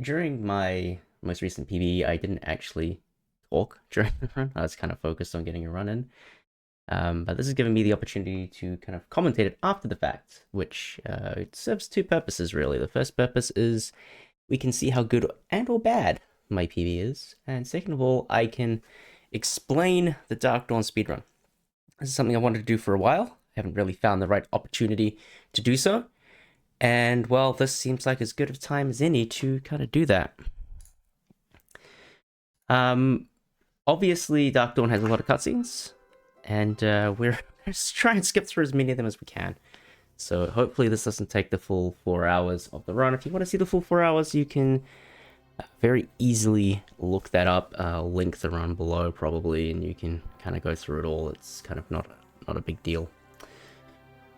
during my most recent PvE, I didn't actually talk during the run. I was kind of focused on getting a run in. But this has given me the opportunity to kind of commentate it after the fact, which it serves two purposes, really. The first purpose is we can see how good and or bad my PvE is. And second of all, I can explain the Dark Dawn speedrun. This is something I wanted to do for a while. I haven't really found the right opportunity to do so. And, well, this seems like as good of time as any to kind of do that. Obviously, Dark Dawn has a lot of cutscenes, and we're just trying to skip through as many of them as we can. So hopefully this doesn't take the full 4 hours of the run. If you want to see the full 4 hours, you can very easily look that up. I'll link the run below probably, and you can kind of go through it all. It's kind of not a big deal.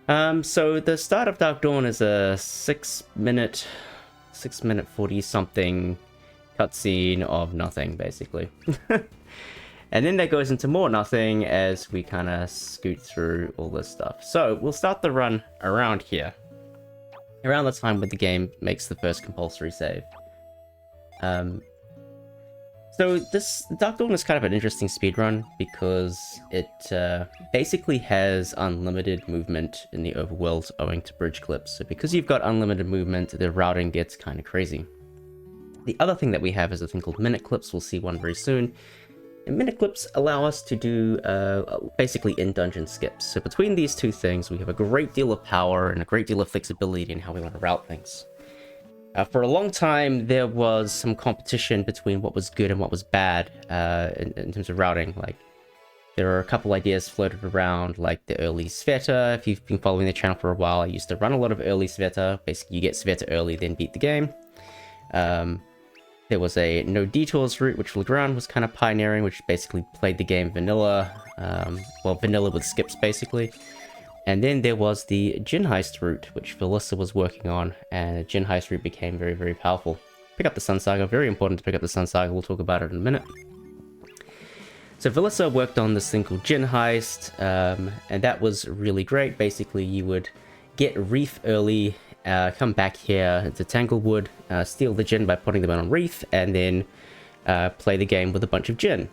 So the start of Dark Dawn is a 6 minute 40 something cutscene of nothing, basically. And then that goes into more nothing as we kind of scoot through all this stuff. So we'll start the run around here, around the time when the game makes the first compulsory save. So this Dark Dawn is kind of an interesting speedrun because it basically has unlimited movement in the overworld owing to bridge clips. So because you've got unlimited movement, the routing gets kind of crazy. The other thing that we have is a thing called minute clips. We'll see one very soon. And minute clips allow us to do basically in-dungeon skips. So between these two things, we have a great deal of power and a great deal of flexibility in how we want to route things. For a long time, there was some competition between what was good and what was bad in terms of routing. Like, there are a couple ideas floated around, like the early Sveta. If you've been following the channel for a while, I used to run a lot of early Sveta. Basically, you get Sveta early, then beat the game. There was a no detours route, which Legrand was kind of pioneering, which basically played the game vanilla. Well, vanilla with skips, basically. And then there was the Djinn heist route, which Velissa was working on, and the Djinn heist route became very, very powerful. Pick up the Sun Saga, very important to pick up the Sun Saga, we'll talk about it in a minute. So Velissa worked on this thing called Djinn heist, and that was really great. Basically, you would get Reef early, come back here to Tanglewood, steal the Djinn by putting them on Reef, and then play the game with a bunch of Djinn.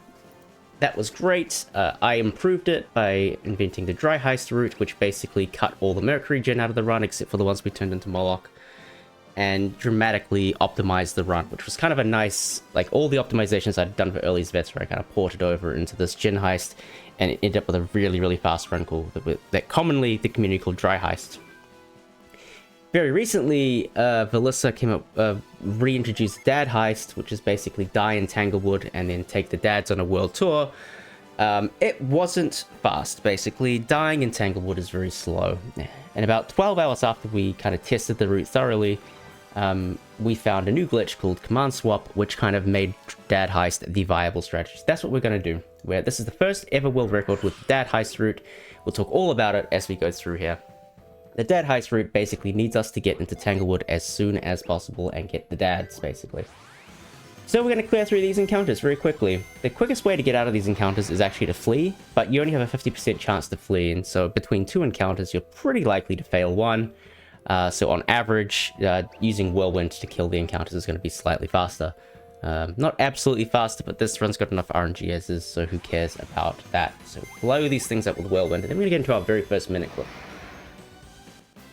That was great. I improved it by inventing the dry heist route, which basically cut all the Mercury Djinn out of the run, except for the ones we turned into Moloch, and dramatically optimized the run, which was kind of a nice, like all the optimizations I'd done for early Svets, I kind of ported over into this Djinn heist, and it ended up with a really, really fast run called, that commonly the community called dry heist. Very recently, Velissa came up, reintroduced Dad Heist, which is basically die in Tanglewood and then take the dads on a world tour. It wasn't fast, basically. Dying in Tanglewood is very slow. And about 12 hours after we kind of tested the route thoroughly, we found a new glitch called Command Swap, which kind of made Dad Heist the viable strategy. That's what we're going to do. This is the first ever world record with Dad Heist route. We'll talk all about it as we go through here. The Dad heist route basically needs us to get into Tanglewood as soon as possible and get the dads, basically. So we're going to clear through these encounters very quickly. The quickest way to get out of these encounters is actually to flee, but you only have a 50% chance to flee, and so between two encounters, you're pretty likely to fail one. So on average, using Whirlwind to kill the encounters is going to be slightly faster. Not absolutely faster, but this run's got enough RNG as is, so who cares about that? So blow these things up with Whirlwind, and then we're going to get into our very first minute clip.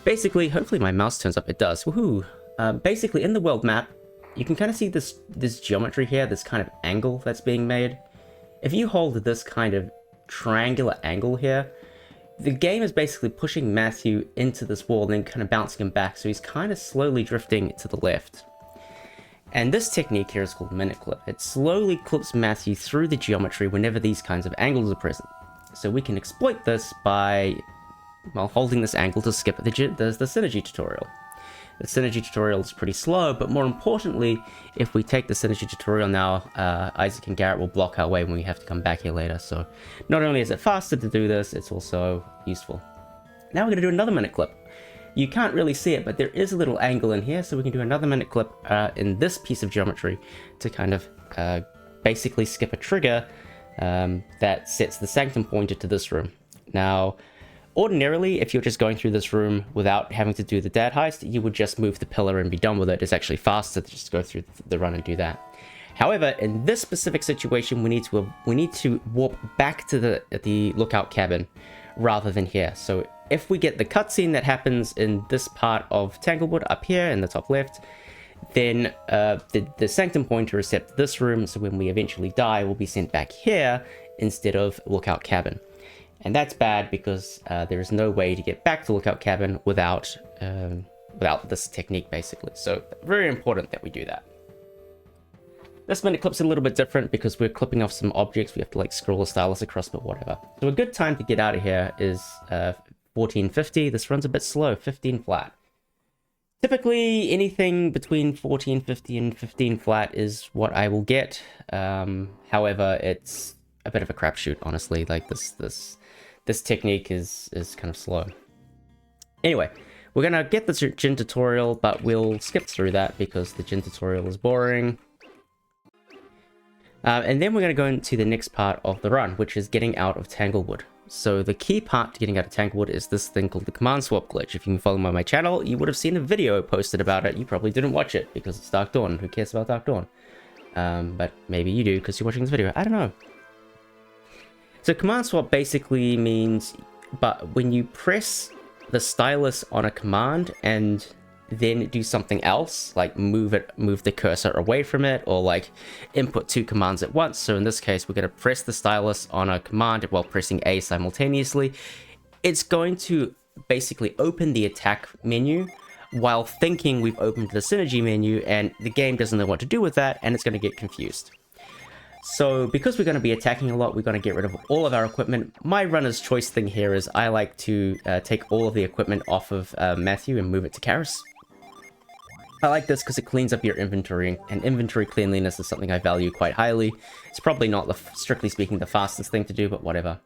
Basically, hopefully my mouse turns up, it does, woohoo! Basically, in the world map, you can kind of see this geometry here, this kind of angle that's being made. If you hold this kind of triangular angle here, the game is basically pushing Matthew into this wall and then kind of bouncing him back, so he's kind of slowly drifting to the left. And this technique here is called minute clip. It slowly clips Matthew through the geometry whenever these kinds of angles are present. So we can exploit this by, well, holding this angle to skip the synergy tutorial. The synergy tutorial is pretty slow, but more importantly, if we take the synergy tutorial now, Isaac and Garrett will block our way when we have to come back here later. So not only is it faster to do this, it's also useful. Now we're going to do another minute clip. You can't really see it, but there is a little angle in here, so we can do another minute clip in this piece of geometry to kind of basically skip a trigger that sets the sanctum pointer to this room. Now, Ordinarily, if you're just going through this room without having to do the dad heist, you would just move the pillar and be done with it. It's actually faster to just go through the run and do that. However, in this specific situation, we need to warp back to the lookout cabin rather than here. So if we get the cutscene that happens in this part of Tanglewood up here in the top left, then the sanctum pointer is set to this room, so when we eventually die, we'll be sent back here instead of lookout cabin. And that's bad because there is no way to get back to lookout cabin without this technique, basically. So very important that we do that. This minute clip's a little bit different because we're clipping off some objects. We have to like scroll the stylus across, but whatever. So a good time to get out of here is 1450. This runs a bit slow, 15 flat. Typically, anything between 1450 and 15 flat is what I will get. However, it's a bit of a crapshoot, honestly. Like this technique is kind of slow. Anyway, we're gonna get the Jin tutorial, but we'll skip through that because the Jin tutorial is boring. And then we're going to go into the next part of the run, which is getting out of Tanglewood. So the key part to getting out of Tanglewood is this thing called the command swap glitch. If you can follow me on my channel, you would have seen a video posted about it. You probably didn't watch it because it's Dark Dawn. Who cares about Dark Dawn? But maybe you do because you're watching this video. I don't know. So command swap basically means, but when you press the stylus on a command and then do something else, like move the cursor away from it, or like input two commands at once. So in this case, we're going to press the stylus on a command while pressing A simultaneously. It's going to basically open the attack menu while thinking we've opened the synergy menu, and the game doesn't know what to do with that, and it's going to get confused. So because we're going to be attacking a lot, we're going to get rid of all of our equipment. My runner's choice thing here is I like to take all of the equipment off of Matthew and move it to Karis. I like this because it cleans up your inventory, and inventory cleanliness is something I value quite highly. It's probably not, strictly speaking, the fastest thing to do, but whatever.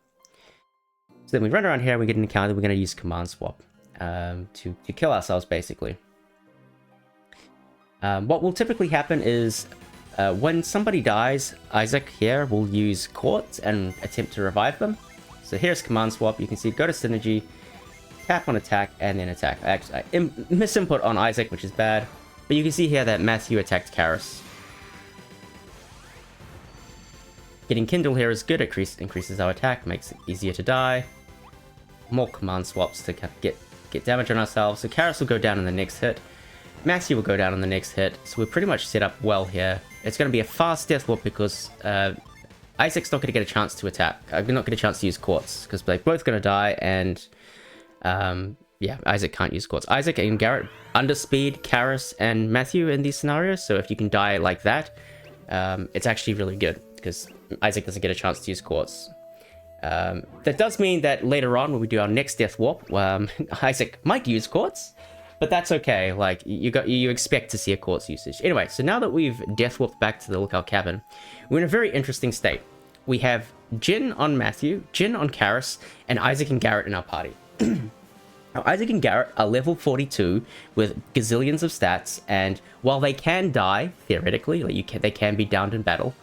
So then we run around here, we get an encounter, we're going to use command swap to kill ourselves, basically. What will typically happen is when somebody dies, Isaac here will use quartz and attempt to revive them. So here's command swap. You can see go to synergy, tap on attack, and then attack. Actually, I misinput on Isaac, which is bad. But you can see here that Matthew attacked Karis. Getting Kindle here is good. It increases our attack, makes it easier to die. More command swaps to get damage on ourselves. So Karis will go down in the next hit. Matthew will go down in the next hit. So we're pretty much set up well here. It's going to be a fast death warp because Isaac's not going to get a chance to attack. I'm not going to get a chance to use quartz because they're both going to die, and yeah, Isaac can't use quartz. Isaac and Garrett underspeed Karis and Matthew in these scenarios, so if you can die like that, it's actually really good because Isaac doesn't get a chance to use quartz. That does mean that later on when we do our next death warp, Isaac might use quartz, but that's okay. Like you expect to see a quartz usage. Anyway, so now that we've death warped back to the lookout cabin, we're in a very interesting state. We have Jin on Matthew, Jin on Karis, and Isaac and Garrett in our party. Now, Isaac and Garrett are level 42 with gazillions of stats, and while they can die, theoretically, like they can be downed in battle,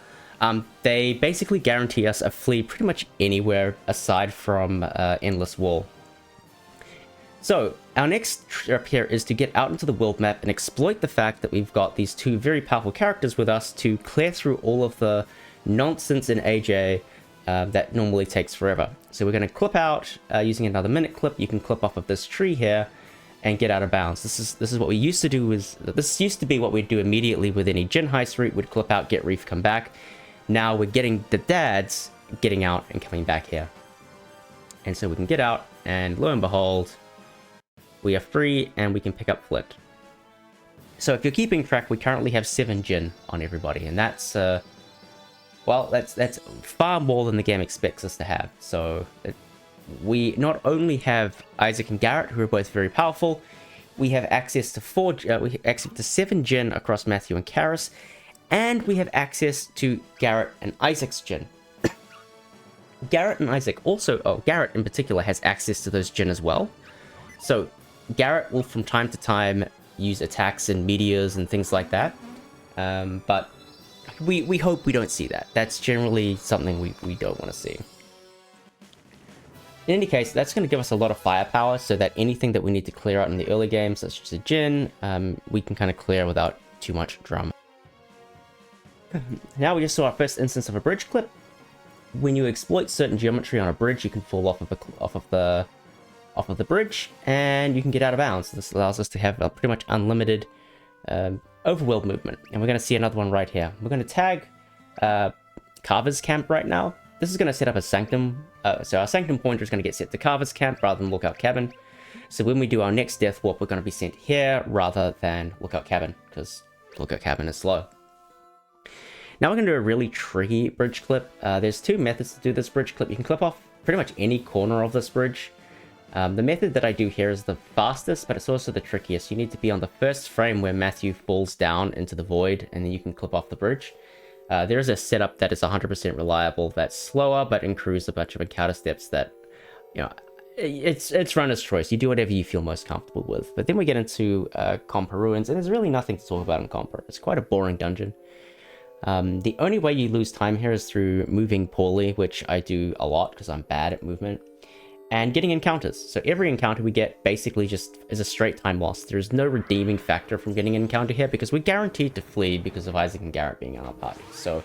they basically guarantee us a flee pretty much anywhere aside from Endless Wall. So, our next trip here is to get out into the world map and exploit the fact that we've got these two very powerful characters with us to clear through all of the nonsense in AJ that normally takes forever. So we're going to clip out using another minute clip. You can clip off of this tree here and get out of bounds. This is what we used to do. This used to be what we'd do immediately with any Jin heist route. We'd clip out, get reef, come back. Now we're getting the dads getting out and coming back here. And so we can get out, and lo and behold, we are free and we can pick up Flint. So if you're keeping track, we currently have 7 Jin on everybody, and that's well, that's far more than the game expects us to have. So we not only have Isaac and Garrett, who are both very powerful, we have access to 7 Jin across Matthew and Karis, and we have access to Garrett and Isaac's Jin. Garrett and Isaac also, Garrett in particular has access to those Jin as well. So Garrett will from time to time use attacks and meteors and things like that, but we hope we don't see that. That's generally something we don't want to see. In any case, that's going to give us a lot of firepower so that anything that we need to clear out in the early games, such as a Jin, we can kind of clear without too much drama. Now we just saw our first instance of a bridge clip. When you exploit certain geometry on a bridge, you can fall off of the bridge, and you can get out of bounds. This allows us to have a pretty much unlimited overworld movement. And we're going to see another one right here. We're going to tag Carver's Camp right now. This is going to set up a sanctum. So our sanctum pointer is going to get set to Carver's Camp rather than Lookout Cabin. So when we do our next death warp, we're going to be sent here rather than Lookout Cabin, because Lookout Cabin is slow. Now we're going to do a really tricky bridge clip. There's two methods to do this bridge clip. You can clip off pretty much any corner of this bridge. The method that I do here is the fastest, but it's also the trickiest. You need to be on the first frame where Matthew falls down into the void, and then you can clip off the bridge. There is a setup that is 100% reliable that's slower, but includes a bunch of encounter steps that, you know, it's runner's choice. You do whatever you feel most comfortable with. But then we get into Compa Ruins, and there's really nothing to talk about in Compa. It's quite a boring dungeon. The only way you lose time here is through moving poorly, which I do a lot because I'm bad at movement, and getting encounters. So every encounter we get basically just is a straight time loss. There's no redeeming factor from getting an encounter here because we're guaranteed to flee because of Isaac and Garrett being in our party. So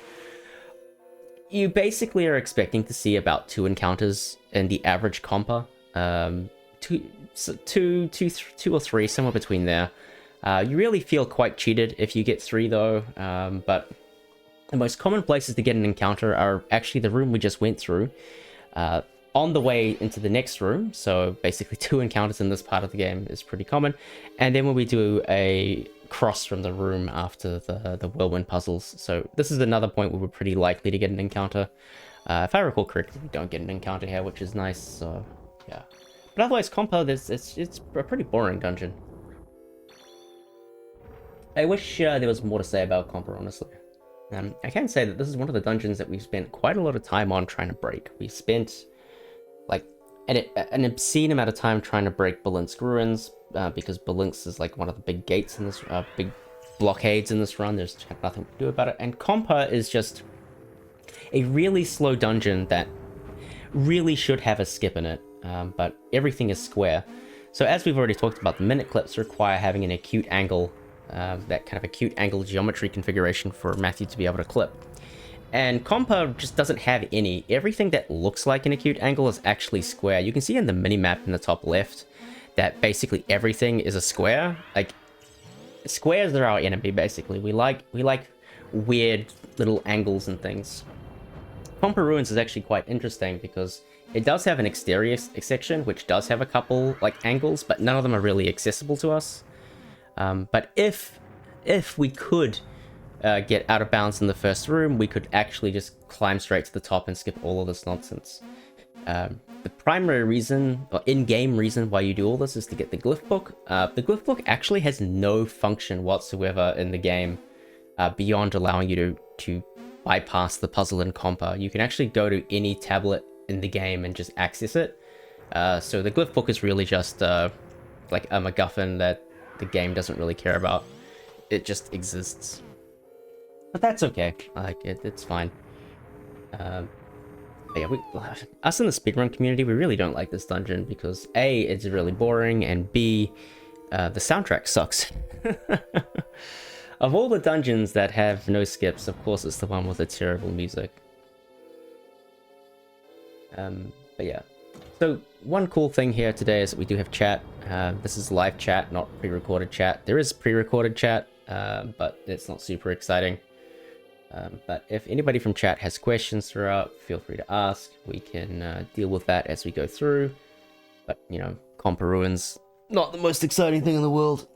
you basically are expecting to see about 2 encounters in the average Compa. Two or three, somewhere between there. You really feel quite cheated if you get 3 though, but the most common places to get an encounter are actually the room we just went through, on the way into the next room. So basically 2 encounters in this part of the game is pretty common. And then when we do a cross from the room after the whirlwind puzzles. So this is another point where we're pretty likely to get an encounter. If I recall correctly, we don't get an encounter here, which is nice, so yeah. But otherwise, Compa, it's a pretty boring dungeon. I wish there was more to say about Compa, honestly. I can say that this is one of the dungeons that we've spent quite a lot of time on trying to break. We spent like an obscene amount of time trying to break Balinsk Ruins, because Balinsk is like one of the big gates in this, big blockades in this run. There's nothing to do about it. And Compa is just a really slow dungeon that really should have a skip in it, but everything is square. So as we've already talked about, the minute clips require having an acute angle, that kind of acute angle geometry configuration for Matthew to be able to clip. And Compa just doesn't have any. Everything that looks like an acute angle is actually square. You can see in the minimap in the top left that basically everything is a square. Like, squares are our enemy, basically. We like weird little angles and things. Compa Ruins is actually quite interesting because it does have an exterior section, which does have a couple like angles, but none of them are really accessible to us. But if we could get out of bounds in the first room, we could actually just climb straight to the top and skip all of this nonsense. The primary reason, or in-game reason why you do all this is to get the glyph book. The glyph book actually has no function whatsoever in the game, beyond allowing you to bypass the puzzle in Compa. You can actually go to any tablet in the game and just access it. So the glyph book is really just like a MacGuffin that the game doesn't really care about. It just exists. But that's okay. I like it. It's fine. But yeah, us in the speedrun community, we really don't like this dungeon because A, it's really boring, and B, the soundtrack sucks. Of all the dungeons that have no skips, of course it's the one with the terrible music. But yeah. So one cool thing here today is that we do have chat. This is live chat, not pre-recorded chat. There is pre-recorded chat, but it's not super exciting. But if anybody from chat has questions throughout, feel free to ask. We can deal with that as we go through. But, you know, Compa Ruins, not the most exciting thing in the world.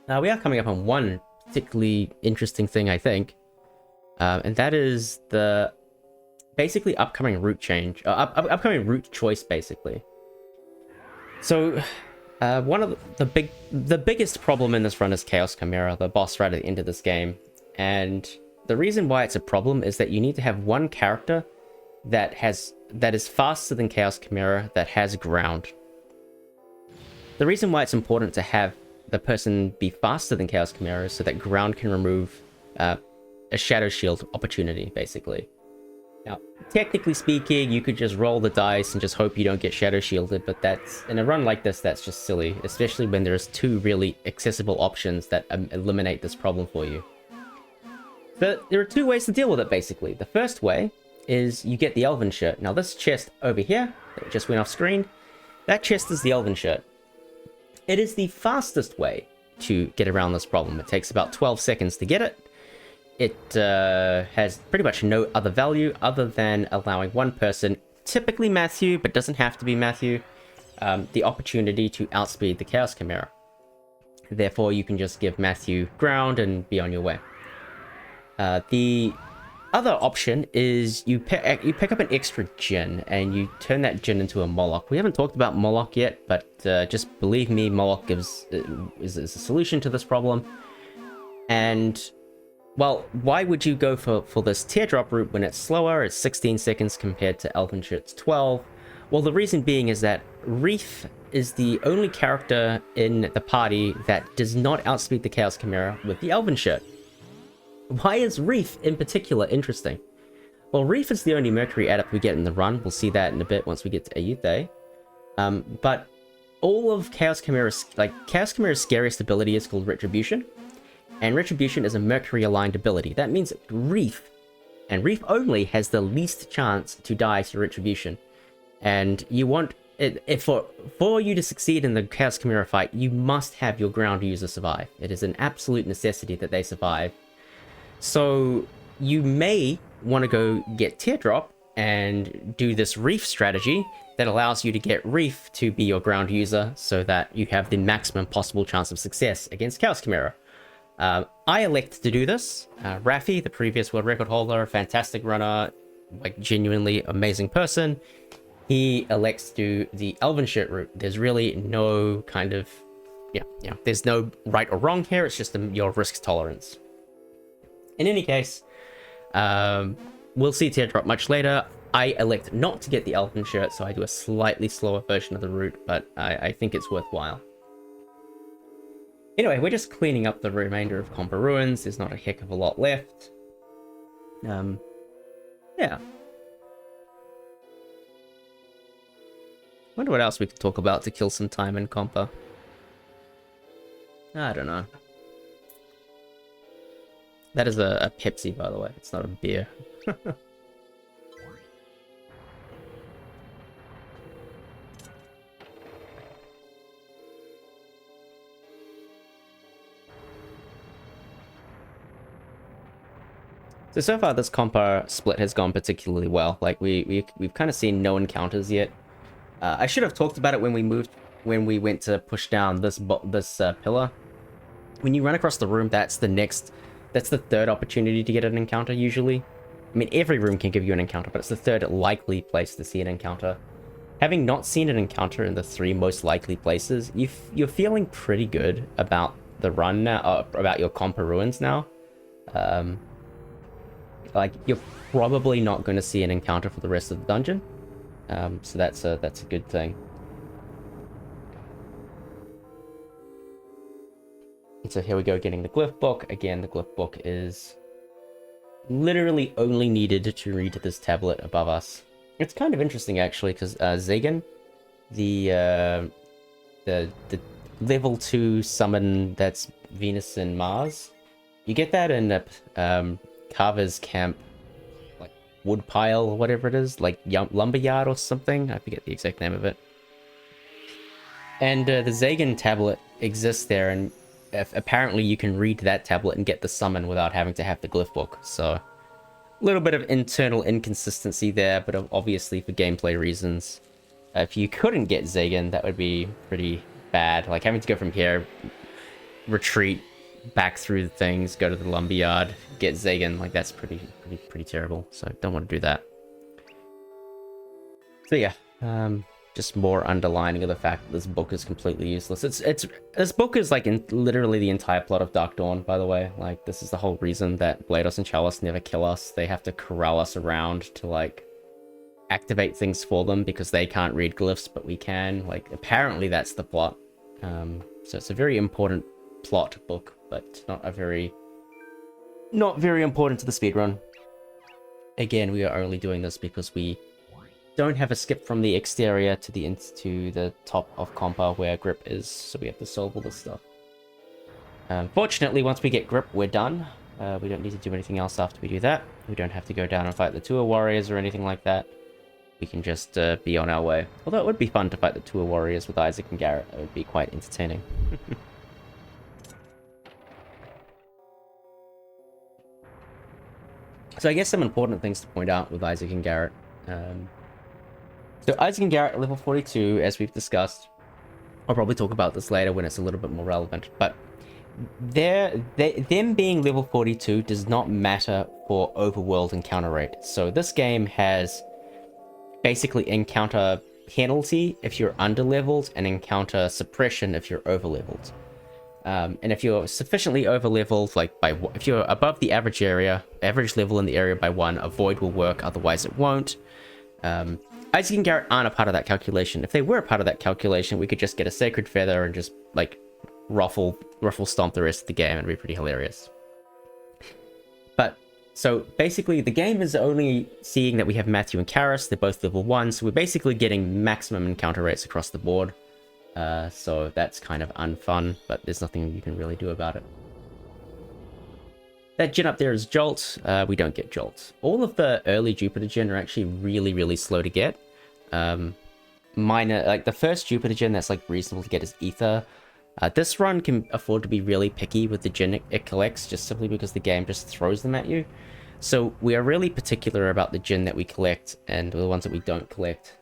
We are coming up on one particularly interesting thing, I think. And that is the basically upcoming route change, upcoming route choice, basically. So, one of the biggest problem in this run is Chaos Chimera, the boss right at the end of this game. And the reason why it's a problem is that you need to have one character that is faster than Chaos Chimera, that has ground. The reason why it's important to have the person be faster than Chaos Chimera is so that ground can remove a shadow shield opportunity, basically. Now, technically speaking, you could just roll the dice and just hope you don't get shadow shielded, but that's, in a run like this, that's just silly, especially when there's two really accessible options that eliminate this problem for you. But there are two ways to deal with it, basically. The first way is you get the Elven shirt. Now, this chest over here, that just went off screen, that chest is the Elven shirt. It is the fastest way to get around this problem. It takes about 12 seconds to get it. It has pretty much no other value other than allowing one person, typically Matthew, but doesn't have to be Matthew, the opportunity to outspeed the Chaos Chimera. Therefore, you can just give Matthew ground and be on your way. The other option is you pick up an extra djinn and you turn that djinn into a moloch. We haven't talked about moloch yet, but just believe me, moloch is a solution to this problem. And well, why would you go for this teardrop route when it's slower? It's 16 seconds compared to Elven Shirt's 12. Well, the reason being is that Reef is the only character in the party that does not outspeed the Chaos Chimera with the Elven Shirt. Why is Reef in particular interesting? Well, Reef is the only Mercury adept we get in the run. We'll see that in a bit once we get to Ayuthay. But all of Chaos Chimera's scariest ability is called Retribution. And Retribution is a Mercury-aligned ability. That means Reef, and Reef only, has the least chance to die to Retribution. And you want it for you to succeed in the Chaos Chimera fight, you must have your ground user survive. It is an absolute necessity that they survive. So you may want to go get Teardrop and do this Reef strategy that allows you to get Reef to be your ground user so that you have the maximum possible chance of success against Chaos Chimera. I elect to do this. Raffi, the previous world record holder, a fantastic runner, like genuinely amazing person, he elects to do the Elven Shirt route. There's really no kind of, there's no right or wrong here. It's just your risk tolerance. In any case, we'll see Teardrop much later. I elect not to get the Elven Shirt, so I do a slightly slower version of the route, but I think it's worthwhile. Anyway, we're just cleaning up the remainder of Compa Ruins. There's not a heck of a lot left. Yeah. Wonder what else we could talk about to kill some time in Compa. I don't know. That is a Pepsi, by the way. It's not a beer. So far this Compa split has gone particularly well. Like we've kind of seen no encounters yet. I should have talked about it when we went to push down this pillar. When you run across the room, that's the third opportunity to get an encounter usually. I mean, every room can give you an encounter, but it's the third likely place to see an encounter. Having not seen an encounter in the three most likely places, you're feeling pretty good about the run now, about your Compa Ruins now. Like, you're probably not going to see an encounter for the rest of the dungeon. So that's a good thing. And so here we go, getting the glyph book. Again, the glyph book is literally only needed to read this tablet above us. It's kind of interesting, actually, because Zagan, the level 2 summon that's Venus and Mars, you get that in Carver's camp, like woodpile or whatever it is, like lumberyard or something. I forget the exact name of it. And the Zagan tablet exists there, and apparently you can read that tablet and get the summon without having to have the glyph book. So a little bit of internal inconsistency there, but obviously for gameplay reasons. If you couldn't get Zagan, that would be pretty bad. Like having to go from here, retreat back through the things, go to the lumberyard, get Zagan, like that's pretty terrible. So don't want to do that. So yeah, just more underlining of the fact that this book is completely useless. This book is like literally the entire plot of Dark Dawn, by the way. Like this is the whole reason that Blados and Chalice never kill us. They have to corral us around to like activate things for them because they can't read glyphs, but we can. Like apparently that's the plot. So it's a very important plot book, but not very important to the speedrun. Again, we are only doing this because we don't have a skip from the exterior to the top of Compa where grip is, so we have to solve all this stuff. Fortunately, once we get grip, we're done. We don't need to do anything else after we do that. We don't have to go down and fight the tour warriors or anything like that. We can just be on our way. Although it would be fun to fight the tour warriors with Isaac and Garrett. It would be quite entertaining. So I guess some important things to point out with Isaac and Garrett. So Isaac and Garrett are level 42, as we've discussed. I'll probably talk about this later when it's a little bit more relevant. But them being level 42 does not matter for overworld encounter rate. So this game has basically encounter penalty if you're under-leveled and encounter suppression if you're over-leveled. And if you're sufficiently over-leveled, like if you're above the average level in the area by 1, a void will work, otherwise it won't. Isaac and Garrett aren't a part of that calculation. If they were a part of that calculation, we could just get a Sacred Feather and just, like, ruffle stomp the rest of the game, and it'd be pretty hilarious. But, so, basically, the game is only seeing that we have Matthew and Karis. They're both level 1, so we're basically getting maximum encounter rates across the board. So that's kind of unfun, but there's nothing you can really do about it. That gen up there is Jolt. We don't get Jolt. All of the early Jupiter gen are actually really, really slow to get. Like the first Jupiter gen that's like reasonable to get is Ether. This run can afford to be really picky with the gen it collects, just simply because the game just throws them at you. So we are really particular about the gen that we collect and the ones that we don't collect.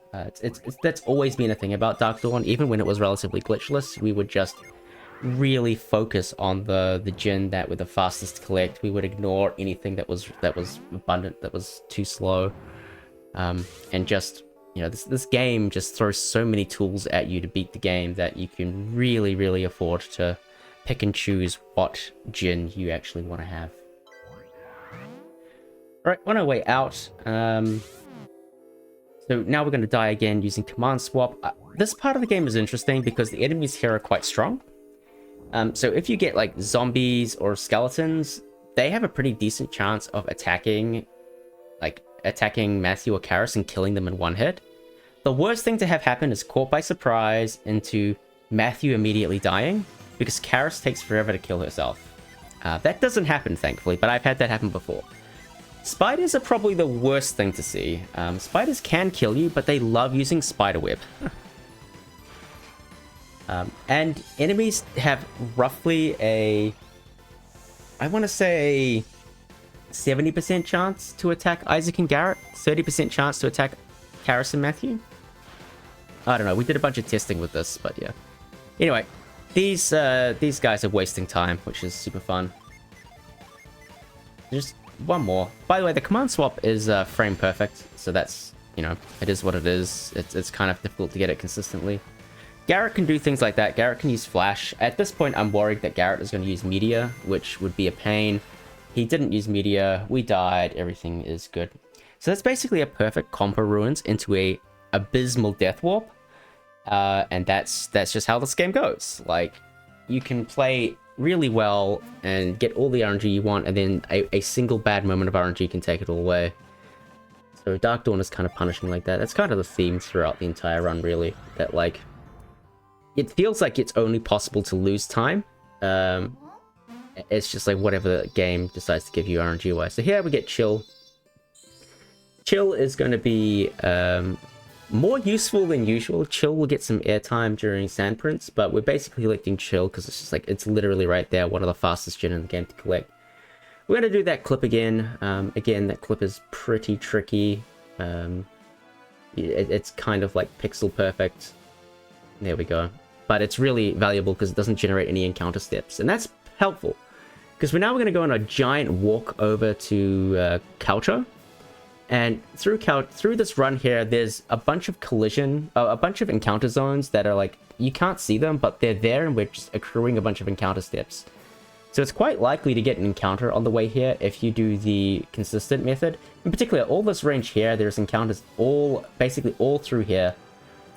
That's always been a thing about Dark Dawn. Even when it was relatively glitchless, we would just really focus on the gen that were the fastest to collect. We would ignore anything that was abundant, that was too slow. And just, you know, this game just throws so many tools at you to beat the game that you can really, really afford to pick and choose what gen you actually want to have. Alright, on our way out, so now we're going to die again using command swap. This part of the game is interesting because the enemies here are quite strong. So if you get like zombies or skeletons, they have a pretty decent chance of attacking Matthew or Karis and killing them in one hit. The worst thing to have happen is caught by surprise into Matthew immediately dying, because Karis takes forever to kill herself. That doesn't happen, thankfully, but I've had that happen before. Spiders are probably the worst thing to see. Spiders can kill you, but they love using spiderweb. And enemies have roughly I want to say 70% chance to attack Isaac and Garrett, 30% chance to attack Karis and Matthew. I don't know, we did a bunch of testing with this, but yeah. Anyway, these guys are wasting time, which is super fun. Just one more. By the way, the command swap is frame perfect, so that's, you know, it is what it is. It's kind of difficult to get it consistently. Garrett can do things like that. Garrett can use flash. At this point, I'm worried that Garrett is going to use meteor, which would be a pain. He didn't use meteor. We died. Everything is good. So that's basically a perfect Compa ruins into a abysmal death warp. And that's just how this game goes. Like, you can play really well and get all the RNG you want, and then a single bad moment of RNG can take it all away. So Dark Dawn is kind of punishing like that. That's kind of the theme throughout the entire run, really. That, like, it feels like it's only possible to lose time. It's just like whatever the game decides to give you RNG-wise. So here we get Chill. Chill is going to be more useful than usual. Chill will get some airtime during Sandprints, but we're basically collecting Chill because it's just like, it's literally right there, one of the fastest gen in the game to collect. We're going to do that clip again. Again, that clip is pretty tricky. It's kind of like pixel perfect. There we go. But it's really valuable because it doesn't generate any encounter steps, and that's helpful. Because we're now going to go on a giant walk over to Culture. And through this run here, there's a bunch of a bunch of encounter zones that are like, you can't see them, but they're there, and we're just accruing a bunch of encounter steps. So it's quite likely to get an encounter on the way here if you do the consistent method. In particular, all this range here, there's encounters basically all through here.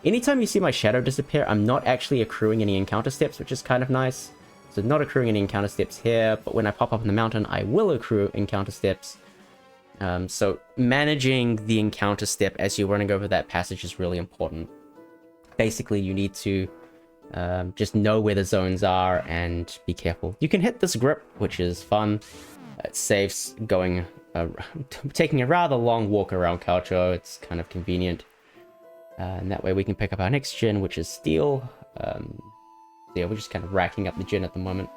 Anytime you see my shadow disappear, I'm not actually accruing any encounter steps, which is kind of nice. So not accruing any encounter steps here, but when I pop up in the mountain, I will accrue encounter steps. So managing the encounter step as you're running over that passage is really important. Basically, you need to just know where the zones are and be careful. You can hit this grip, which is fun. It saves going, taking a rather long walk around Calcho. It's kind of convenient. And that way we can pick up our next gen, which is steel. Yeah, we're just kind of racking up the gen at the moment.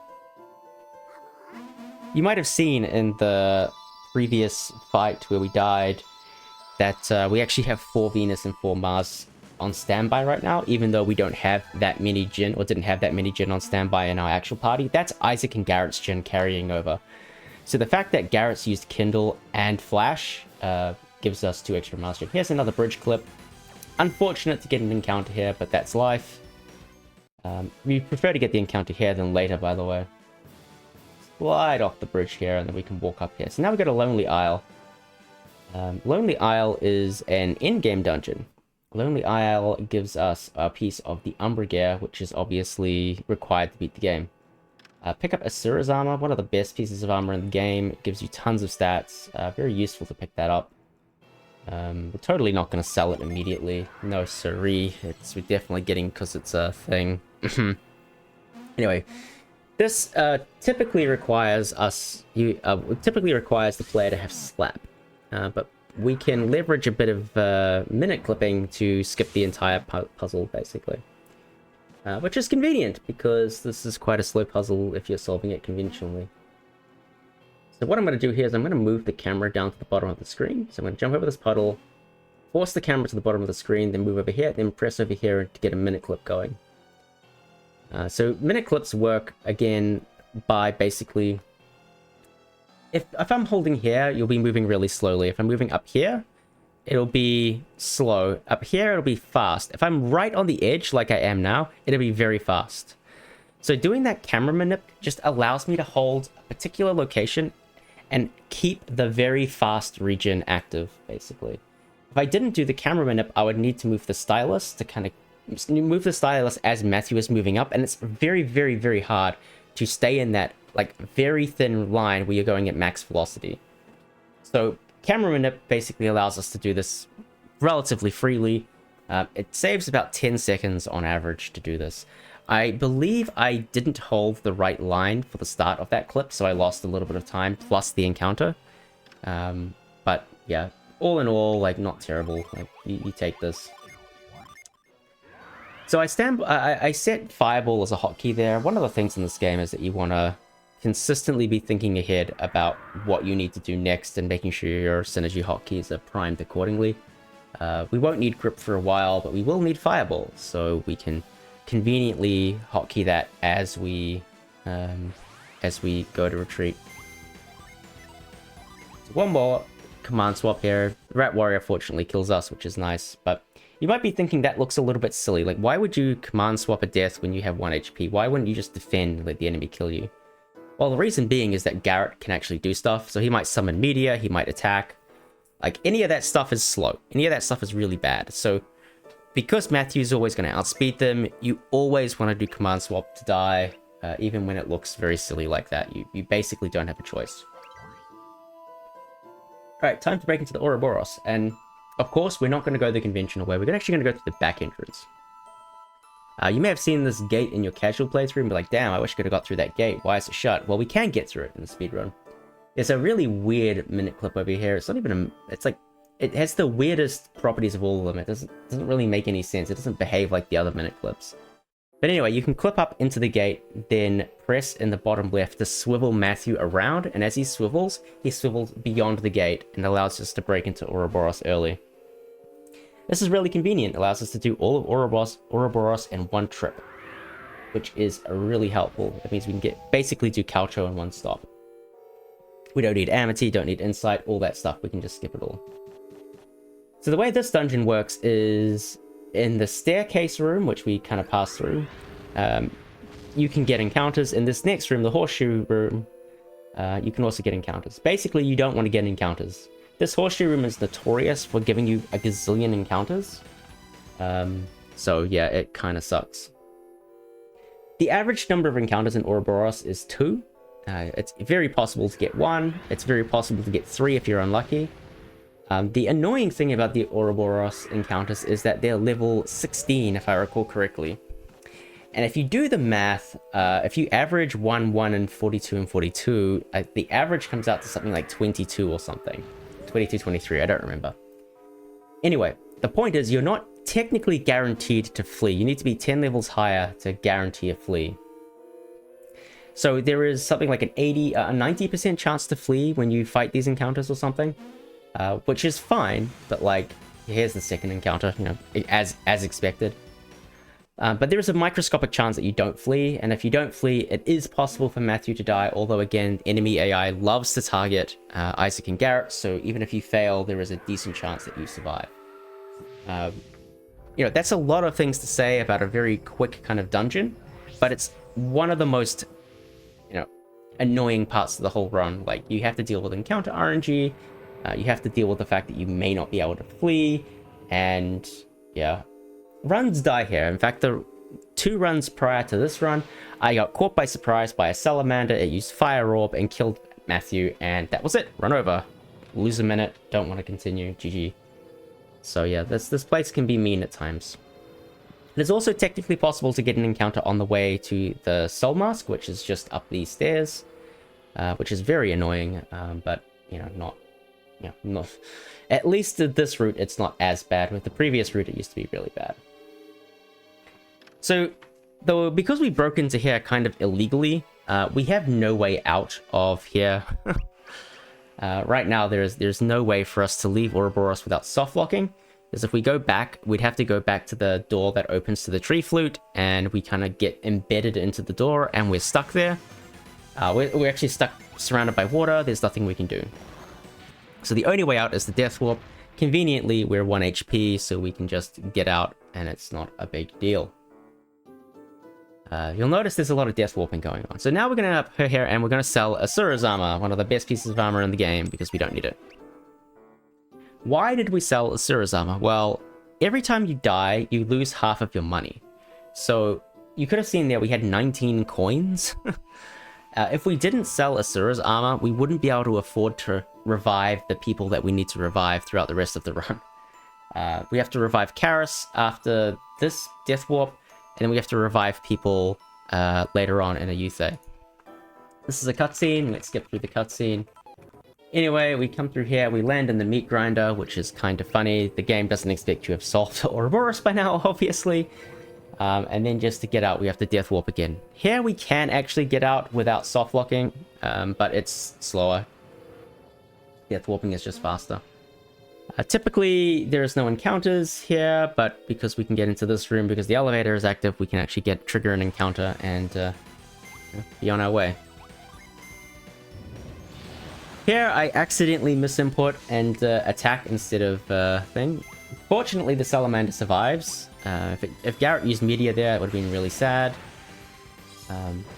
You might have seen in the previous fight where we died that we actually have 4 Venus and 4 Mars on standby right now, even though we don't have that many gen, or didn't have that many gen on standby in our actual party. That's Isaac and Garrett's gen carrying over. So the fact that Garrett's used Kindle and Flash gives us 2 extra Mars gen. Here's another bridge clip. Unfortunate to get an encounter here, but that's life. We prefer to get the encounter here than later, by the way. Slide off the bridge here, and then we can walk up here. So now we've got a Lonely Isle. Lonely Isle is an in-game dungeon. Lonely Isle gives us a piece of the Umbra Gear, which is obviously required to beat the game. Pick up Asura's armor, one of the best pieces of armor in the game. It gives you tons of stats. Very useful to pick that up. We're totally not going to sell it immediately. No siree. We're definitely getting because it's a thing. Anyway, this typically requires the player to have slap. But we can leverage a bit of minute clipping to skip the entire puzzle, basically. Which is convenient, because this is quite a slow puzzle if you're solving it conventionally. So what I'm going to do here is I'm going to move the camera down to the bottom of the screen. So I'm going to jump over this puddle, force the camera to the bottom of the screen, then move over here, then press over here to get a minute clip going. So minute clips work, again, by basically... If I'm holding here, you'll be moving really slowly. If I'm moving up here, it'll be slow. Up here, it'll be fast. If I'm right on the edge, like I am now, it'll be very fast. So doing that camera manip just allows me to hold a particular location and keep the very fast regen active, basically. If I didn't do the camera manip, I would need to move the stylus to kind of move the stylus as Matthew is moving up, and it's very, very, very hard to stay in that like very thin line where you're going at max velocity. So camera manip basically allows us to do this relatively freely. It saves about 10 seconds on average to do this. I believe I didn't hold the right line for the start of that clip, so I lost a little bit of time plus the encounter. But yeah, all in all, like, not terrible. Like, you take this. So I set Fireball as a hotkey there. One of the things in this game is that you want to consistently be thinking ahead about what you need to do next and making sure your synergy hotkeys are primed accordingly. We won't need Grip for a while, but we will need Fireball, so we can conveniently hotkey that as we go to retreat. So one more command swap here. Rat Warrior fortunately kills us, which is nice, but you might be thinking that looks a little bit silly. Like, why would you command swap a death when you have 1 HP? Why wouldn't you just defend and let the enemy kill you? Well, the reason being is that Garrett can actually do stuff. So he might summon Meteor, he might attack. Like, any of that stuff is slow. Any of that stuff is really bad. So because Matthew's always going to outspeed them, you always want to do command swap to die, even when it looks very silly like that. You basically don't have a choice. Alright, time to break into the Oroboros. And of course, we're not going to go the conventional way. We're actually going to go to the back entrance. You may have seen this gate in your casual playthrough and be like, damn, I wish I could have got through that gate. Why is it shut? Well, we can get through it in the speedrun. There's a really weird minute clip over here. It's not even it's like, it has the weirdest properties of all of them. It doesn't really make any sense. It doesn't behave like the other minute clips. But anyway, you can clip up into the gate, then press in the bottom left to swivel Matthew around, and as he swivels beyond the gate and allows us to break into Oroboros early. This is really convenient. It allows us to do all of Oroboros in one trip, which is really helpful. It means we can basically do Calcho in one stop. We don't need Amity, don't need Insight, all that stuff. We can just skip it all. So the way this dungeon works is in the staircase room, which we kind of pass through. You can get encounters. In this next room, the horseshoe room, you can also get encounters. Basically, you don't want to get encounters. This horseshoe room is notorious for giving you a gazillion encounters. So yeah, it kind of sucks. The average number of encounters in Oroboros is 2. It's very possible to get 1. It's very possible to get 3 if you're unlucky. The annoying thing about the Oroboros encounters is that they're level 16, if I recall correctly. And if you do the math, if you average 1, 1, and 42 and 42, the average comes out to something like 22 or something. 22, 23, I don't remember. Anyway, the point is you're not technically guaranteed to flee. You need to be 10 levels higher to guarantee a flee. So there is something like an 90% chance to flee when you fight these encounters or something. Which is fine, but like, here's the second encounter, you know, as expected. But there is a microscopic chance that you don't flee, and if you don't flee, it is possible for Matthew to die, although again, enemy AI loves to target Isaac and Garrett, so even if you fail, there is a decent chance that you survive. You know, that's a lot of things to say about a very quick kind of dungeon, but it's one of the most, you know, annoying parts of the whole run. Like, you have to deal with encounter RNG, you have to deal with the fact that you may not be able to flee, and yeah, runs die here. In fact, the 2 runs prior to this run, I got caught by surprise by a salamander. It used fire orb and killed Matthew, and that was it. Run over. Lose a minute. Don't want to continue. GG. So yeah, this place can be mean at times. It is also technically possible to get an encounter on the way to the Soul Mask, which is just up these stairs, which is very annoying, but you know, not at least at this route it's not as bad. With the previous route it used to be really bad. So though, because we broke into here kind of illegally, we have no way out of here. Right now there's no way for us to leave Oroboros without soft locking, because if we go back, we'd have to go back to the door that opens to the tree flute, and we kind of get embedded into the door and we're stuck there. We're actually stuck surrounded by water. There's nothing we can do. So the only way out is the Death Warp. Conveniently, we're 1 HP, so we can just get out, and it's not a big deal. You'll notice there's a lot of Death Warping going on. So now we're going to up her here, and we're going to sell Asura's Armor, one of the best pieces of armor in the game, because we don't need it. Why did we sell Asura's Armor? Well, every time you die, you lose half of your money. So you could have seen there we had 19 coins. If we didn't sell Asura's Armor, we wouldn't be able to afford to revive the people that we need to revive throughout the rest of the run. We have to revive Karis after this Death Warp, and then we have to revive people later on in Ayuthay. This is a cutscene. Let's skip through the cutscene. Anyway, we come through here, we land in the meat grinder, which is kind of funny. The game doesn't expect you to have solved Oroboros by now, obviously. And then just to get out, we have to Death Warp again. Here we can actually get out without soft locking, but it's slower. Death Warping is just faster. Typically, there's no encounters here, but because we can get into this room, because the elevator is active, we can actually trigger an encounter and be on our way. Here, I accidentally misinput and attack instead of thing. Fortunately, the salamander survives. If Garrett used media there, it would have been really sad.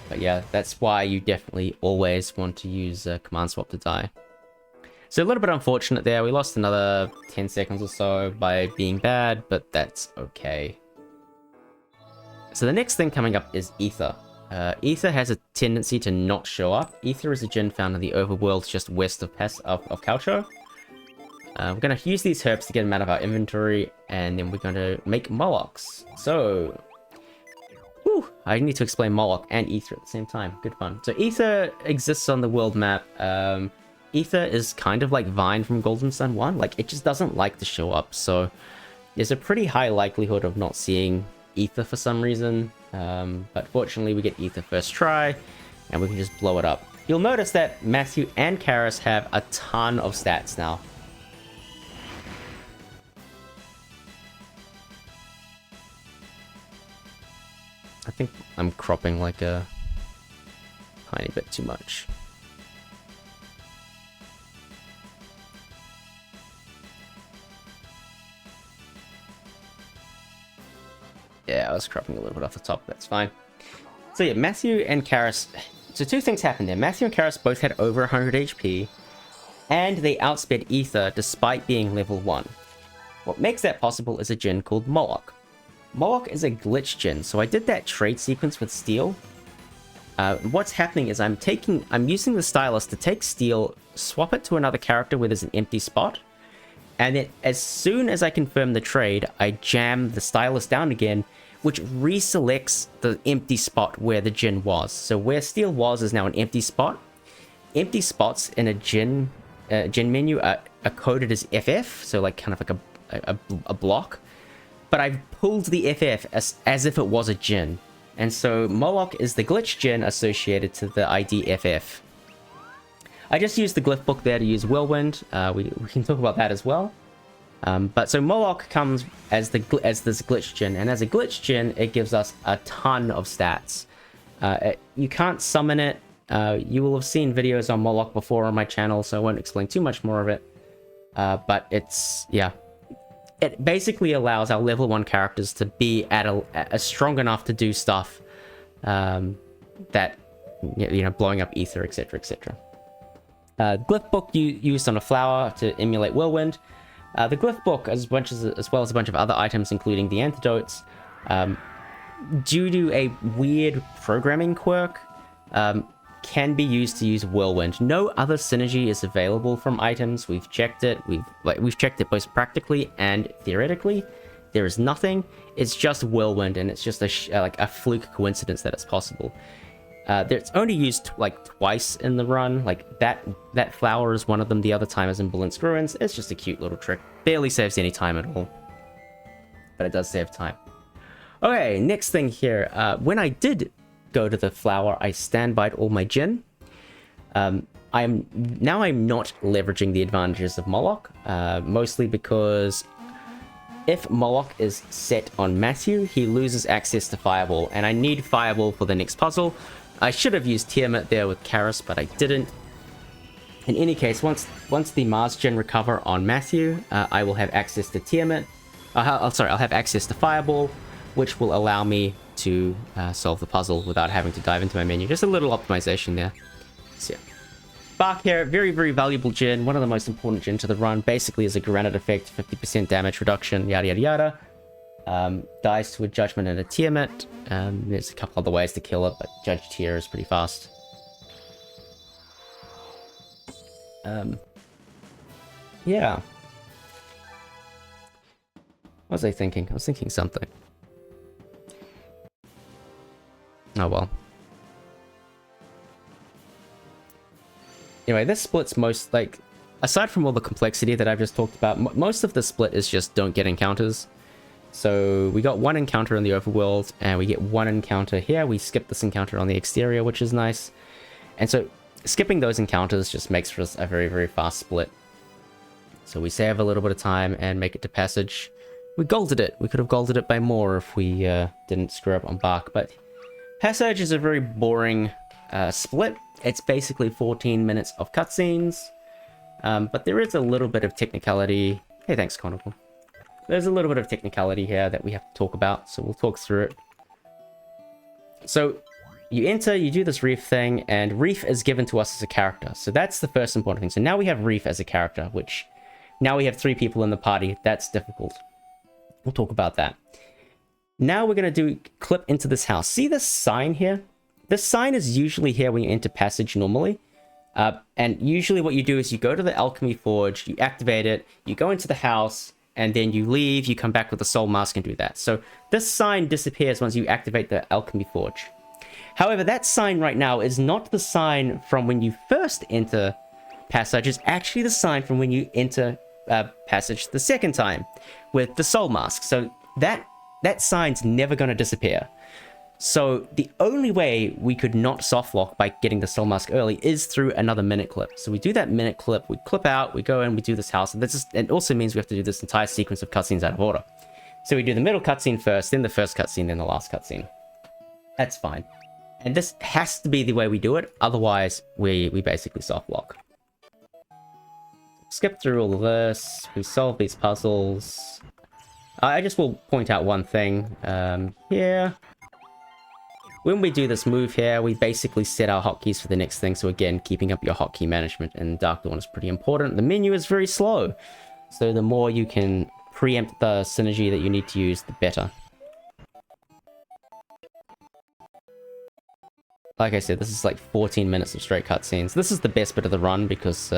But yeah, that's why you definitely always want to use command swap to die. So a little bit unfortunate there. We lost another 10 seconds or so by being bad, but that's okay. So the next thing coming up is Ether. Ether has a tendency to not show up. Ether is a djinn found in the Overworld just west of Calcho. We're going to use these herbs to get them out of our inventory, and then we're going to make molochs. So, I need to explain moloch and Ether at the same time. Good fun. So Ether exists on the world map. Ether is kind of like Vine from Golden Sun 1. Like, it just doesn't like to show up. So there's a pretty high likelihood of not seeing Ether for some reason. But fortunately, we get Ether first try, and we can just blow it up. You'll notice that Matthew and Karis have a ton of stats now. I think I'm cropping like a tiny bit too much. Yeah, I was cropping a little bit off the top, that's fine. So yeah, Matthew and Karis... So 2 things happened there. Matthew and Karis both had over 100 HP, and they outsped Ether despite being level 1. What makes that possible is a djinn called Moloch. Moloch is a glitch djinn, so I did that trade sequence with Steel. what's happening is I'm using the stylus to take steel, swap it to another character where there's an empty spot, and then as soon as I confirm the trade, I jam the stylus down again, which reselects the empty spot where the Jin was. So where steel was is now an empty spot. Empty spots in a Jin menu are coded as FF, so like kind of like a block. But I've pulled the FF as if it was a Jin. And so Moloch is the glitch Jin associated to the ID FF. I just used the glyph book there to use Whirlwind. We can talk about that as well. But so Moloch comes as this glitch Jin, and as a glitch Jin, it gives us a ton of stats. You can't summon it. You will have seen videos on Moloch before on my channel, so I won't explain too much more of it. But it's, yeah. It basically allows our level 1 characters to be at a strong enough to do stuff that, you know, blowing up ether, etc, etc. Glyph book you used on a flower to emulate Whirlwind. The glyph book, as well as a bunch of other items, including the antidotes, due to a weird programming quirk, can be used to use Whirlwind. No other synergy is available from items. We've checked it. We've checked it both practically and theoretically. There is nothing. It's just Whirlwind, and it's just like a fluke coincidence that it's possible. It's only used like twice in the run. Like that flower is one of them. The other time is in Balinsk Ruins. It's just a cute little trick. Barely saves any time at all, but it does save time. Okay, next thing here. When I did go to the flower, I standbyed all my Jin. I'm not leveraging the advantages of Moloch, mostly because if Moloch is set on Matthew, he loses access to Fireball, and I need Fireball for the next puzzle. I should have used Tiamat there with Karis, but I didn't. In any case, once the Mars Jin recover on Matthew, I will have access to Tiamat. I'll have access to Fireball, which will allow me to solve the puzzle without having to dive into my menu. Just a little optimization there. So yeah. Bark here, very, very valuable Jin. One of the most important Jin to the run. Basically is a granite effect, 50% damage reduction, yada yada yada. Dies to a Judgment and a Tiamat. There's a couple other ways to kill it, but Judge Tier is pretty fast. Yeah. What was I thinking? I was thinking something. Oh well. Anyway, this split's most, like, aside from all the complexity that I've just talked about, most of the split is just don't get encounters. So we got one encounter in the overworld, and we get one encounter here. We skip this encounter on the exterior, which is nice. And so skipping those encounters just makes for us a very, very fast split. So we save a little bit of time and make it to passage. We golded it. We could have golded it by more if we didn't screw up on Bark, but passage is a very boring split. It's basically 14 minutes of cutscenes, but there is a little bit of technicality. Hey, thanks, Conical. There's a little bit of technicality here that we have to talk about, so we'll talk through it. So you enter, you do this Reef thing, and Reef is given to us as a character. So that's the first important thing. So now we have Reef as a character, which now we have 3 people in the party. That's difficult. We'll talk about that. Now we're going to clip into this house. See this sign here? This sign is usually here when you enter passage normally. And usually what you do is you go to the Alchemy Forge, you activate it, you go into the house, and then you leave, you come back with the Soul Mask and do that. So this sign disappears once you activate the Alchemy Forge. However, that sign right now is not the sign from when you first enter passage. It's actually the sign from when you enter passage the second time with the Soul Mask. So that sign's never going to disappear. So the only way we could not softlock by getting the Soul Mask early is through another minute clip. So we do that minute clip, we clip out, we go in, we do this house, and it also means we have to do this entire sequence of cutscenes out of order. So we do the middle cutscene first, then the first cutscene, then the last cutscene. That's fine. And this has to be the way we do it, otherwise we basically softlock. Skip through all of this, we solve these puzzles. I just will point out one thing here. When we do this move here, we basically set our hotkeys for the next thing. So again, keeping up your hotkey management in Dark Dawn is pretty important. The menu is very slow. So the more you can preempt the synergy that you need to use, the better. like I said, this is like 14 minutes of straight cutscenes. This is the best bit of the run because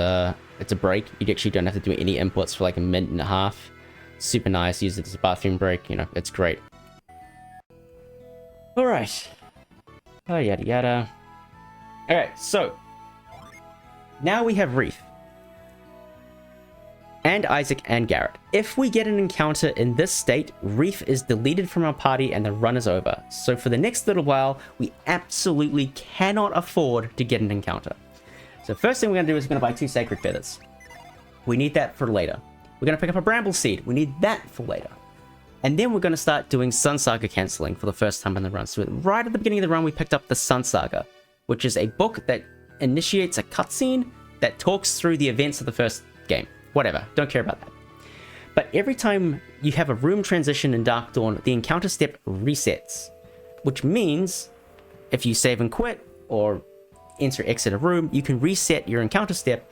it's a break. You actually don't have to do any inputs for like a minute and a half. Super nice. Use it as a bathroom break. You know, it's great. All right. Oh, yada yada. All right, so now we have Reef and Isaac and Garrett. If we get an encounter in this state, Reef is deleted from our party and the run is over. So for the next little while, we absolutely cannot afford to get an encounter. So first thing we're going to do is we're going to buy 2 Sacred Feathers. We need that for later. We're going to pick up a Bramble Seed. We need that for later. And then we're going to start doing Sun Saga cancelling for the first time in the run. So right at the beginning of the run, we picked up the Sun Saga, which is a book that initiates a cutscene that talks through the events of the first game. Whatever, don't care about that. But every time you have a room transition in Dark Dawn, the encounter step resets, which means if you save and quit or enter exit a room, you can reset your encounter step.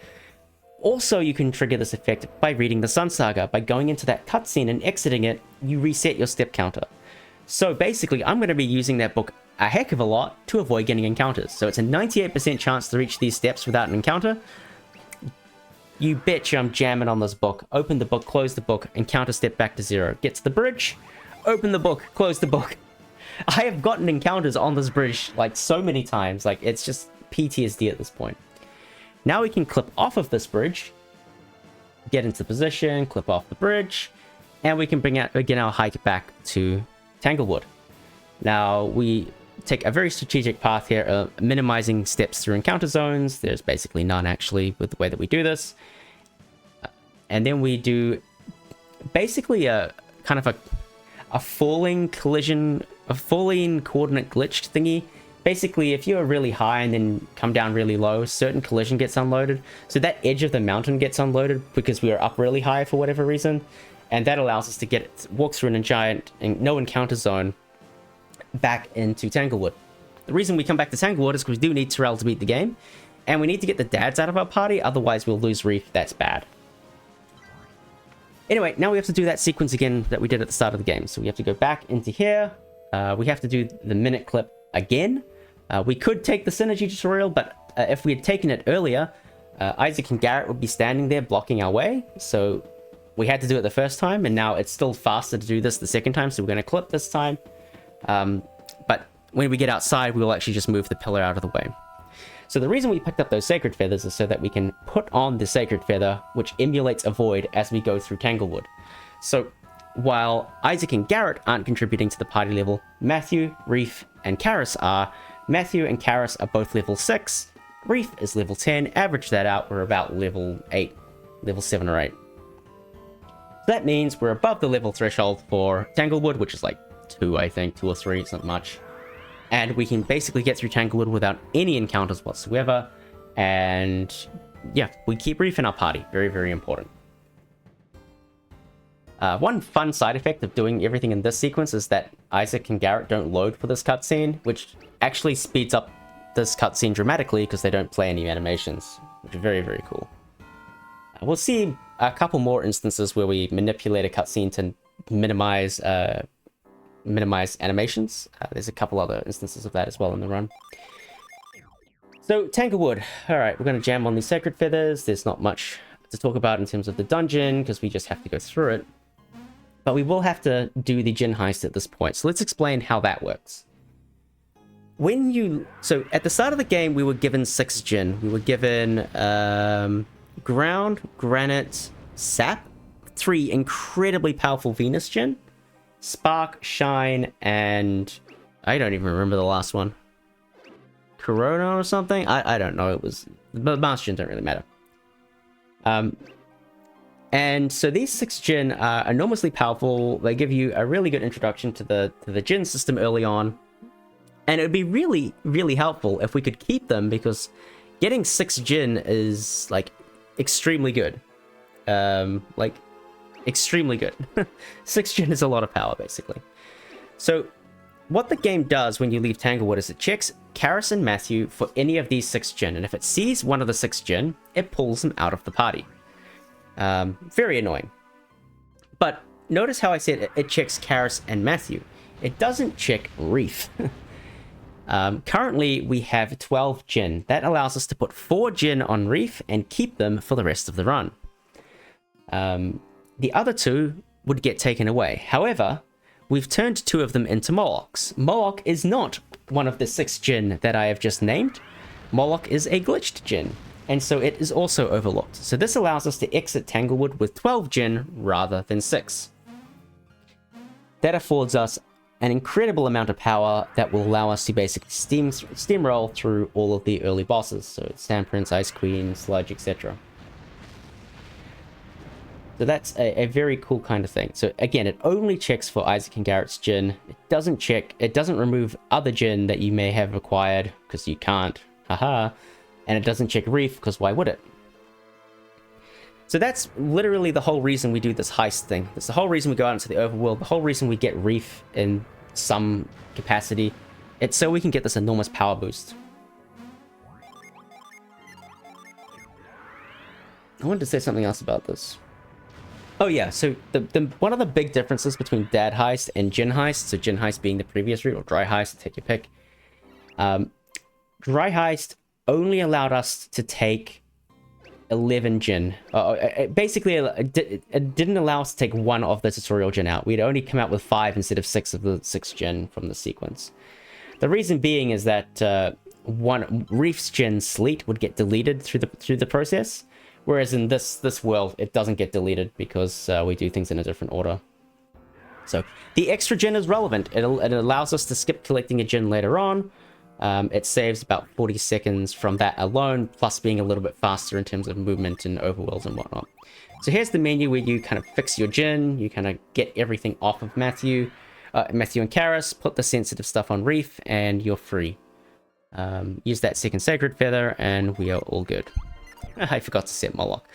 Also, you can trigger this effect by reading the Sun Saga. By going into that cutscene and exiting it, you reset your step counter. So basically, I'm going to be using that book a heck of a lot to avoid getting encounters. So it's a 98% chance to reach these steps without an encounter. You betcha I'm jamming on this book. Open the book, close the book, encounter step back to 0. Get to the bridge, open the book, close the book. I have gotten encounters on this bridge like so many times. Like it's just PTSD at this point. Now we can clip off of this bridge, get into position, clip off the bridge, and we can begin our hike back to Tanglewood. Now we take a very strategic path here, minimizing steps through encounter zones. There's basically none actually with the way that we do this. And then we do basically a kind of a falling collision, a falling coordinate glitch thingy. Basically, if you're really high and then come down really low, certain collision gets unloaded. So that edge of the mountain gets unloaded because we are up really high for whatever reason. And that allows us to walk through a giant no encounter zone back into Tanglewood. The reason we come back to Tanglewood is because we do need Terrell to beat the game. And we need to get the dads out of our party, otherwise we'll lose Reef. That's bad. Anyway, now we have to do that sequence again that we did at the start of the game. So we have to go back into here. We have to do the minute clip again. We could take the synergy tutorial, but if we had taken it earlier, Isaac and Garrett would be standing there blocking our way. So we had to do it the first time, and now it's still faster to do this the second time, so we're going to clip this time. But when we get outside, we will actually just move the pillar out of the way. So the reason we picked up those Sacred Feathers is so that we can put on the Sacred Feather, which emulates a void as we go through Tanglewood. So while Isaac and Garrett aren't contributing to the party level, Matthew, Reef, and Karis are. Matthew and Karis are both level 6. Reef is level 10. Average that out, we're about level 8. Level 7 or 8. So that means we're above the level threshold for Tanglewood, which is like 2, I think. 2 or 3, it's not much. And we can basically get through Tanglewood without any encounters whatsoever. And yeah, we keep Reef in our party. Very, very important. One fun side effect of doing everything in this sequence is that Isaac and Garrett don't load for this cutscene, which actually speeds up this cutscene dramatically because they don't play any animations, which is very, very cool. We'll see a couple more instances where we manipulate a cutscene to minimize animations. There's a couple other instances of that as well in the run. So, Tanglewood. Alright, we're going to jam on these Sacred Feathers. There's not much to talk about in terms of the dungeon, because we just have to go through it. But we will have to do the Djinn heist at this point. So let's explain how that works. So, at the start of the game, we were given 6 Djinn. We were given Ground, Granite, Sap, 3 incredibly powerful Venus Djinn, Spark, Shine, and I don't even remember the last one. Corona or something? I don't know. It was... The Master Djinn don't really matter. And so these 6 Djinn are enormously powerful. They give you a really good introduction to the Djinn system early on. And it would be really, really helpful if we could keep them, because getting 6 Djinn is, like, extremely good. Like, extremely good. 6 Djinn is a lot of power, basically. So, what the game does when you leave Tanglewood is it checks Karis and Matthew for any of these 6 Djinn, and if it sees one of the 6 Djinn, it pulls them out of the party. Very annoying. But notice how I said it checks Karis and Matthew. It doesn't check Reef. Currently, we have 12 Jin. That allows us to put 4 Jin on Reef and keep them for the rest of the run. The other 2 would get taken away. However, we've turned 2 of them into Molochs. Moloch is not one of the 6 Jin that I have just named. Moloch is a glitched Jin, and so it is also overlooked. So this allows us to exit Tanglewood with 12 Jin rather than 6. That affords us an incredible amount of power that will allow us to basically steamroll through all of the early bosses. So Sand Prince, Ice Queen, Sludge, etc. So that's a very cool kind of thing. So again, it only checks for Isaac and Garrett's Jin. It doesn't remove other Jin that you may have acquired, because you can't. Haha. And it doesn't check Reef, because why would it? So that's literally the whole reason we do this heist thing. That's the whole reason we go out into the overworld. The whole reason we get Reef in some capacity. It's so we can get this enormous power boost. I wanted to say something else about this. Oh yeah, so one of the big differences between Dad Heist and Jin Heist, so Jin Heist being the previous route, or Dry Heist, take your pick. Dry Heist only allowed us to take 11 Jin. Basically, it didn't allow us to take 1 of the tutorial Jin out. We'd only come out with 5 instead of 6 of the 6 Jin from the sequence. The reason being is that one Reef's Jin Sleet would get deleted through the process. Whereas in this world, it doesn't get deleted because we do things in a different order. So the extra Jin is relevant. It allows us to skip collecting a Jin later on. It saves about 40 seconds from that alone, plus being a little bit faster in terms of movement and overworlds and whatnot. So here's the menu where you kind of fix your Jin. You kind of get everything off of Matthew and Karis, put the sensitive stuff on Reef, and you're free. Use that second Sacred Feather, and we are all good. I forgot to set Moloch.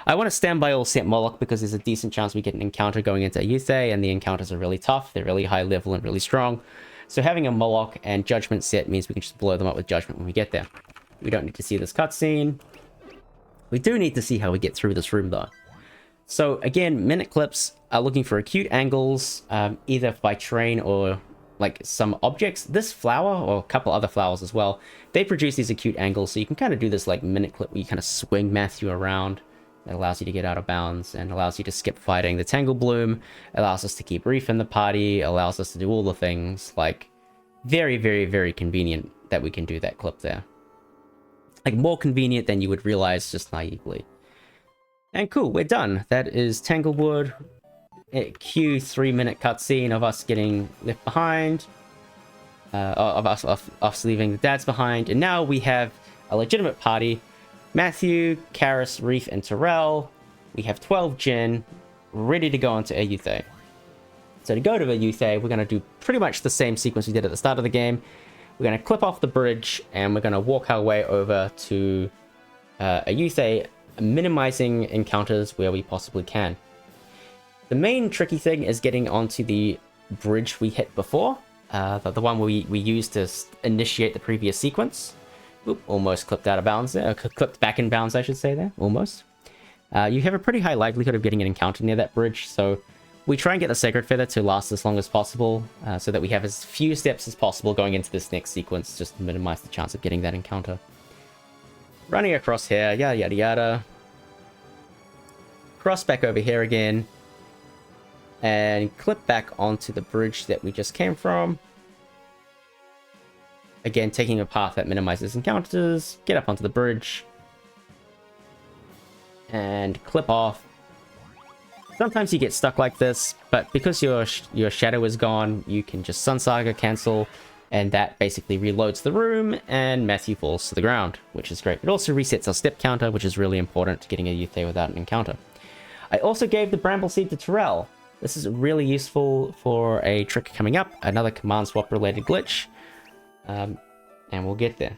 I want to stand by all set Moloch because there's a decent chance we get an encounter going into Ayuthay, and the encounters are really tough. They're really high level and really strong. So having a Moloch and Judgment set means we can just blow them up with Judgment when we get there. We don't need to see this cutscene. We do need to see how we get through this room though. So again, minute clips are looking for acute angles, either by terrain or like some objects. This flower, or a couple other flowers as well, they produce these acute angles, so you can kind of do this like minute clip where you kind of swing Matthew around. That allows you to get out of bounds and allows you to skip fighting the Tangle Bloom, allows us to keep Reef in the party, allows us to do all the things. Like, very, very, very convenient that we can do that clip there. Like, more convenient than you would realize just naively. And cool, we're done. That is Tanglewood. Cue 3-minute cutscene of us getting left behind, of us leaving the dads behind, and now we have a legitimate party. Matthew, Karis, Reef, and Terrell. We have 12 Jin ready to go into Ayuthay. So to go to Ayuthay, we're going to do pretty much the same sequence we did at the start of the game. We're going to clip off the bridge and we're going to walk our way over to Ayuthay, minimizing encounters where we possibly can. The main tricky thing is getting onto the bridge we hit before, the one we used to initiate the previous sequence. Oop, almost clipped out of bounds there. Clipped back in bounds, I should say there. Almost. You have a pretty high likelihood of getting an encounter near that bridge, so we try and get the Sacred Feather to last as long as possible, so that we have as few steps as possible going into this next sequence, just to minimize the chance of getting that encounter. Running across here, yada yada yada. Cross back over here again. And clip back onto the bridge that we just came from. Again, taking a path that minimizes encounters. Get up onto the bridge. And clip off. Sometimes you get stuck like this, but because your shadow is gone, you can just Sun Saga cancel, and that basically reloads the room, and Matthew falls to the ground, which is great. It also resets our step counter, which is really important to getting a Ayuthay without an encounter. I also gave the Bramble Seed to Terrell. This is really useful for a trick coming up, another command swap related glitch, and we'll get there.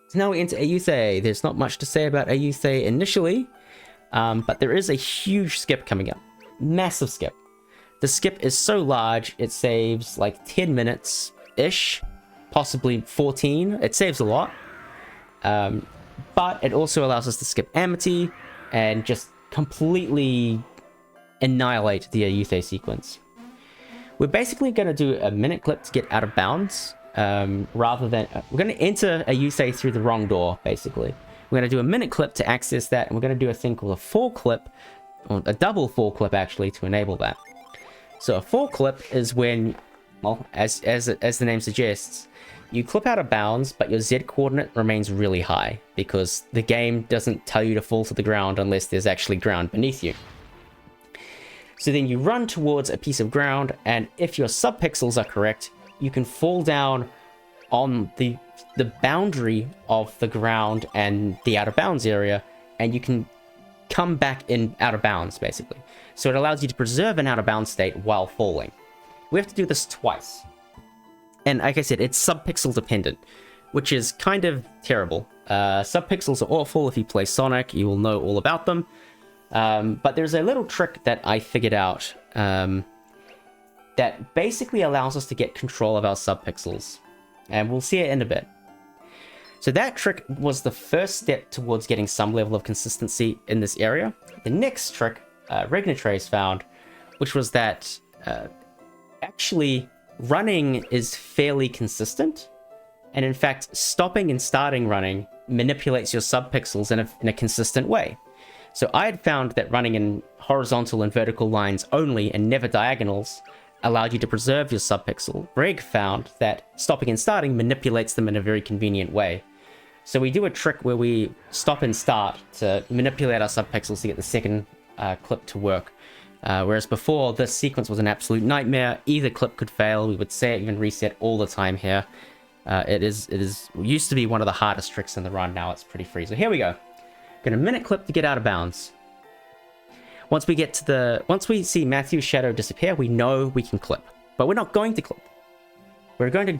So now we're into Ayuthay. There's not much to say about Ayuthay initially, but there is a huge skip coming up. Massive skip. The skip is so large, it saves like 10 minutes-ish, possibly 14. It saves a lot. But it also allows us to skip Amity and just completely annihilate the Ayuthay sequence. We're basically going to do a minute clip to get out of bounds, rather than... we're going to enter Ayuthay through the wrong door, basically. We're going to do a minute clip to access that, and we're going to do a thing called a full clip, or a double full clip, actually, to enable that. So a full clip is when, well, as the name suggests, you clip out of bounds, but your Z coordinate remains really high, because the game doesn't tell you to fall to the ground unless there's actually ground beneath you. So then you run towards a piece of ground, and if your subpixels are correct, you can fall down on the boundary of the ground and the out of bounds area, and you can come back in out of bounds, basically. So it allows you to preserve an out of bounds state while falling. We have to do this twice. And like I said, it's subpixel dependent, which is kind of terrible. Subpixels are awful. If you play Sonic, you will know all about them. But there's a little trick that I figured out that basically allows us to get control of our subpixels. And we'll see it in a bit. So that trick was the first step towards getting some level of consistency in this area. The next trick, Regnatrace found, which was that actually running is fairly consistent. And in fact, stopping and starting running manipulates your subpixels in a consistent way. So I had found that running in horizontal and vertical lines only and never diagonals allowed you to preserve your subpixel. Reg found that stopping and starting manipulates them in a very convenient way. So we do a trick where we stop and start to manipulate our subpixels to get the second clip to work. Whereas before, this sequence was an absolute nightmare. Either clip could fail. We would save and reset all the time here. It used to be one of the hardest tricks in the run. Now it's pretty free. So here we go. Got a minute clip to get out of bounds. Once we see Matthew's shadow disappear, we know we can clip. But we're not going to clip. We're going to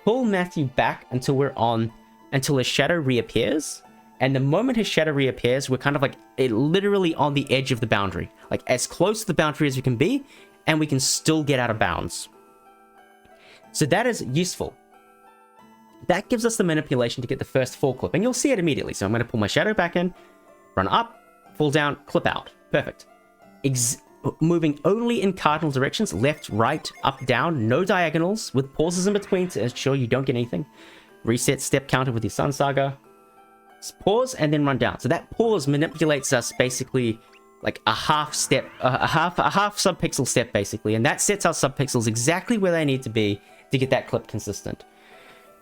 pull Matthew back until his shadow reappears. And the moment his shadow reappears, we're kind of like literally on the edge of the boundary. Like as close to the boundary as we can be, and we can still get out of bounds. So that is useful. That gives us the manipulation to get the first full clip, and you'll see it immediately. So I'm going to pull my shadow back in, run up, fall down, clip out. Perfect. Moving only in cardinal directions, left, right, up, down, no diagonals, with pauses in between to ensure you don't get anything. Reset step counter with your Sun Saga. Pause and then run down. So that pause manipulates us basically like a half step, a half subpixel step basically, and that sets our subpixels exactly where they need to be to get that clip consistent.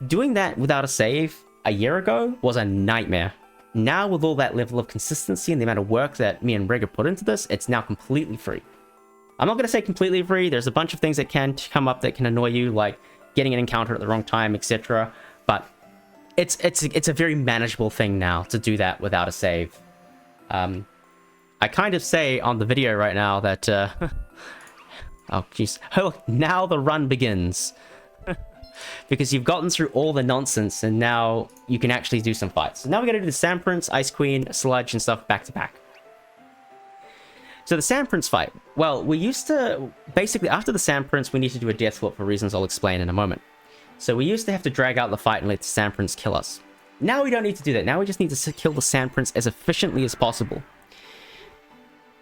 Doing that without a save a year ago was a nightmare. Now with all that level of consistency and the amount of work that me and Reg have put into this, it's now completely free. I'm not going to say completely free. There's a bunch of things that can come up that can annoy you, like getting an encounter at the wrong time, etc. But it's a very manageable thing now to do that without a save. I kind of say on the video right now that oh jeez, oh, now the run begins. Because you've gotten through all the nonsense and now you can actually do some fights. So now we're going to do the Sand Prince, Ice Queen, Sludge and stuff back to back. So the Sand Prince fight. Well, we used to... Basically, after the Sand Prince, we need to do a death flip for reasons I'll explain in a moment. So we used to have to drag out the fight and let the Sand Prince kill us. Now we don't need to do that. Now we just need to kill the Sand Prince as efficiently as possible.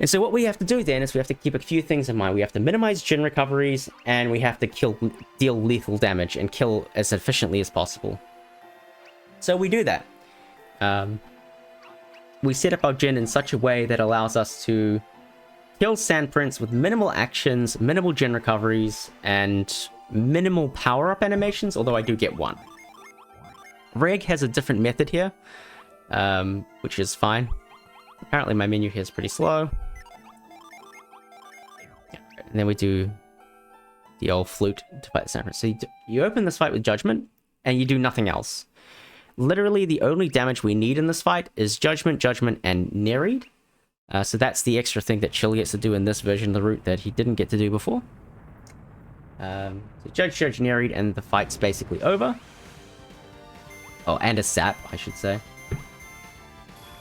And so what we have to do then is we have to keep a few things in mind. We have to minimize gen recoveries, and we have to deal lethal damage and kill as efficiently as possible. So we do that. We set up our gen in such a way that allows us to kill Sand Prince with minimal actions, minimal gen recoveries, and minimal power-up animations, although I do get one. Reg has a different method here, which is fine. Apparently my menu here is pretty slow. And then we do the old flute to fight the Sand Prince. So you open this fight with Judgment, and you do nothing else. Literally, the only damage we need in this fight is Judgment, Judgment, and Nereid. So that's the extra thing that Chill gets to do in this version of the route that he didn't get to do before. So Judge, Nereid, and the fight's basically over. Oh, and a sap, I should say.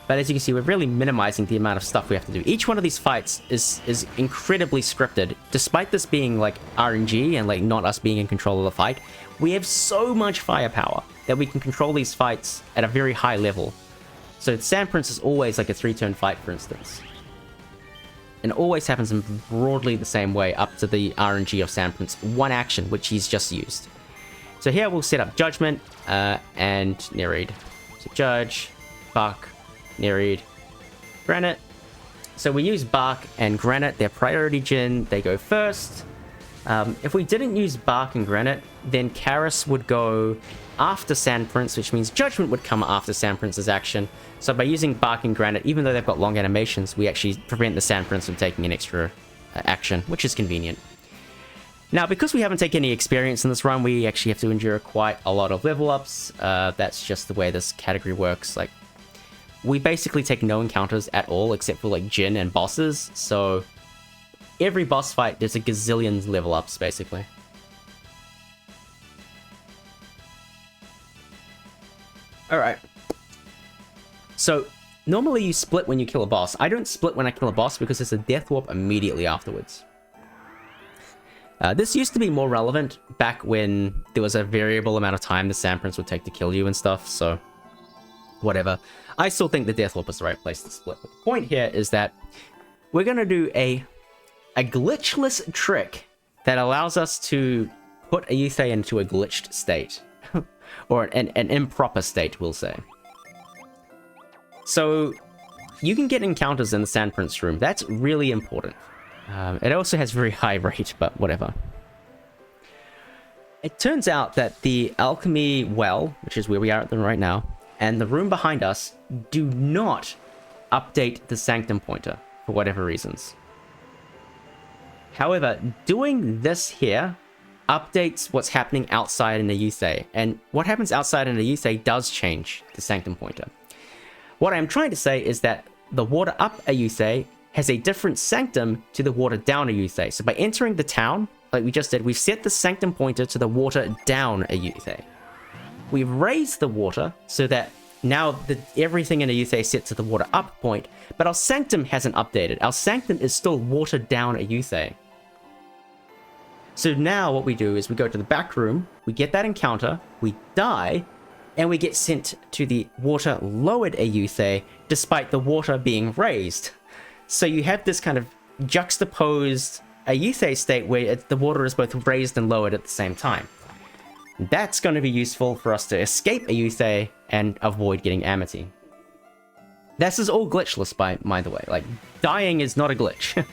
But as you can see, we're really minimizing the amount of stuff we have to do. Each one of these fights is incredibly scripted. Despite this being like RNG and like not us being in control of the fight, we have so much firepower that we can control these fights at a very high level. So Sand Prince is always like a 3-turn fight, for instance. And it always happens in broadly the same way up to the RNG of Sand Prince. One action, which he's just used. So here we'll set up Judgment and Nereid. So Judge, Bark, Nereid, Granite. So we use Bark and Granite. They're priority gen. They go first. If we didn't use Bark and Granite, then Karis would go after Sand Prince, which means Judgment would come after Sand Prince's action. So by using Bark and Granite, even though they've got long animations, we actually prevent the Sand Prince from taking an extra action, which is convenient. Now, because we haven't taken any experience in this run, we actually have to endure quite a lot of level ups. That's just the way this category works. Like, we basically take no encounters at all, except for like Jin and bosses. So every boss fight, there's a gazillion level ups, basically. Alright. So, normally you split when you kill a boss. I don't split when I kill a boss because there's a death warp immediately afterwards. This used to be more relevant back when there was a variable amount of time the Sand Prince would take to kill you and stuff, so whatever. I still think the death warp is the right place to split. But the point here is that we're going to do a glitchless trick that allows us to put Ayuthay into a glitched state. Or an improper state, we'll say. So, you can get encounters in the Sand Prince room. That's really important. It also has very high rate, but whatever. It turns out that the Alchemy Well, which is where we are at them right now, and the room behind us do not update the Sanctum pointer, for whatever reasons. However, doing this here updates what's happening outside in the Ayuthay, and what happens outside in the Ayuthay does change the Sanctum pointer. What I'm trying to say is that the water up Ayuthay has a different Sanctum to the water down Ayuthay. So by entering the town, like we just did, we've set the Sanctum pointer to the water down Ayuthay. We've raised the water so that now everything in Ayuthay is set to the water up point, but our Sanctum hasn't updated. Our Sanctum is still water down Ayuthay. So now what we do is we go to the back room, we get that encounter, we die, and we get sent to the water lowered Ayuthay, despite the water being raised. So you have this kind of juxtaposed Ayuthay state where the water is both raised and lowered at the same time. That's going to be useful for us to escape Ayuthay and avoid getting Amity. This is all glitchless, by the way. Like, dying is not a glitch.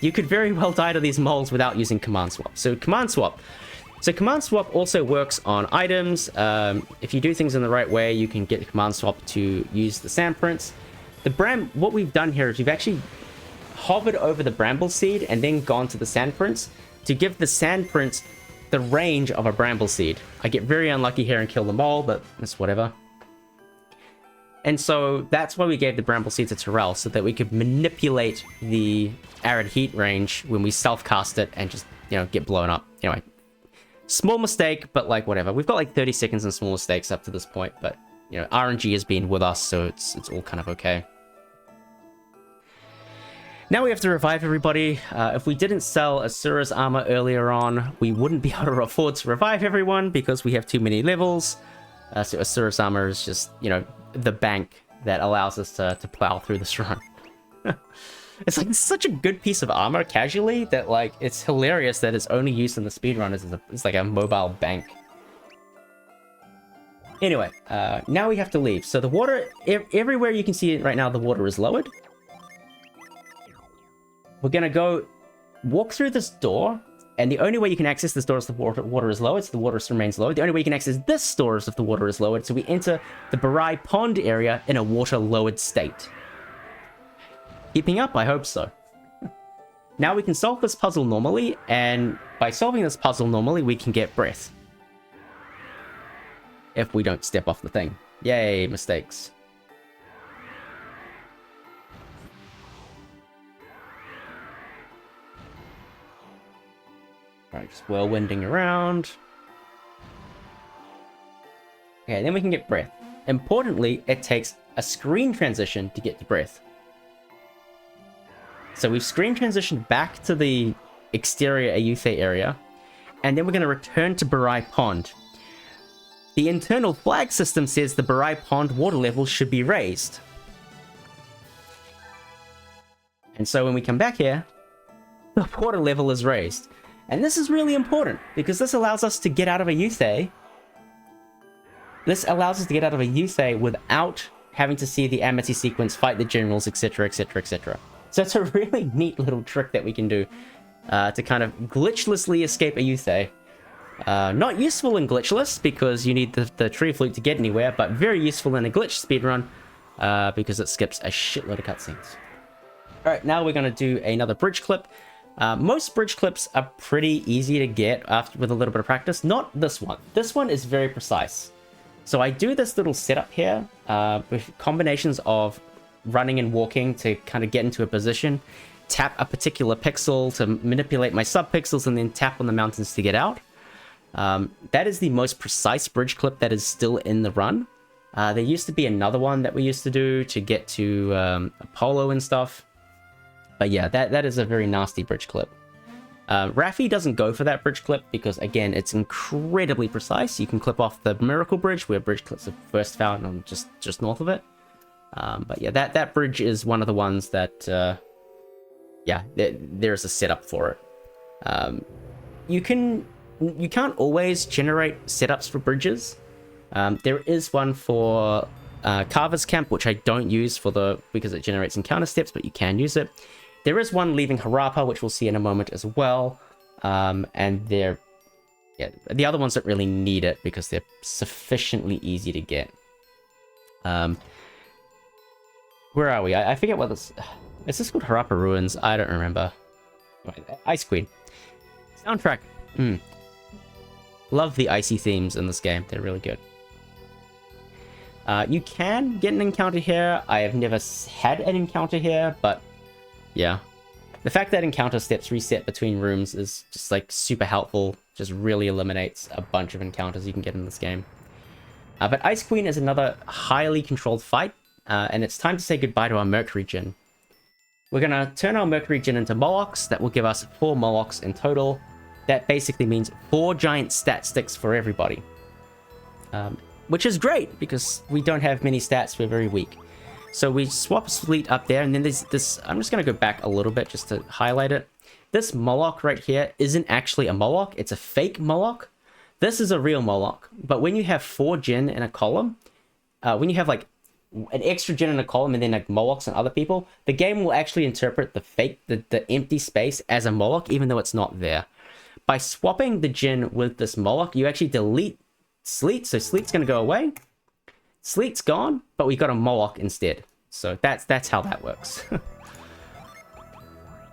You could very well die to these moles without using Command Swap. So Command Swap also works on items. If you do things in the right way, you can get Command Swap to use the Sand Prince. What we've done here is we've actually hovered over the Bramble Seed and then gone to the Sand Prince to give the Sand Prince the range of a Bramble Seed. I get very unlucky here and kill them all, but that's whatever. And so that's why we gave the Bramble Seed to Terrell, so that we could manipulate the Arid Heat range when we self-cast it and just, get blown up. Anyway, small mistake, but like whatever. We've got like 30 seconds in small mistakes up to this point, but RNG has been with us, so it's all kind of okay. Now we have to revive everybody. If we didn't sell Asura's armor earlier on, we wouldn't be able to afford to revive everyone because we have too many levels. So Asura's armor is just, the bank that allows us to plow through this run. It's like such a good piece of armor casually that like it's hilarious that its only use in the speedrun is like a mobile bank. Anyway, now we have to leave. So the water, everywhere you can see it right now, the water is lowered. We're gonna go walk through this door, and the only way you can access this door is the water is lowered, so the water remains lowered. The only way you can access this door is if the water is lowered, so we enter the Barai Pond area in a water-lowered state. Keeping up? I hope so. Now we can solve this puzzle normally, and by solving this puzzle normally, we can get breath. If we don't step off the thing. Yay, mistakes. Alright, just whirlwinding around. Okay, then we can get breath. Importantly, it takes a screen transition to get to breath. So we've screen transitioned back to the exterior Ayuthay area, and then we're going to return to Barai Pond. The internal flag system says the Barai Pond water level should be raised. And so when we come back here, the water level is raised. And this is really important, because this allows us to get out of Ayuthay. This allows us to get out of Ayuthay without having to see the Amity sequence, fight the generals, etc, etc, etc. So it's a really neat little trick that we can do to kind of glitchlessly escape Ayuthay. Not useful in glitchless, because you need the tree flute to get anywhere, but very useful in a glitch speedrun, because it skips a shitload of cutscenes. Alright, now we're going to do another bridge clip. Most bridge clips are pretty easy to get with a little bit of practice. Not this one. This one is very precise. So I do this little setup here with combinations of running and walking to kind of get into a position, tap a particular pixel to manipulate my subpixels, and then tap on the mountains to get out. That is the most precise bridge clip that is still in the run. There used to be another one that we used to do to get to Apollo and stuff. But yeah, that is a very nasty bridge clip. Raffi doesn't go for that bridge clip because, again, it's incredibly precise. You can clip off the Miracle Bridge, where bridge clips are first found on just north of it. But yeah, that bridge is one of the ones that, yeah, there's a setup for it. You can't always generate setups for bridges. There is one for Carver's Camp, which I don't use because it generates encounter steps, but you can use it. There is one leaving Harappa, which we'll see in a moment as well. And the other ones don't really need it because they're sufficiently easy to get. Where are we? I forget what this... Is this called Harappa Ruins? I don't remember. Ice Queen. Soundtrack. Love the icy themes in this game. They're really good. You can get an encounter here. I have never had an encounter here, but yeah. The fact that encounter steps reset between rooms is just like super helpful. Just really eliminates a bunch of encounters you can get in this game. But Ice Queen is another highly controlled fight, and it's time to say goodbye to our Mercury Djinn. We're going to turn our Mercury Djinn into Molochs. That will give us 4 Molochs in total. That basically means 4 giant stat sticks for everybody. Which is great, because we don't have many stats, we're very weak. So we swap Fleet up there, and then there's this... I'm just going to go back a little bit just to highlight it. This Moloch right here isn't actually a Moloch, it's a fake Moloch. This is a real Moloch, but when you have 4 Djinn in a column, when you have like an extra Djinn in a column and then like Molochs and other people, the game will actually interpret the fake, the empty space as a Moloch, even though it's not there. By swapping the Djinn with this Moloch, you actually delete Sleet, so Sleet's going to go away. Sleet's gone, but we got a Moloch instead. So that's how that works.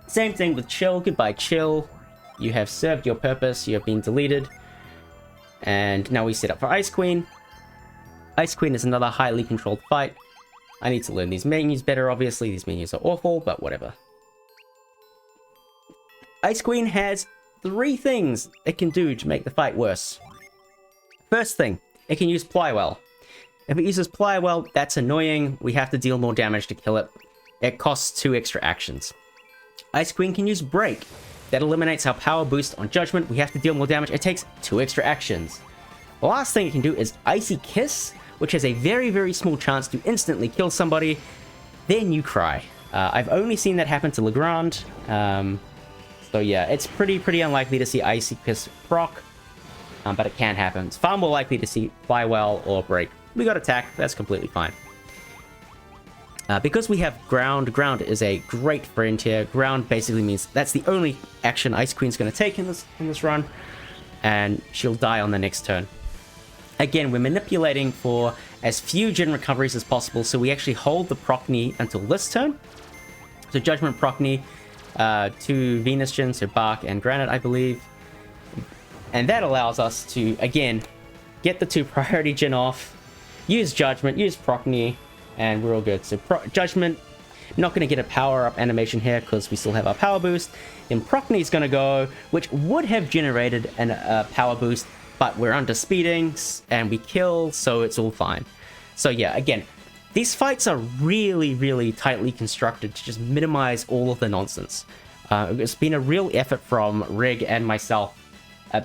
Same thing with Chill. Goodbye, Chill. You have served your purpose. You have been deleted. And now we set up for Ice Queen. Ice Queen is another highly controlled fight. I need to learn these menus better, obviously. These menus are awful, but whatever. Ice Queen has 3 things it can do to make the fight worse. First thing, it can use Plywell. If it uses Plywell, that's annoying. We have to deal more damage to kill it. It costs 2 extra actions. Ice Queen can use Break. That eliminates our power boost on Judgment. We have to deal more damage. It takes 2 extra actions. The last thing it can do is Icy Kiss, which has a very, very small chance to instantly kill somebody. Then you cry. I've only seen that happen to Legrand. So yeah, it's pretty unlikely to see Icy Kiss proc. But it can happen. It's far more likely to see Plywell or Break. We got Attack, that's completely fine. Because we have Ground, Ground is a great friend here. Ground basically means that's the only action Ice Queen's going to take in this run, and she'll die on the next turn. Again, we're manipulating for as few Djinn recoveries as possible, so we actually hold the Procny until this turn. So Judgment Procny, 2 Venus Djinn, so Bark and Granite, I believe. And that allows us to, again, get the 2 priority Djinn off, use Judgment, use Procny, and we're all good. So Judgment, not going to get a power-up animation here because we still have our power boost. Then Procny's going to go, which would have generated a power boost, but we're under speeding, and we kill, so it's all fine. So yeah, again, these fights are really, really tightly constructed to just minimize all of the nonsense. It's been a real effort from Rig and myself.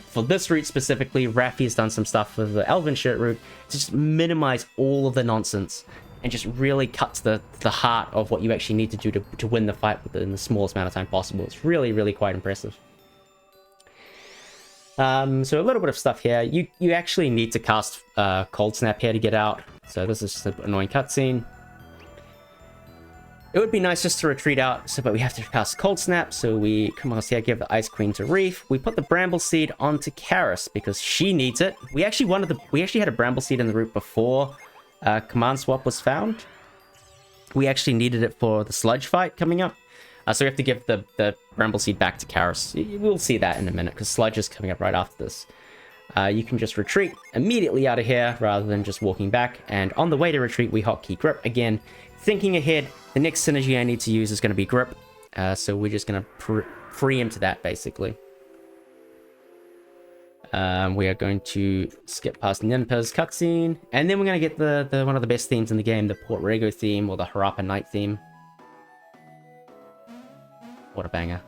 For this route specifically, Raffi has done some stuff for the Elven Shirt route to just minimize all of the nonsense and just really cut to the heart of what you actually need to do to win the fight within the smallest amount of time possible. It's really, really quite impressive. So a little bit of stuff here. You actually need to cast Cold Snap here to get out. So this is just an annoying cutscene. It would be nice just to retreat out, but we have to cast Cold Snap. So we come across here, give the Ice Queen to Reef. We put the Bramble Seed onto Karis because she needs it. We actually had a Bramble Seed in the route before Command Swap was found. We actually needed it for the Sludge fight coming up. So we have to give the Bramble Seed back to Karis. We'll see that in a minute because Sludge is coming up right after this. You can just retreat immediately out of here rather than just walking back. And on the way to retreat, we hotkey Grip again. Thinking ahead, the next synergy I need to use is going to be Grip. So we're just going to preempt that, basically. We are going to skip past Ninpa's cutscene. And then we're going to get the one of the best themes in the game, the Port Rego theme or the Harappa Night theme. What a banger.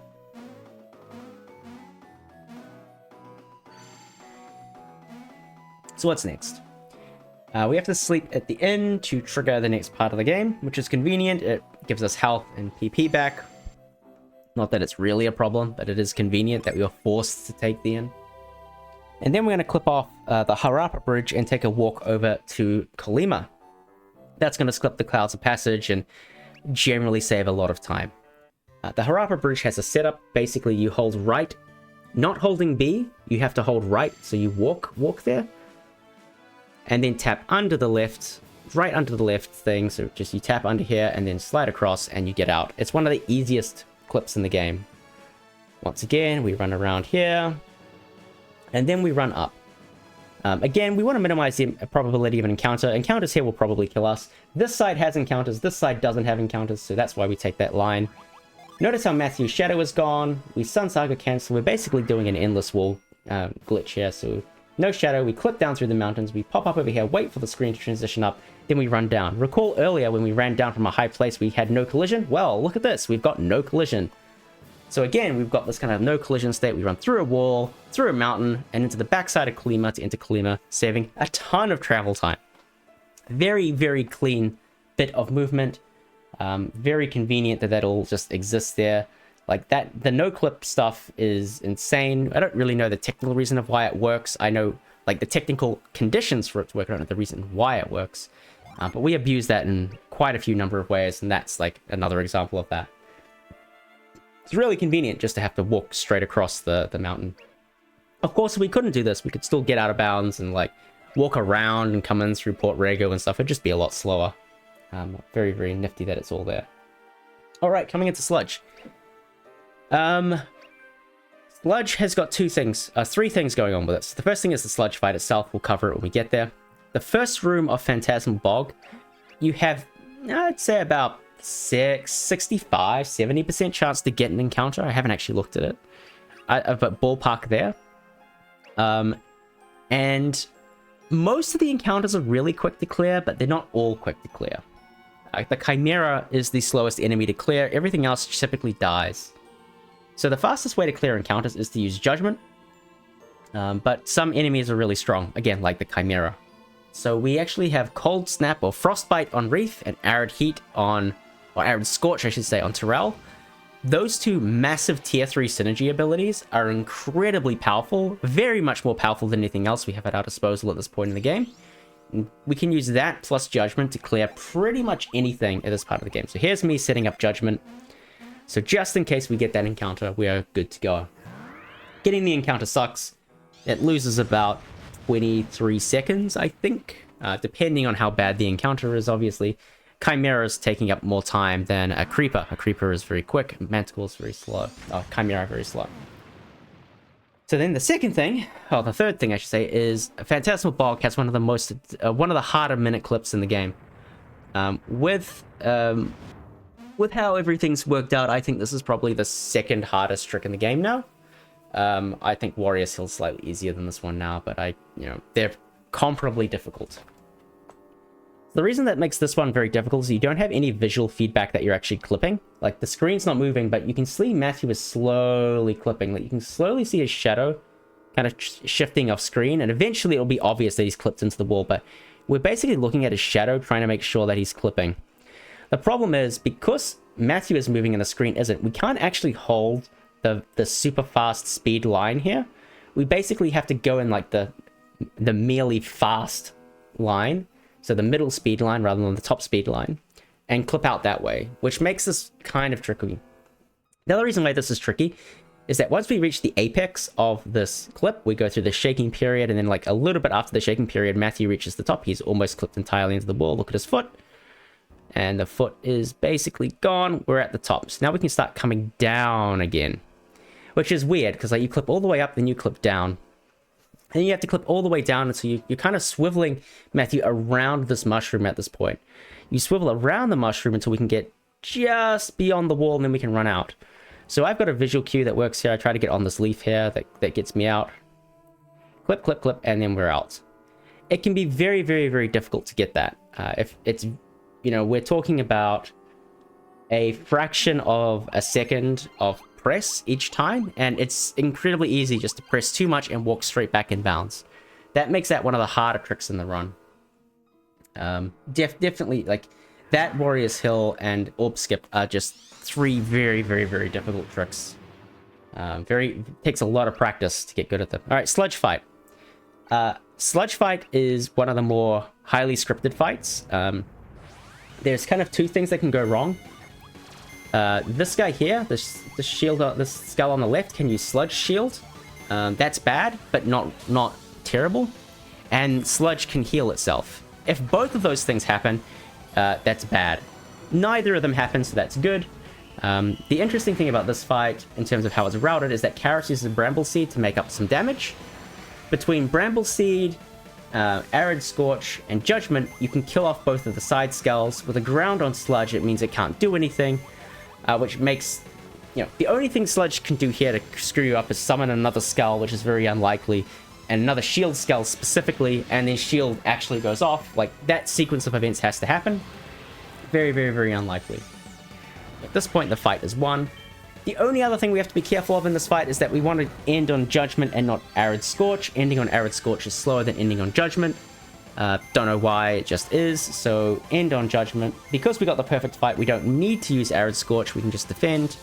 So what's next? We have to sleep at the inn to trigger the next part of the game, which is convenient. It gives us health and PP back. Not that it's really a problem, but it is convenient that we are forced to take the inn. And then we're going to clip off the Harappa Bridge and take a walk over to Kolyma. That's going to skip the Clouds of Passage and generally save a lot of time. The Harappa Bridge has a setup. Basically, you hold right, not holding B. You have to hold right, so you walk there. And then tap under the left, right under the left thing. So just you tap under here and then slide across and you get out. It's one of the easiest clips in the game. Once again, we run around here. And then we run up. Again, we want to minimize the probability of an encounter. Encounters here will probably kill us. This side has encounters. This side doesn't have encounters. So that's why we take that line. Notice how Matthew's shadow is gone. We Sun Saga cancel. We're basically doing an endless wall glitch here. So no shadow. We clip down through the mountains. We pop up over here, wait for the screen to transition up. Then we run down. Recall earlier when we ran down from a high place, we had no collision? Well, look at this. We've got no collision. So again, we've got this kind of no collision state. We run through a wall, through a mountain, and into the backside of Kolyma to enter Kolyma, saving a ton of travel time. Very, very clean bit of movement. Very convenient that that'll just exist there. Like that, the no-clip stuff is insane. I don't really know the technical reason of why it works. I know like the technical conditions for it to work. I don't know the reason why it works. But we abuse that in quite a few number of ways, and that's like another example of that. It's really convenient just to have to walk straight across the mountain. Of course, if we couldn't do this, we could still get out of bounds and like walk around and come in through Port Rego and stuff. It'd just be a lot slower. Very, very nifty that it's all there. All right, coming into Sludge. Sludge has got three things going on with it. So the first thing is the Sludge fight itself. We'll cover it when we get there. The first room of Phantasmal Bog, you have, I'd say about 65-70% chance to get an encounter. I haven't actually looked at it. But ballpark there. And most of the encounters are really quick to clear, but they're not all quick to clear. The Chimera is the slowest enemy to clear. Everything else typically dies. So the fastest way to clear encounters is to use Judgment. But some enemies are really strong. Again, like the Chimera. So we actually have Cold Snap or Frostbite on Reef and Arid Heat on... or Arid Scorch, I should say, on Terrell. Those two massive tier 3 synergy abilities are incredibly powerful. Very much more powerful than anything else we have at our disposal at this point in the game. We can use that plus Judgment to clear pretty much anything at this part of the game. So here's me setting up Judgment. So just in case we get that encounter, we are good to go. Getting the encounter sucks. It loses about 23 seconds, I think. Depending on how bad the encounter is, obviously. Chimera is taking up more time than a Creeper. A Creeper is very quick. Manticore is very slow. Chimera very slow. So then the second thing, or the third thing I should say, is Phantasmal Bog has one of the harder minute clips in the game. With how everything's worked out, I think this is probably the second hardest trick in the game now. I think Warrior's Hill's slightly easier than this one now, but they're comparably difficult. The reason that makes this one very difficult is you don't have any visual feedback that you're actually clipping. Like, the screen's not moving, but you can see Matthew is slowly clipping. Like, you can slowly see his shadow kind of shifting off screen, and eventually it'll be obvious that he's clipped into the wall, but we're basically looking at his shadow, trying to make sure that he's clipping. The problem is, because Matthew is moving and the screen isn't, we can't actually hold the super fast speed line here. we basically have to go in like the merely fast line, so the middle speed line rather than the top speed line, and clip out that way, which makes this kind of tricky. The other reason why this is tricky is that once we reach the apex of this clip, we go through the shaking period, and then like a little bit after the shaking period, Matthew reaches the top. He's almost clipped entirely into the wall. Look at his foot. And the foot is basically gone. We're at the top. So now we can start coming down again, which is weird because like you clip all the way up, then you clip down. And you have to clip all the way down, and so you're kind of swiveling Matthew around this mushroom at this point. You swivel around the mushroom until we can get just beyond the wall, and then we can run out. So I've got a visual cue that works here. I try to get on this leaf here that gets me out. Clip, clip, clip, and then we're out. It can be very, very, very difficult to get that. If it's, you know, we're talking about a fraction of a second of press each time, and it's incredibly easy just to press too much and walk straight back in bounds. That makes that one of the harder tricks in the run. Definitely, like, that Warrior's Hill and Orb Skip are just three very, very, very difficult tricks. Takes a lot of practice to get good at them. All right, Sludge Fight. Sludge Fight is one of the more highly scripted fights. There's kind of two things that can go wrong. This guy here, this shield, this skull on the left, can use Sludge Shield. That's bad, but not terrible. And Sludge can heal itself. If both of those things happen, that's bad. Neither of them happen, so that's good. The interesting thing about this fight, in terms of how it's routed, is that Karis uses Bramble Seed to make up some damage. Between Bramble Seed, Arid Scorch, and Judgment, you can kill off both of the side skulls. With a ground on Sludge, it means it can't do anything, which makes, you know, the only thing Sludge can do here to screw you up is summon another skull, which is very unlikely, and another shield skull specifically, and then shield actually goes off. Like, that sequence of events has to happen. Very, very, very unlikely. At this point, the fight is won. The only other thing we have to be careful of in this fight is that we want to end on Judgment and not Arid Scorch. Ending on Arid Scorch is slower than ending on Judgment. Don't know why, it just is. So end on Judgment. Because we got the perfect fight, we don't need to use Arid Scorch. We can just defend.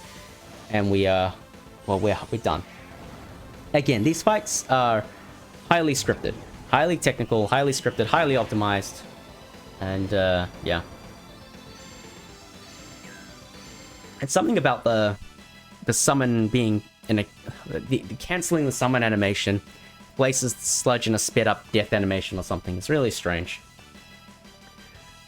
And we are, well, we're done. Again, these fights are highly scripted. Highly technical, highly scripted, highly optimized. And, yeah. It's something about the summon being in a... the cancelling the summon animation places Sludge in a sped up death animation or something. It's really strange.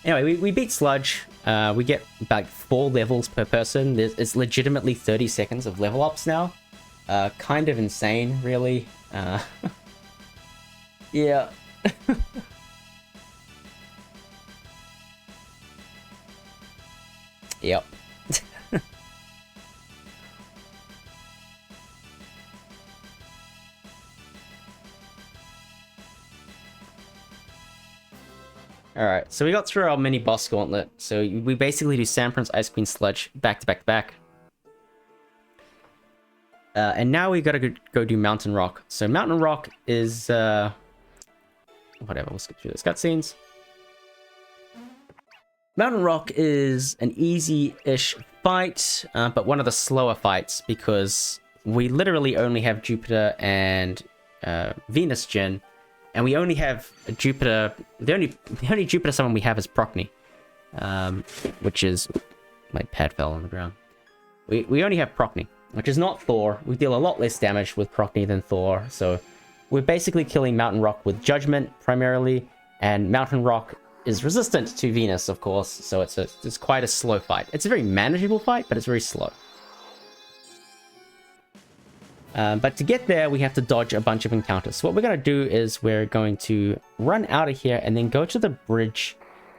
Anyway, we beat Sludge. We get about 4 levels per person. It's legitimately 30 seconds of level ups now. Kind of insane, really. Yeah. Yep. Alright, so we got through our mini boss gauntlet. So we basically do Sand Prince, Ice Queen, Sludge, back to back to back. And now we gotta go do Mountain Rock. So Mountain Rock is, whatever, we'll skip through those cutscenes. Mountain Rock is an easy-ish fight, but one of the slower fights because we literally only have Jupiter and Venus Gen. And we only have Jupiter... The only Jupiter summon we have is Procne. Which is... My pad fell on the ground. We only have Procne, which is not Thor. We deal a lot less damage with Procne than Thor. So we're basically killing Mountain Rock with Judgment, primarily. And Mountain Rock is resistant to Venus, of course. So it's quite a slow fight. It's a very manageable fight, but it's very slow. But to get there, we have to dodge a bunch of encounters. So what we're going to do is we're going to run out of here and then go to the bridge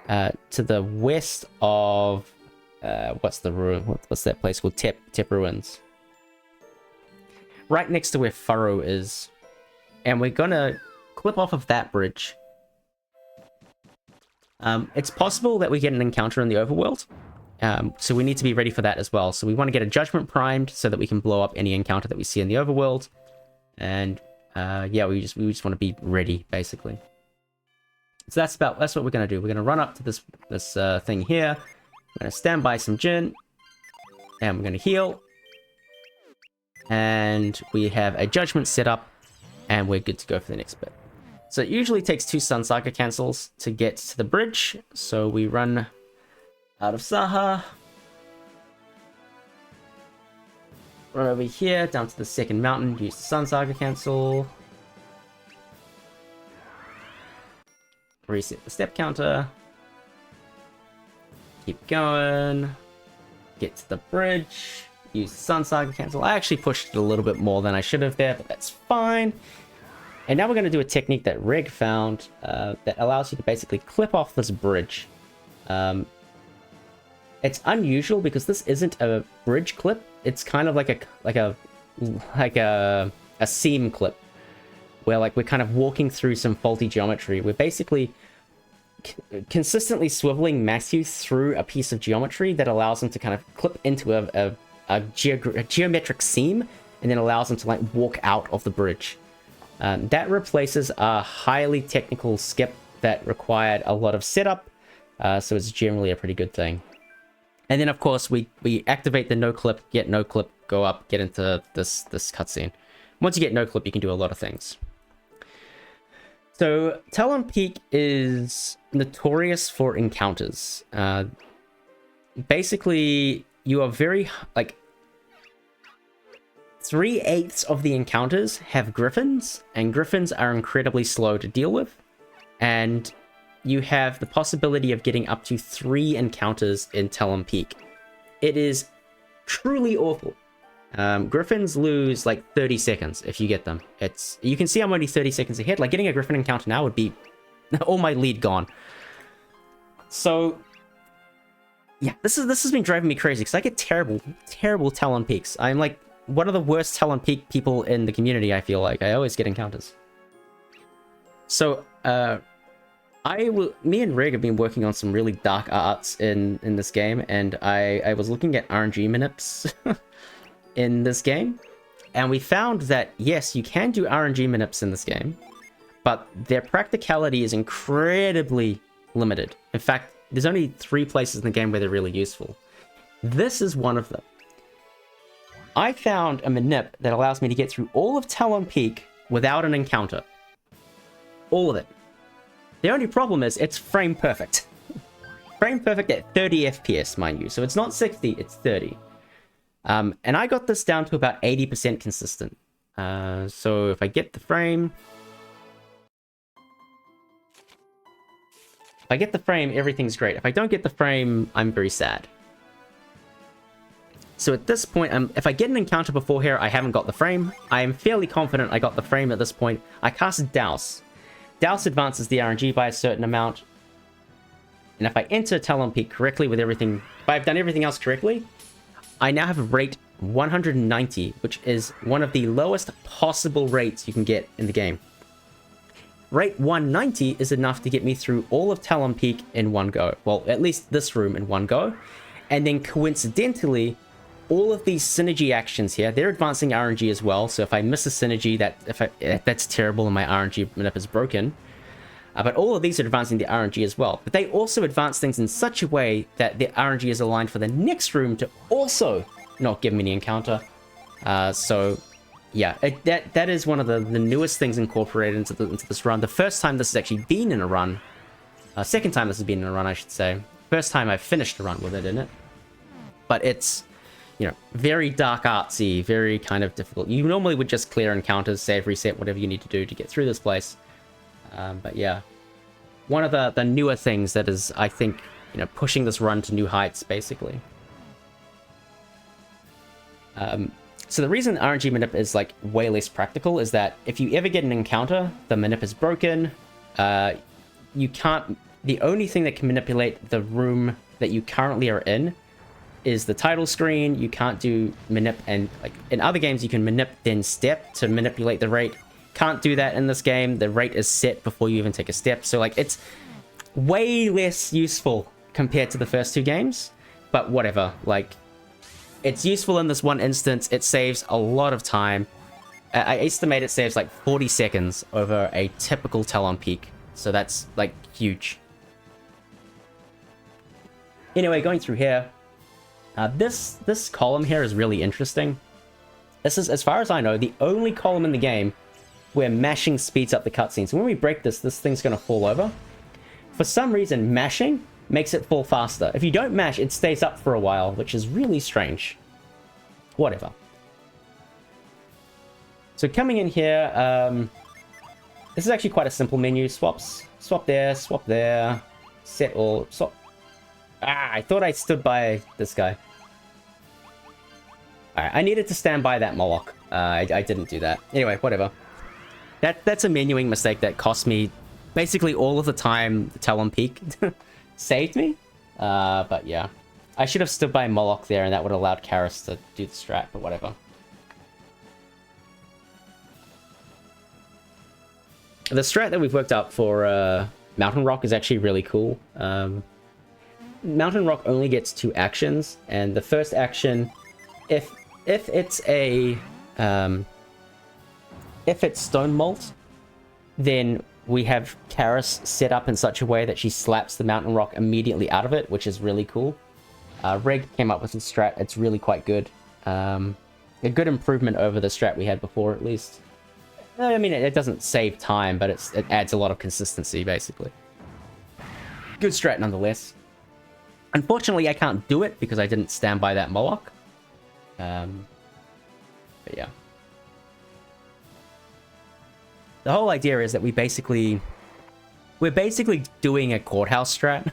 to the west of... what's that place called? Tep Ruins. Right next to where Furrow is. And we're going to clip off of that bridge. It's possible that we get an encounter in the overworld. So we need to be ready for that as well. So we want to get a Judgment primed so that we can blow up any encounter that we see in the overworld. And yeah, we just want to be ready, basically. So that's what we're going to do. We're going to run up to this thing here. We're going to stand by some Jin. And we're going to heal. And we have a Judgment set up. and we're good to go for the next bit. So it usually takes 2 Sun Saga cancels to get to the bridge, so we run out of Saha, run over here down to the second mountain, use the Sun Saga cancel, reset the step counter, keep going, get to the bridge, use the Sun Saga cancel. I actually pushed it a little bit more than I should have there, but that's fine. And now we're going to do a technique that Reg found that allows you to basically clip off this bridge. It's unusual because this isn't a bridge clip. It's kind of like a seam clip, where like we're kind of walking through some faulty geometry. We're basically consistently swiveling Matthew through a piece of geometry that allows him to kind of clip into a geometric seam, and then allows him to like walk out of the bridge. That replaces a highly technical skip that required a lot of setup, so it's generally a pretty good thing. And then, of course, we activate the no clip, get no clip, go up, get into this cutscene. Once you get no clip, you can do a lot of things. So, Talon Peak is notorious for encounters. Basically, you are very, like, 3/8 of the encounters have griffins, and griffins are incredibly slow to deal with. And you have the possibility of getting up to 3 encounters in Talon Peak. It is truly awful. Griffins lose like 30 seconds if you get them. You can see I'm only 30 seconds ahead. Like getting a griffin encounter now would be all my lead gone. So yeah, this has been driving me crazy because I get terrible Talon Peaks. I'm like one of the worst Talon Peak people in the community. I feel like I always get encounters. So me and Reg have been working on some really dark arts in this game, and I was looking at RNG manips in this game, and we found that yes, you can do RNG manips in this game, but their practicality is incredibly limited. In fact, there's only 3 places in the game where they're really useful. This is one of them. I found a manip that allows me to get through all of Talon Peak without an encounter. All of it. The only problem is it's frame perfect. Frame perfect at 30 FPS, mind you. So it's not 60, it's 30. And I got this down to about 80% consistent. So if I get the frame... If I get the frame, everything's great. If I don't get the frame, I'm very sad. So at this point, if I get an encounter before here, I haven't got the frame. I am fairly confident I got the frame at this point. I cast Douse. Douse advances the RNG by a certain amount. And if I enter Talon Peak correctly with everything... If I've done everything else correctly, I now have a rate 190, which is one of the lowest possible rates you can get in the game. Rate 190 is enough to get me through all of Talon Peak in one go. Well, at least this room in one go. And then coincidentally, all of these synergy actions here, they're advancing RNG as well. So if I miss a synergy, that's terrible and my RNG manip is broken. But all of these are advancing the RNG as well. But they also advance things in such a way that the RNG is aligned for the next room to also not give me the encounter. So yeah, that is one of the newest things incorporated into this run. The first time this has actually been in a run. Second time this has been in a run, I should say. First time I've finished a run with it in it. But it's... you know, very dark artsy, very kind of difficult. You normally would just clear encounters, save, reset, whatever you need to do to get through this place. But yeah, one of the newer things that is, I think, you know, pushing this run to new heights, basically. So the reason RNG manip is like way less practical is that if you ever get an encounter, the manip is broken. You can't. The only thing that can manipulate the room that you currently are in is the title screen. You can't do manip, and like in other games you can manip then step to manipulate the rate. Can't do that in this game. The rate is set before you even take a step, so like it's way less useful compared to the first 2 games, but whatever. Like, it's useful in this one instance. It saves a lot of time. I estimate it saves like 40 seconds over a typical Talon Peak, so that's like huge. Anyway, going through here, this column here is really interesting. This is, as far as I know, the only column in the game where mashing speeds up the cutscene. So when we break this, this thing's going to fall over. For some reason, mashing makes it fall faster. If you don't mash, it stays up for a while, which is really strange. Whatever. So coming in here, this is actually quite a simple menu. Swaps. Swap there, set all, swap. Ah, I thought I stood by this guy. Alright, I needed to stand by that moloch. I didn't do that. Anyway, whatever. That's a menuing mistake that cost me basically all of the time the Talon Peak saved me. But yeah. I should have stood by moloch there, and that would have allowed Karis to do the strat, but whatever. The strat that we've worked up for Mountain Rock is actually really cool. Mountain Rock only gets 2 actions, and the first action, if it's a if it's Stone Malt, then we have Karis set up in such a way that she slaps the Mountain Rock immediately out of it, which is really cool. Reg came up with this strat. It's really quite good. A good improvement over the strat we had before, at least. I mean, it doesn't save time, but it adds a lot of consistency, basically. Good strat, nonetheless. Unfortunately, I can't do it because I didn't stand by that moloch. But yeah. The whole idea is that we're basically doing a courthouse strat.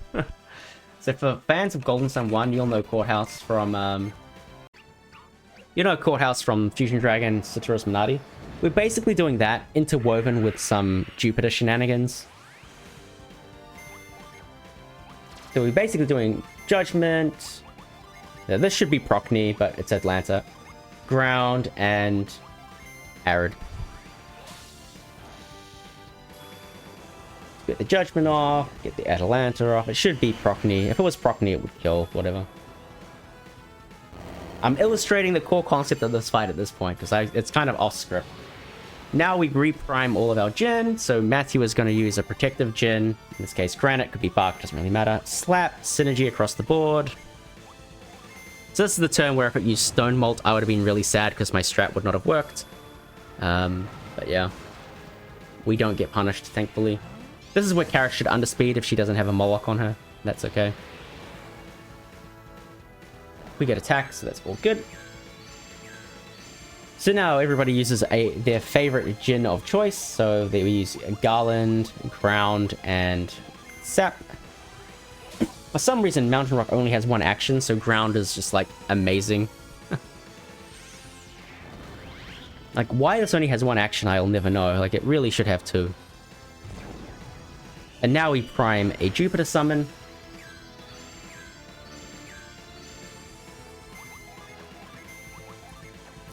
So for fans of Golden Sun 1, you'll know courthouse from courthouse from Fusion Dragon Satoru's Minati. We're basically doing that interwoven with some Jupiter shenanigans. So we're basically doing Judgment. Now, this should be Prockney, but it's Atlanta. Ground and Arid. Get the Judgment off, get the Atalanta off. It should be Prockney. If it was Prockney, it would kill, whatever. I'm illustrating the core concept of this fight at this point, because it's kind of off script. Now we reprime all of our Djinn, so Matthew is going to use a protective Djinn. In this case, Granite, could be Bark, doesn't really matter. Slap, synergy across the board. So this is the turn where if it used Stone Malt, I would have been really sad because my strat would not have worked. But yeah. We don't get punished, thankfully. This is where Karis should underspeed if she doesn't have a Moloch on her. That's okay. We get attack, so that's all good. So now everybody uses their favorite Djinn of choice. So they use Garland, Ground, and Sap. For some reason, Mountain Rock only has 1 action, so Ground is just, like, amazing. Like, why this only has 1 action, I'll never know. Like, it really should have 2. And now we prime a Jupiter summon.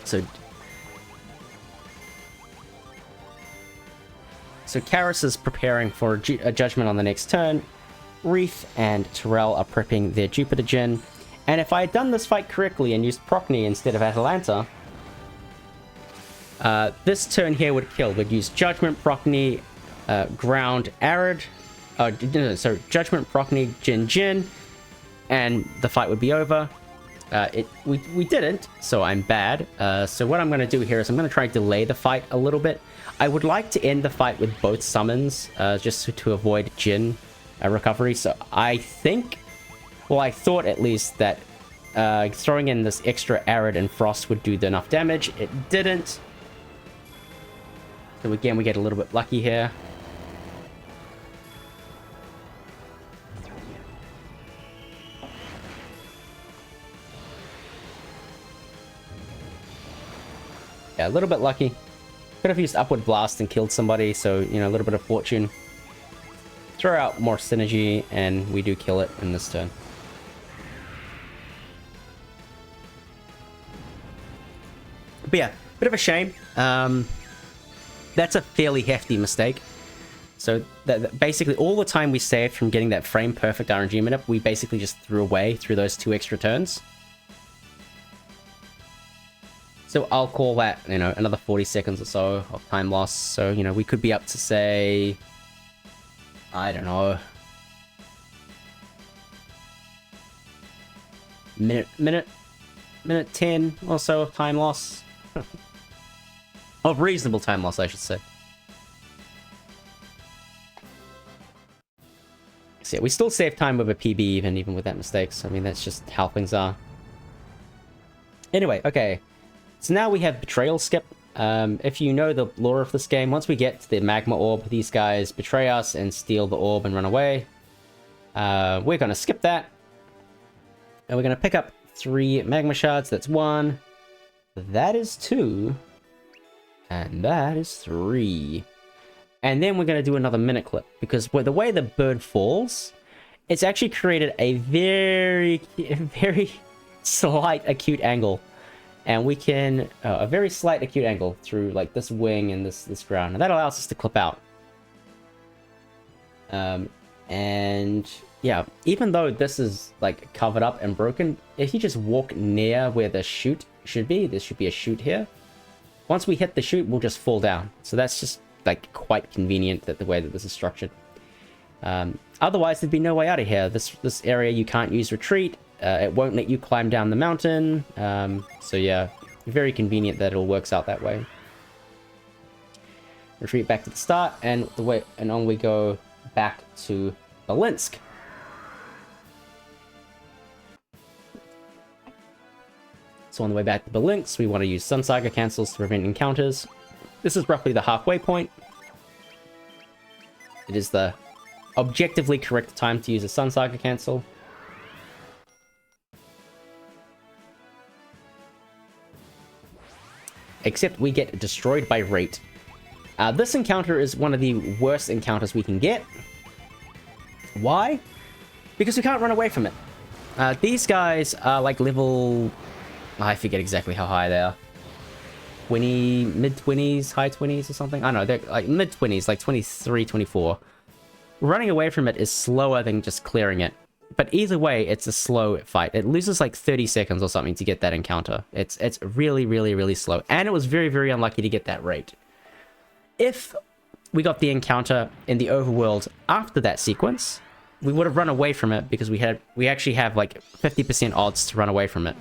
So Karis is preparing for a Judgment on the next turn. Reef and Terrell are prepping their Jupiter Djinn. And if I had done this fight correctly and used Prockney instead of Atalanta, this turn here would kill. We'd use Judgment, Prockney, Ground, Arid. So Judgment, Prockney, Djinn, and the fight would be over. We didn't, so I'm bad. So what I'm going to do here is I'm going to try to delay the fight a little bit. I would like to end the fight with both summons, just to avoid Djinn recovery. So I think, well, I thought at least that throwing in this extra Arid and Frost would do enough damage. It didn't. So again, we get a little bit lucky here. Yeah, a little bit lucky. Could have used Upward Blast and killed somebody, so, you know, a little bit of fortune. Throw out more synergy, and we do kill it in this turn. But yeah, bit of a shame. That's a fairly hefty mistake. So that basically all the time we saved from getting that frame perfect RNG minute, we basically just threw away through those 2 extra turns. So I'll call that, you know, another 40 seconds or so of time loss. So, you know, we could be up to, say, I don't know, minute 10 or so of time loss. Of reasonable time loss, I should say. yeah, we still save time with a PB even with that mistake. So, I mean, that's just how things are. Anyway, okay. So now we have Betrayal skip. If you know the lore of this game, once we get to the magma orb, these guys betray us and steal the orb and run away. We're going to skip that. And we're going to pick up 3 magma shards. That's 1. That is 2. And that is 3. And then we're going to do another minute clip. Because the way the bird falls, it's actually created a very, very slight acute angle. And we can, a very slight acute angle through like this wing and this ground. And that allows us to clip out. And yeah, even though this is like covered up and broken, if you just walk near where the chute should be, there should be a chute here. Once we hit the chute, we'll just fall down. So that's just like quite convenient that the way that this is structured. Otherwise, there'd be no way out of here. This area, you can't use retreat. It won't let you climb down the mountain. So yeah, very convenient that it all works out that way. Retreat back to the start, and on we go back to Balinsk. So on the way back to Balinsk, we want to use Sun Saga cancels to prevent encounters. This is roughly the halfway point. It is the objectively correct time to use a Sun Saga cancel. Except we get destroyed by Rate. This encounter is one of the worst encounters we can get. Why? Because we can't run away from it. These guys are like level... I forget exactly how high they are. 20, mid-20s, high 20s or something? I don't know, they're like mid-20s, like 23, 24. Running away from it is slower than just clearing it. But either way, it's a slow fight. It loses like 30 seconds or something to get that encounter. It's really, really, really slow. And it was very, very unlucky to get that rate. If we got the encounter in the overworld after that sequence, we would have run away from it because we actually have like 50% odds to run away from it.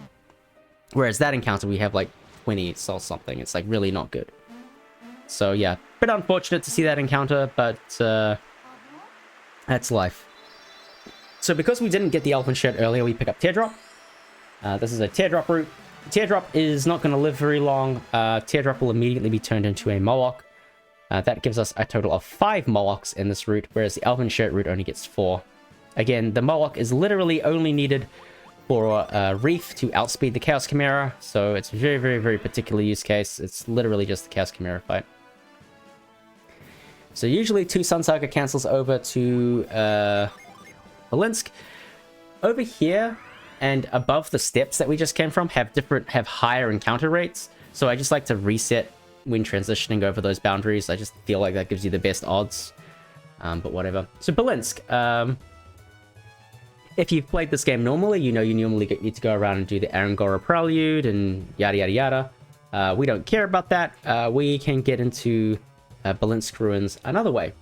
Whereas that encounter, we have like 20 or something. It's like really not good. So yeah, bit unfortunate to see that encounter, but that's life. So because we didn't get the Elfin Shirt earlier, we pick up Teardrop. This is a Teardrop route. Teardrop is not going to live very long. Teardrop will immediately be turned into a Moloch. That gives us a total of 5 Molochs in this route, whereas the Elfin Shirt route only gets 4. Again, the Moloch is literally only needed for Reef to outspeed the Chaos Chimera, so it's a very, very, very particular use case. It's literally just the Chaos Chimera fight. So usually 2 Sun Saga cancels over to Balinsk. Over here and above the steps that we just came from have higher encounter rates. So I just like to reset when transitioning over those boundaries. I just feel like that gives you the best odds. But whatever. So Balinsk. If you've played this game normally, you know you normally need to go around and do the Arangora Prelude and yada yada yada. We don't care about that. We can get into Balinsk Ruins another way.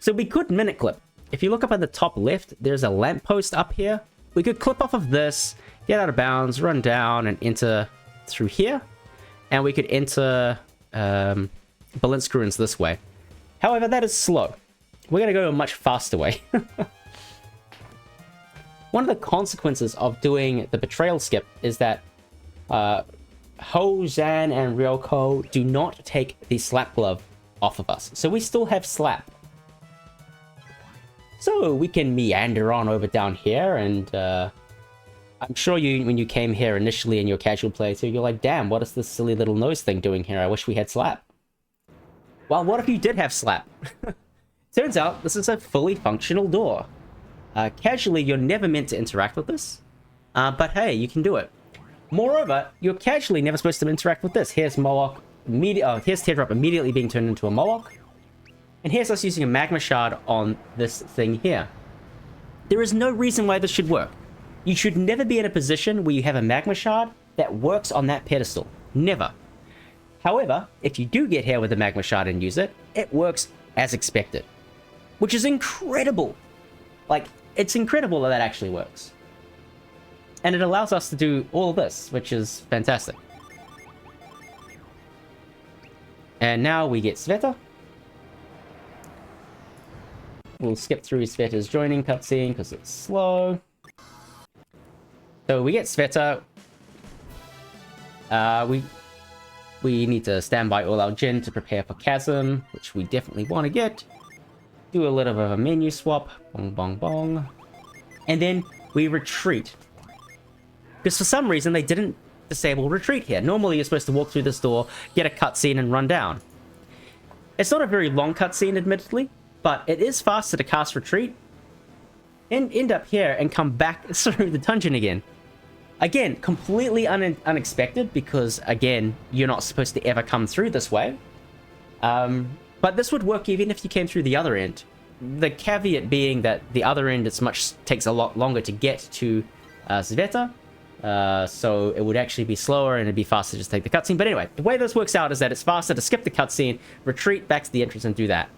So we could minute clip. If you look up at the top left, there's a lamppost up here. We could clip off of this, get out of bounds, run down, and enter through here. And we could enter Balinsk Ruins this way. However, that is slow. We're going to go a much faster way. One of the consequences of doing the Betrayal skip is that Ho, Zan, and Ryoko do not take the Slap Glove off of us. So we still have Slap. So we can meander on over down here, and I'm sure when you came here initially in your casual playthrough, you're like, damn, what is this silly little nose thing doing here? I wish we had Slap. Well, what if you did have Slap? Turns out this is a fully functional door. Casually, you're never meant to interact with this, but hey, you can do it. Moreover, you're casually never supposed to interact with this. Here's Moloch, here's Teardrop immediately being turned into a Moloch, and here's us using a Magma Shard on this thing here. There is no reason why this should work. You should never be in a position where you have a Magma Shard that works on that pedestal. Never. However, if you do get here with a Magma Shard and use it, it works as expected, which is incredible. Like, it's incredible that actually works. And it allows us to do all of this, which is fantastic. And now we get Sveta. We'll skip through Sveta's joining cutscene because it's slow. So we get Sveta. We need to stand by all our gen to prepare for Chasm, which we definitely want to get. Do a little bit of a menu swap. Bong, bong, bong. And then we retreat. Because for some reason, they didn't disable retreat here. Normally, you're supposed to walk through this door, get a cutscene, and run down. It's not a very long cutscene, admittedly, but it is faster to cast retreat and end up here and come back through the dungeon again. Again, completely unexpected because, again, you're not supposed to ever come through this way. But this would work even if you came through the other end. The caveat being that the other end takes a lot longer to get to Sveta. So it would actually be slower and it'd be faster to just take the cutscene. But anyway, the way this works out is that it's faster to skip the cutscene, retreat back to the entrance and do that.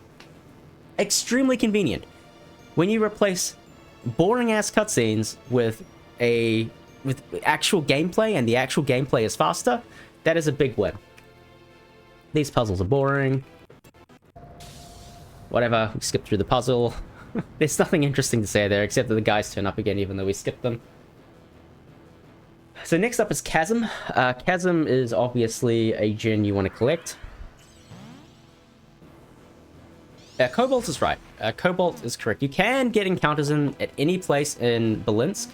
Extremely convenient. When you replace boring-ass cutscenes with actual gameplay, and the actual gameplay is faster, that is a big win. These puzzles are boring. Whatever, we skip through the puzzle. There's nothing interesting to say there, except that the guys turn up again even though we skipped them. So next up is Chasm. Chasm is obviously a gen you want to collect. Cobalt is right. Cobalt is correct. You can get encounters at any place in Balinsk,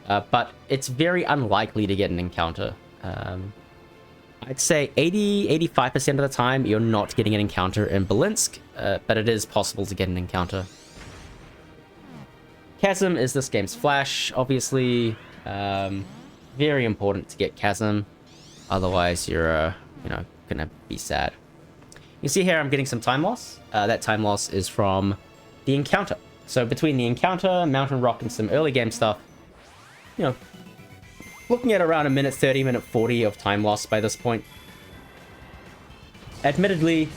but it's very unlikely to get an encounter. I'd say 80-85% of the time you're not getting an encounter in Balinsk, but it is possible to get an encounter. Chasm is this game's flash, obviously. Very important to get Chasm, otherwise you're, gonna be sad. You see here I'm getting some time loss. That time loss is from the encounter. So between the encounter, Mountain Rock, and some early game stuff, looking at around a minute 30, minute 40 of time loss by this point. Admittedly,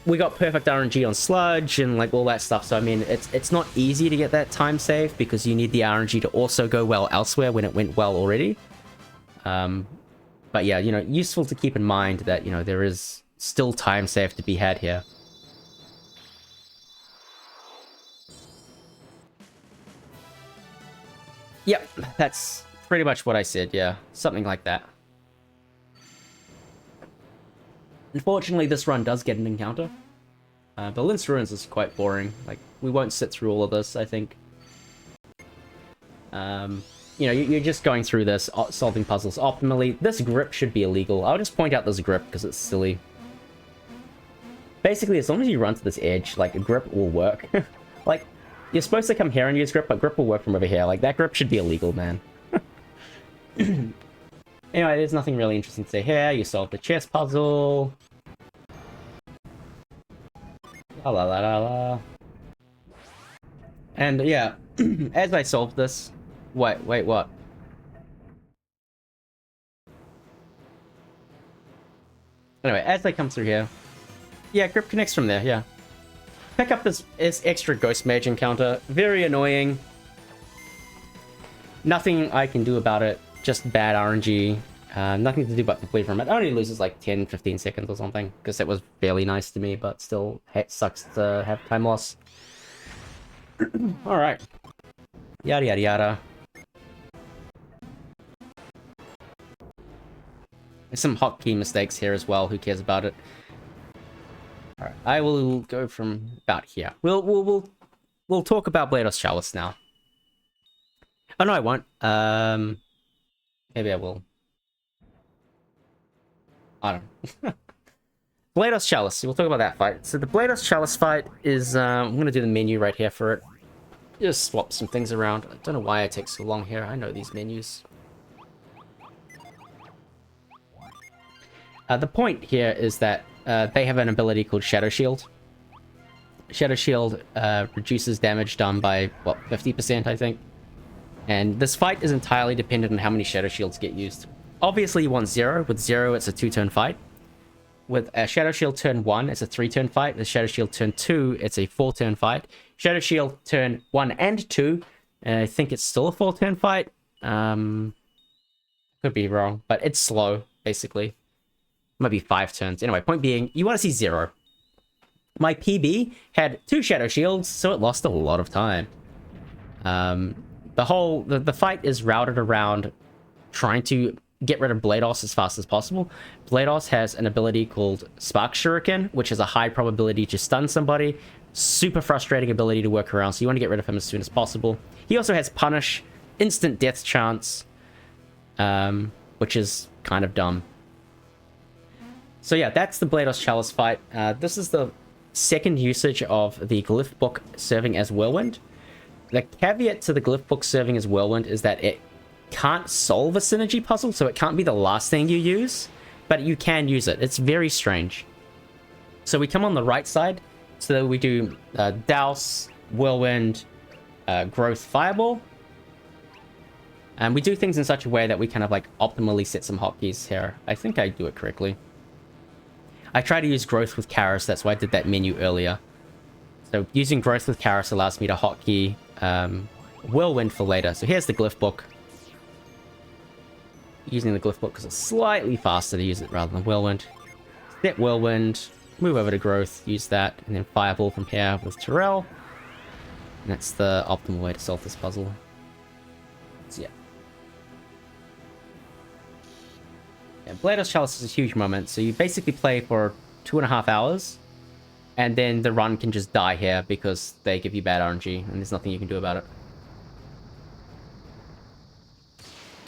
we got perfect RNG on Sludge and like all that stuff. So I mean, it's not easy to get that time save because you need the RNG to also go well elsewhere when it went well already. But yeah, useful to keep in mind that, there is still time save to be had here. Yep, that's pretty much what I said, yeah. Something like that. Unfortunately, this run does get an encounter. Balinsk Ruins is quite boring. Like, we won't sit through all of this, I think. You're just going through this, solving puzzles optimally. This grip should be illegal. I'll just point out this grip because it's silly. Basically, as long as you run to this edge, like, a grip will work. Like, you're supposed to come here and use grip, but grip will work from over here. Like, that grip should be illegal, man. Anyway, there's nothing really interesting to say here. You solved the chess puzzle. La la la la la. And yeah, as I solved this... Wait, what? Anyway, as I come through here... Yeah, grip connects from there, yeah. Pick up this extra Ghost Mage encounter. Very annoying. Nothing I can do about it. Just bad RNG. Nothing to do but complete from it. It only loses like 10-15 seconds or something. Because it was fairly nice to me, but still sucks to have time loss. Alright. Yada yada yada. There's some hotkey mistakes here as well. Who cares about it? Alright, I will go from about here. We'll talk about Blados Chalice now. Oh no, I won't. Maybe I will. I don't know. Blados Chalice. We'll talk about that fight. So the Blados Chalice fight is I'm gonna do the menu right here for it. Just swap some things around. I don't know why it takes so long here. I know these menus. The point here is that they have an ability called Shadow Shield. Shadow Shield reduces damage done by, what, 50%, I think? And this fight is entirely dependent on how many Shadow Shields get used. Obviously, you want 0. With 0, it's a 2-turn fight. With a Shadow Shield turn 1, it's a 3-turn fight. With Shadow Shield turn 2, it's a 4-turn fight. Shadow Shield turn 1 and 2, I think it's still a 4-turn fight. Could be wrong, but it's slow, basically. Might be 5 turns. Anyway, point being, you want to see 0. My PB had 2 Shadow Shields, so it lost a lot of time. The fight is routed around trying to get rid of Blados as fast as possible. Blados has an ability called Spark Shuriken, which is a high probability to stun somebody. Super frustrating ability to work around, so you want to get rid of him as soon as possible. He also has Punish, instant death chance, which is kind of dumb. So yeah, that's the Blados Chalice fight. This is the second usage of the Glyph Book serving as Whirlwind. The caveat to the Glyph Book serving as Whirlwind is that it can't solve a synergy puzzle, so it can't be the last thing you use, but you can use it. It's very strange. So we come on the right side, so we do Douse, Whirlwind, Growth, Fireball. And we do things in such a way that we kind of like optimally set some hotkeys here. I think I do it correctly. I try to use Growth with Karis, that's why I did that menu earlier. So using Growth with Karis allows me to hotkey Whirlwind for later. So here's the Glyph Book. Using the Glyph Book because it's slightly faster to use it rather than Whirlwind. Set Whirlwind, move over to Growth, use that, and then Fireball from here with Terrell. And that's the optimal way to solve this puzzle. So yeah. Blados Chalice is a huge moment, so you basically play for 2.5 hours, and then the run can just die here because they give you bad RNG, and there's nothing you can do about it.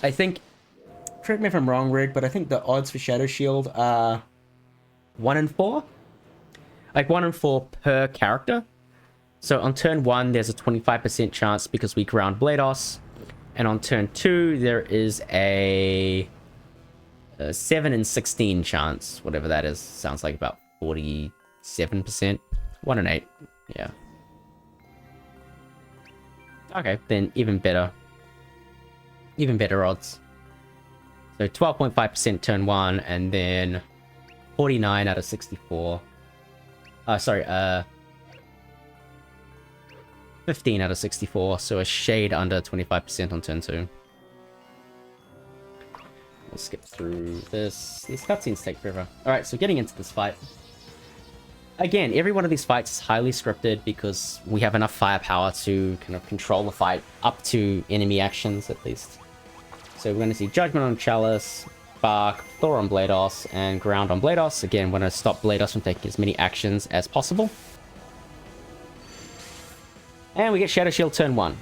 I think, correct me if I'm wrong, Red, but I think the odds for Shadow Shield are 1 in 4? Like 1 in 4 per character. So on turn 1, there's a 25% chance because we ground Blados, and on turn 2, there is a 7 in 16 chance, whatever that is. Sounds like about 47%. 1 in 8, yeah. Okay, then even better. Even better odds. So 12.5% turn 1, and then 49 out of 64. 15 out of 64, so a shade under 25% on turn 2. We'll skip through this. These cutscenes take forever. Alright, so getting into this fight. Again, every one of these fights is highly scripted because we have enough firepower to kind of control the fight up to enemy actions, at least. So we're going to see Judgment on Chalice, Spark, Thor on Blados, and Ground on Blados. Again, we're going to stop Blados from taking as many actions as possible. And we get Shadow Shield turn 1,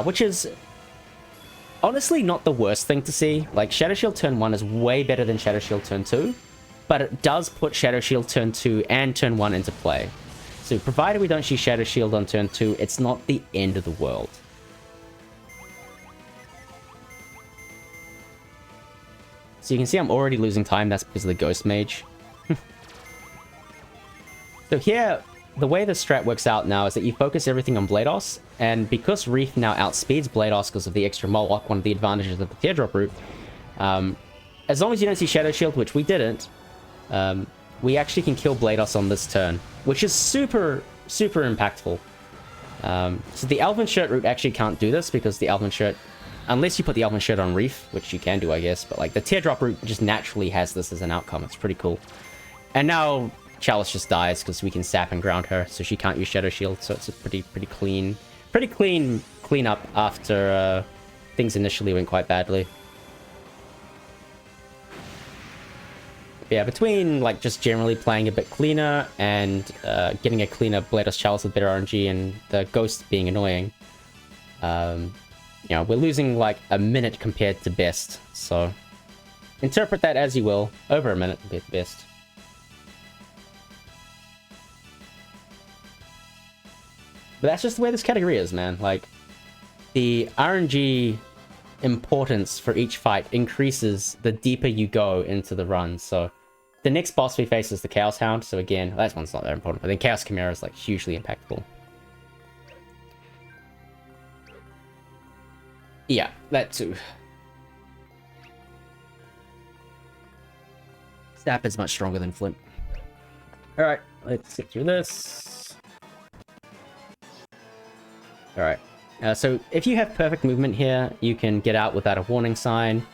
which is honestly not the worst thing to see. Like, Shadow Shield turn 1 is way better than Shadow Shield turn 2, but it does put Shadow Shield turn 2 and turn 1 into play. So provided we don't see Shadow Shield on turn 2, it's not the end of the world. So you can see I'm already losing time, that's because of the Ghost Mage. So here, the way the strat works out now is that you focus everything on Blados, and because Reef now outspeeds Blados because of the extra Moloch, one of the advantages of the Teardrop route, as long as you don't see Shadow Shield, which we didn't, we actually can kill Blados on this turn, which is super, super impactful. So the Elven Shirt route actually can't do this because the Elven Shirt, unless you put the Elven Shirt on Reef, which you can do, I guess, but like the Teardrop route just naturally has this as an outcome. It's pretty cool. And now Chalice just dies because we can sap and ground her, so she can't use Shadow Shield. So it's a pretty clean up after things initially went quite badly. But yeah, between like just generally playing a bit cleaner and getting a cleaner Blados Chalice with better RNG and the Ghost being annoying, you know, we're losing like a minute compared to best. So interpret that as you will. Over a minute compared to best. But that's just the way this category is, man. Like, the RNG importance for each fight increases the deeper you go into the run. So the next boss we face is the Chaos Hound. So again, that one's not that important. But then Chaos Chimera is like hugely impactful. Yeah, that too. Snap is much stronger than Flint. Alright, let's get through this. Alright, so if you have perfect movement here, you can get out without a warning sign.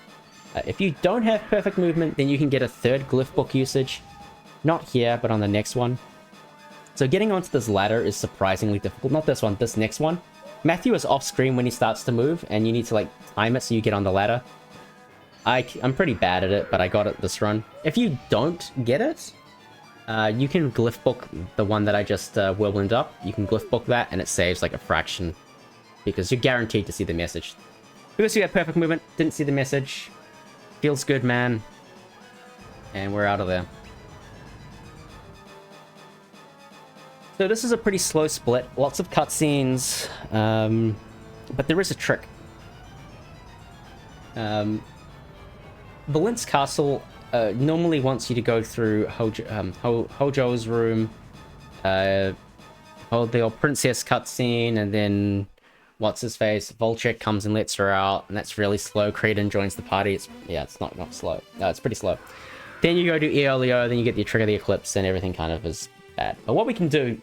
If you don't have perfect movement, then you can get a third Glyph Book usage. Not here, but on the next one. So getting onto this ladder is surprisingly difficult. Not this one, this next one. Matthew is off screen when he starts to move, and you need to like time it so you get on the ladder. I'm pretty bad at it, but I got it this run. If you don't get it, you can glyph book the one that I just whirlwinded up. You can glyph book that, and it saves like a fraction, because you're guaranteed to see the message. Because you have perfect movement, didn't see the message. Feels good, man. And we're out of there. So this is a pretty slow split. Lots of cutscenes, but there is a trick. Balinsk Castle normally wants you to go through Hojo's room, the old princess cutscene, and then what's his face? Volchek comes and lets her out, and that's really slow. Kraden joins the party. It's not slow. No, it's pretty slow. Then you go to Eolio, then you get the Trigger the Eclipse, and everything kind of is bad. But what we can do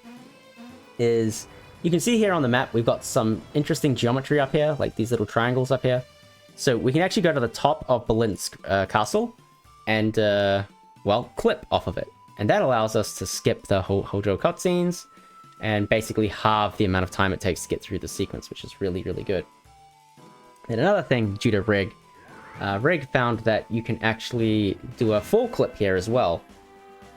is, you can see here on the map, we've got some interesting geometry up here, like these little triangles up here. So we can actually go to the top of Balinsk Castle and, well, clip off of it. And that allows us to skip the Hojo cutscenes and basically halve the amount of time it takes to get through the sequence, which is really, really good. And another thing, due to Rig, Rig found that you can actually do a full clip here as well.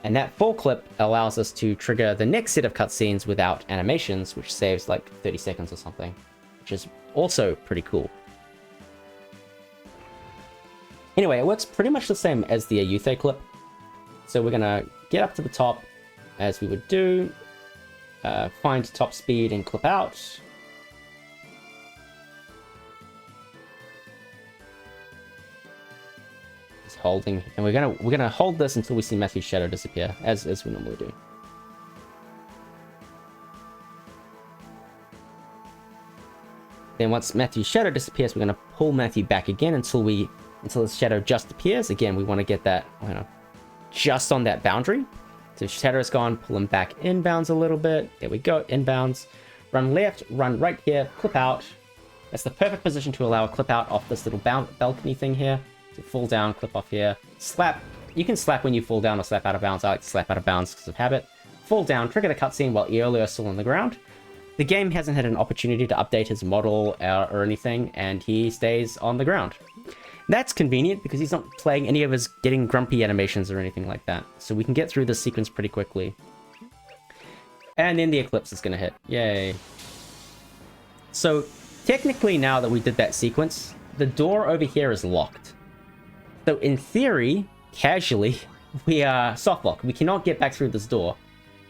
And that full clip allows us to trigger the next set of cutscenes without animations, which saves like 30 seconds or something, which is also pretty cool. Anyway, it works pretty much the same as the Ayuthay clip. So we're gonna get up to the top, as we would do, find top speed and clip out. Just holding, and we're gonna hold this until we see Matthew's shadow disappear, as we normally do. Then once Matthew's shadow disappears, we're gonna pull Matthew back again until his shadow just appears. Again, we want to get that, you know, just on that boundary. So shadow is gone, pull him back inbounds a little bit. There we go, inbounds. Run left, run right here, clip out. That's the perfect position to allow a clip out off this little balcony thing here. So fall down, clip off here. Slap. You can slap when you fall down or slap out of bounds. I like to slap out of bounds because of habit. Fall down, trigger the cutscene while Eolio is still on the ground. The game hasn't had an opportunity to update his model or anything, and he stays on the ground. That's convenient because he's not playing any of his getting grumpy animations or anything like that. So we can get through this sequence pretty quickly. And then the eclipse is going to hit. Yay. So technically now that we did that sequence, the door over here is locked. So in theory, casually, we are soft locked. We cannot get back through this door.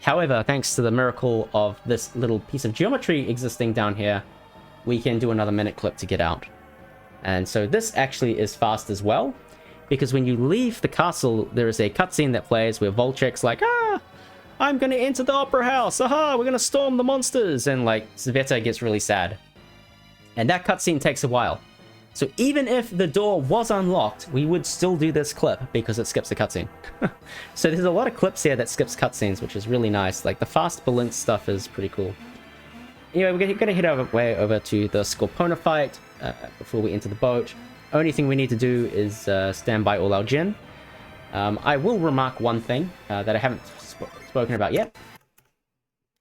However, thanks to the miracle of this little piece of geometry existing down here, we can do another minute clip to get out. And so this actually is fast as well, because when you leave the castle, there is a cutscene that plays where Volchek's like, I'm gonna enter the opera house, aha, we're gonna storm the monsters, and like, Sveta gets really sad. And that cutscene takes a while. So even if the door was unlocked, we would still do this clip, because it skips the cutscene. So there's a lot of clips here that skips cutscenes, which is really nice. Like, the fast Balinsk stuff is pretty cool. Anyway, we're gonna head way over to the Scorpona fight before we enter the boat. Only thing we need to do is stand by all our Jin. I will remark one thing that I haven't spoken about yet.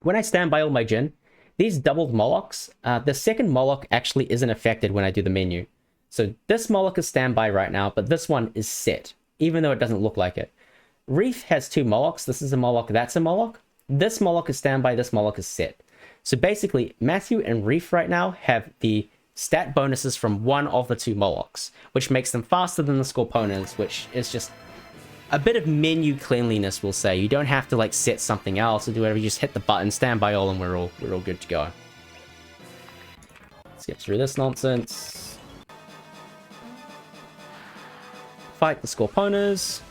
When I stand by all my Jin, these doubled molochs, the second moloch actually isn't affected when I do the menu. So this moloch is standby right now, but this one is set, even though it doesn't look like it. Reef has two molochs. This is a moloch, that's a moloch. This moloch is standby, this moloch is set. So basically, Matthew and Reef right now have the stat bonuses from one of the two molochs, which makes them faster than the Scorponas, which is just a bit of menu cleanliness, we'll say. You don't have to like set something else or do whatever, you just hit the button, stand by all, and we're all good to go. Let's get through this nonsense. Fight the Scorponas.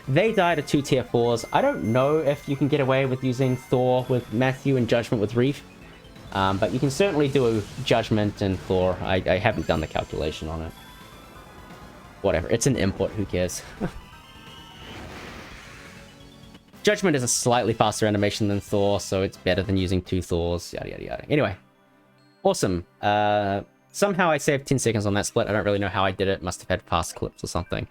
They die to 2 tier 4s. I don't know if you can get away with using Thor with Matthew and Judgment with Reef. But you can certainly do a Judgment and Thor. I haven't done the calculation on it. Whatever, it's an input, who cares? Judgment is a slightly faster animation than Thor, so it's better than using 2 Thors, yada yada yada. Anyway, awesome. Somehow I saved 10 seconds on that split. I don't really know how I did it. Must have had fast clips or something.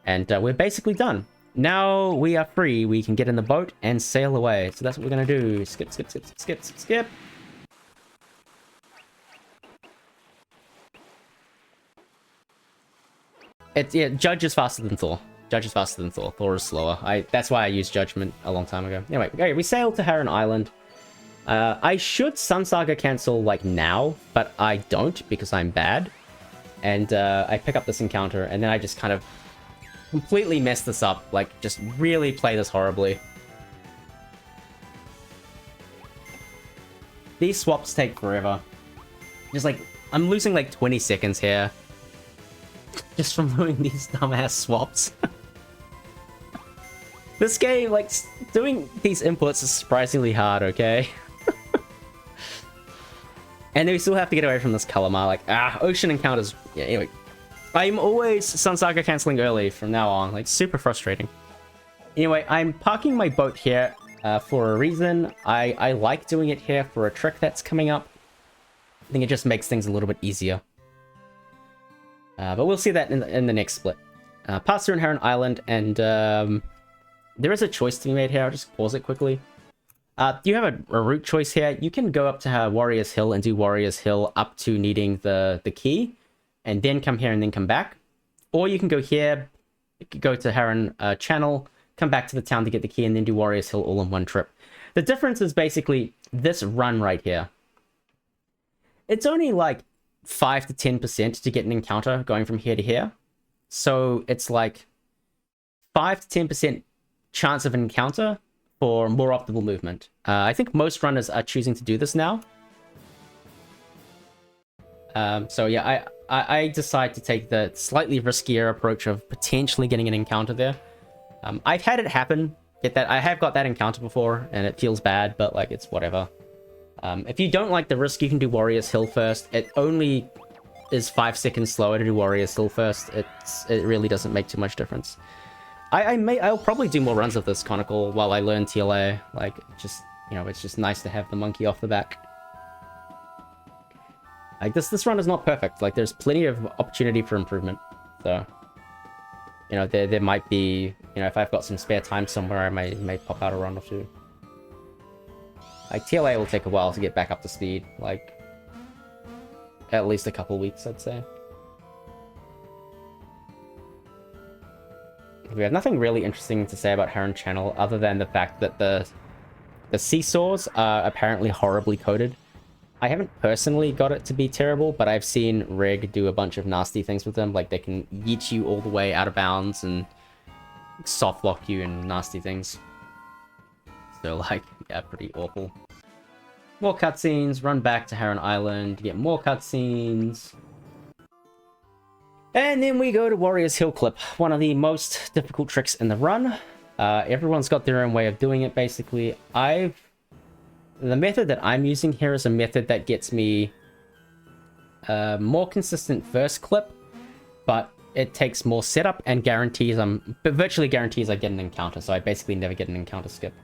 And we're basically done. Now we are free. We can get in the boat and sail away. So that's what we're gonna do. Skip, skip, skip, skip, skip, skip. Yeah, Judge is faster than Thor. Judge is faster than Thor. Thor is slower. That's why I used Judgment a long time ago. Anyway, okay, we sailed to Heron Island. I should Sun Saga cancel, like, now, but I don't because I'm bad. And I pick up this encounter, and then I just kind of completely mess this up. Like, just really play this horribly. These swaps take forever. Just, like, I'm losing, like, 20 seconds here. Just from doing these dumbass swaps. This game, like, doing these inputs is surprisingly hard, okay? And then we still have to get away from this Kalamar, like, ocean encounters. Yeah, anyway. I'm always Sun Saga cancelling early from now on, like, super frustrating. Anyway, I'm parking my boat here for a reason. I like doing it here for a trick that's coming up. I think it just makes things a little bit easier. But we'll see that in the next split. Pass through Heron Island, and there is a choice to be made here. I'll just pause it quickly. You have a route choice here. You can go up to Warrior's Hill and do Warrior's Hill up to needing the key, and then come here and then come back. Or you can go here, go to Heron Channel, come back to the town to get the key, and then do Warrior's Hill all in one trip. The difference is basically this run right here. It's only like 5 to 10% to get an encounter going from here to here. So it's like 5 to 10% chance of an encounter for more optimal movement. I think most runners are choosing to do this now. So yeah, I decide to take the slightly riskier approach of potentially getting an encounter there. I've had it happen. Get that? I have got that encounter before, and it feels bad, but like it's whatever. If you don't like the risk, you can do Warrior's Hill first. It only is 5 seconds slower to do Warrior's Hill first. It really doesn't make too much difference. I'll probably do more runs of this Chronicle while I learn TLA. Like, just, you know, it's just nice to have the monkey off the back. Like, this run is not perfect. Like, there's plenty of opportunity for improvement. So, you know, there might be, you know, if I've got some spare time somewhere, I may pop out a run or two. Like, TLA will take a while to get back up to speed. Like, at least a couple weeks, I'd say. We have nothing really interesting to say about Heron Channel other than the fact that the seesaws are apparently horribly coded. I haven't personally got it to be terrible, but I've seen Reg do a bunch of nasty things with them. Like, they can yeet you all the way out of bounds and soft lock you and nasty things. So, like, yeah, pretty awful. More cutscenes, run back to Heron Island to get more cutscenes. And then we go to Warrior's Hill Clip, one of the most difficult tricks in the run. Everyone's got their own way of doing it, basically. The method that I'm using here is a method that gets me more consistent first clip, but it takes more setup and virtually guarantees I get an encounter, so I basically never get an encounter skip.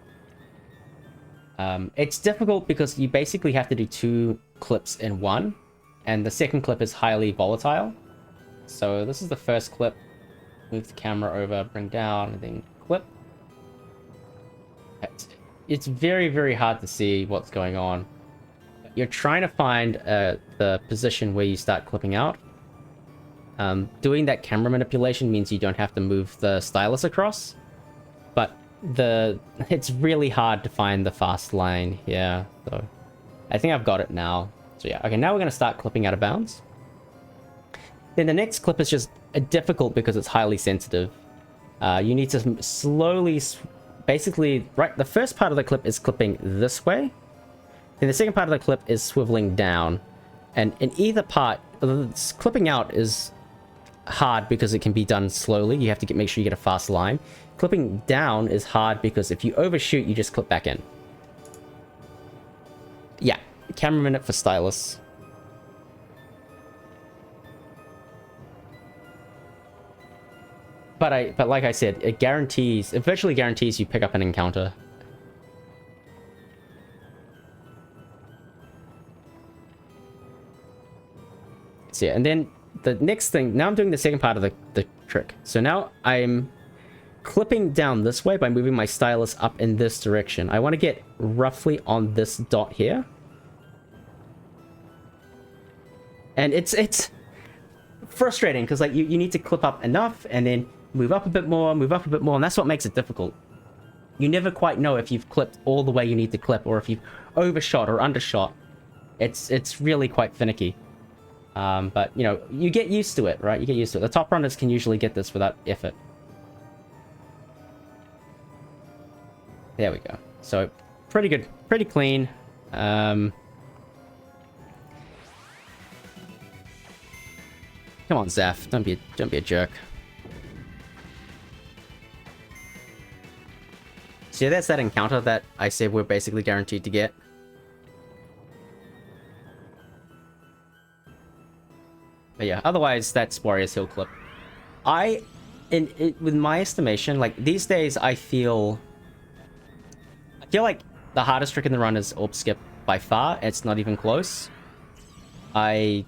It's difficult because you basically have to do 2 clips in one, and the second clip is highly volatile. So this is the first clip. Move the camera over, bring down, and then clip. It's very, very hard to see what's going on. You're trying to find the position where you start clipping out. Doing that camera manipulation means you don't have to move the stylus across. But it's really hard to find the fast line here. So I think I've got it now. So yeah, okay, now we're going to start clipping out of bounds. Then the next clip is just difficult because it's highly sensitive. You need to slowly, basically, right, the first part of the clip is clipping this way. Then the second part of the clip is swiveling down. And in either part, clipping out is hard because it can be done slowly. You have to make sure you get a fast line. Clipping down is hard because if you overshoot, you just clip back in. Yeah, camera minute for stylus. But like I said, it virtually guarantees you pick up an encounter. So yeah, and then the next thing, now I'm doing the second part of the trick. So now I'm clipping down this way by moving my stylus up in this direction. I want to get roughly on this dot here. And it's frustrating because like you need to clip up enough and then move up a bit more, and that's what makes it difficult. You never quite know if you've clipped all the way you need to clip or if you've overshot or undershot. It's really quite finicky. But, you know, you get used to it, right? You get used to it. The top runners can usually get this without effort. There we go. So, pretty good. Pretty clean. Come on, Zaf. Don't be a jerk. So yeah, that's that encounter that I said we're basically guaranteed to get. But yeah, otherwise that's Warrior's Hill clip. With my estimation, like these days, I feel like the hardest trick in the run is Orb Skip by far. It's not even close. I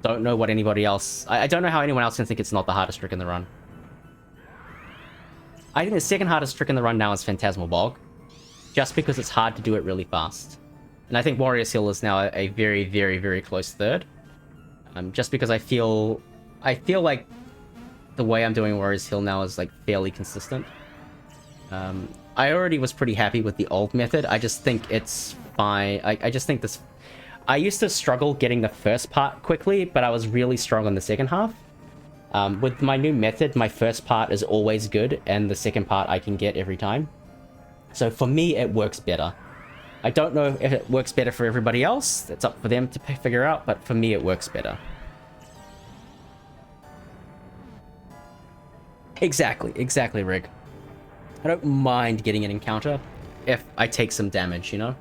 don't know what anybody else... I don't know how anyone else can think it's not the hardest trick in the run. I think the second hardest trick in the run now is Phantasmal Bog, just because it's hard to do it really fast. And I think Warrior's Hill is now a very, very, very close third. Just because I feel like the way I'm doing Warrior's Hill now is like fairly consistent. I already was pretty happy with the old method. I just think it's fine. I just think this... I used to struggle getting the first part quickly, but I was really strong on the second half. With my new method, my first part is always good, and the second part I can get every time. So for me, it works better. I don't know if it works better for everybody else. It's up for them to figure out, but for me, it works better. Exactly, Rig. I don't mind getting an encounter if I take some damage, you know?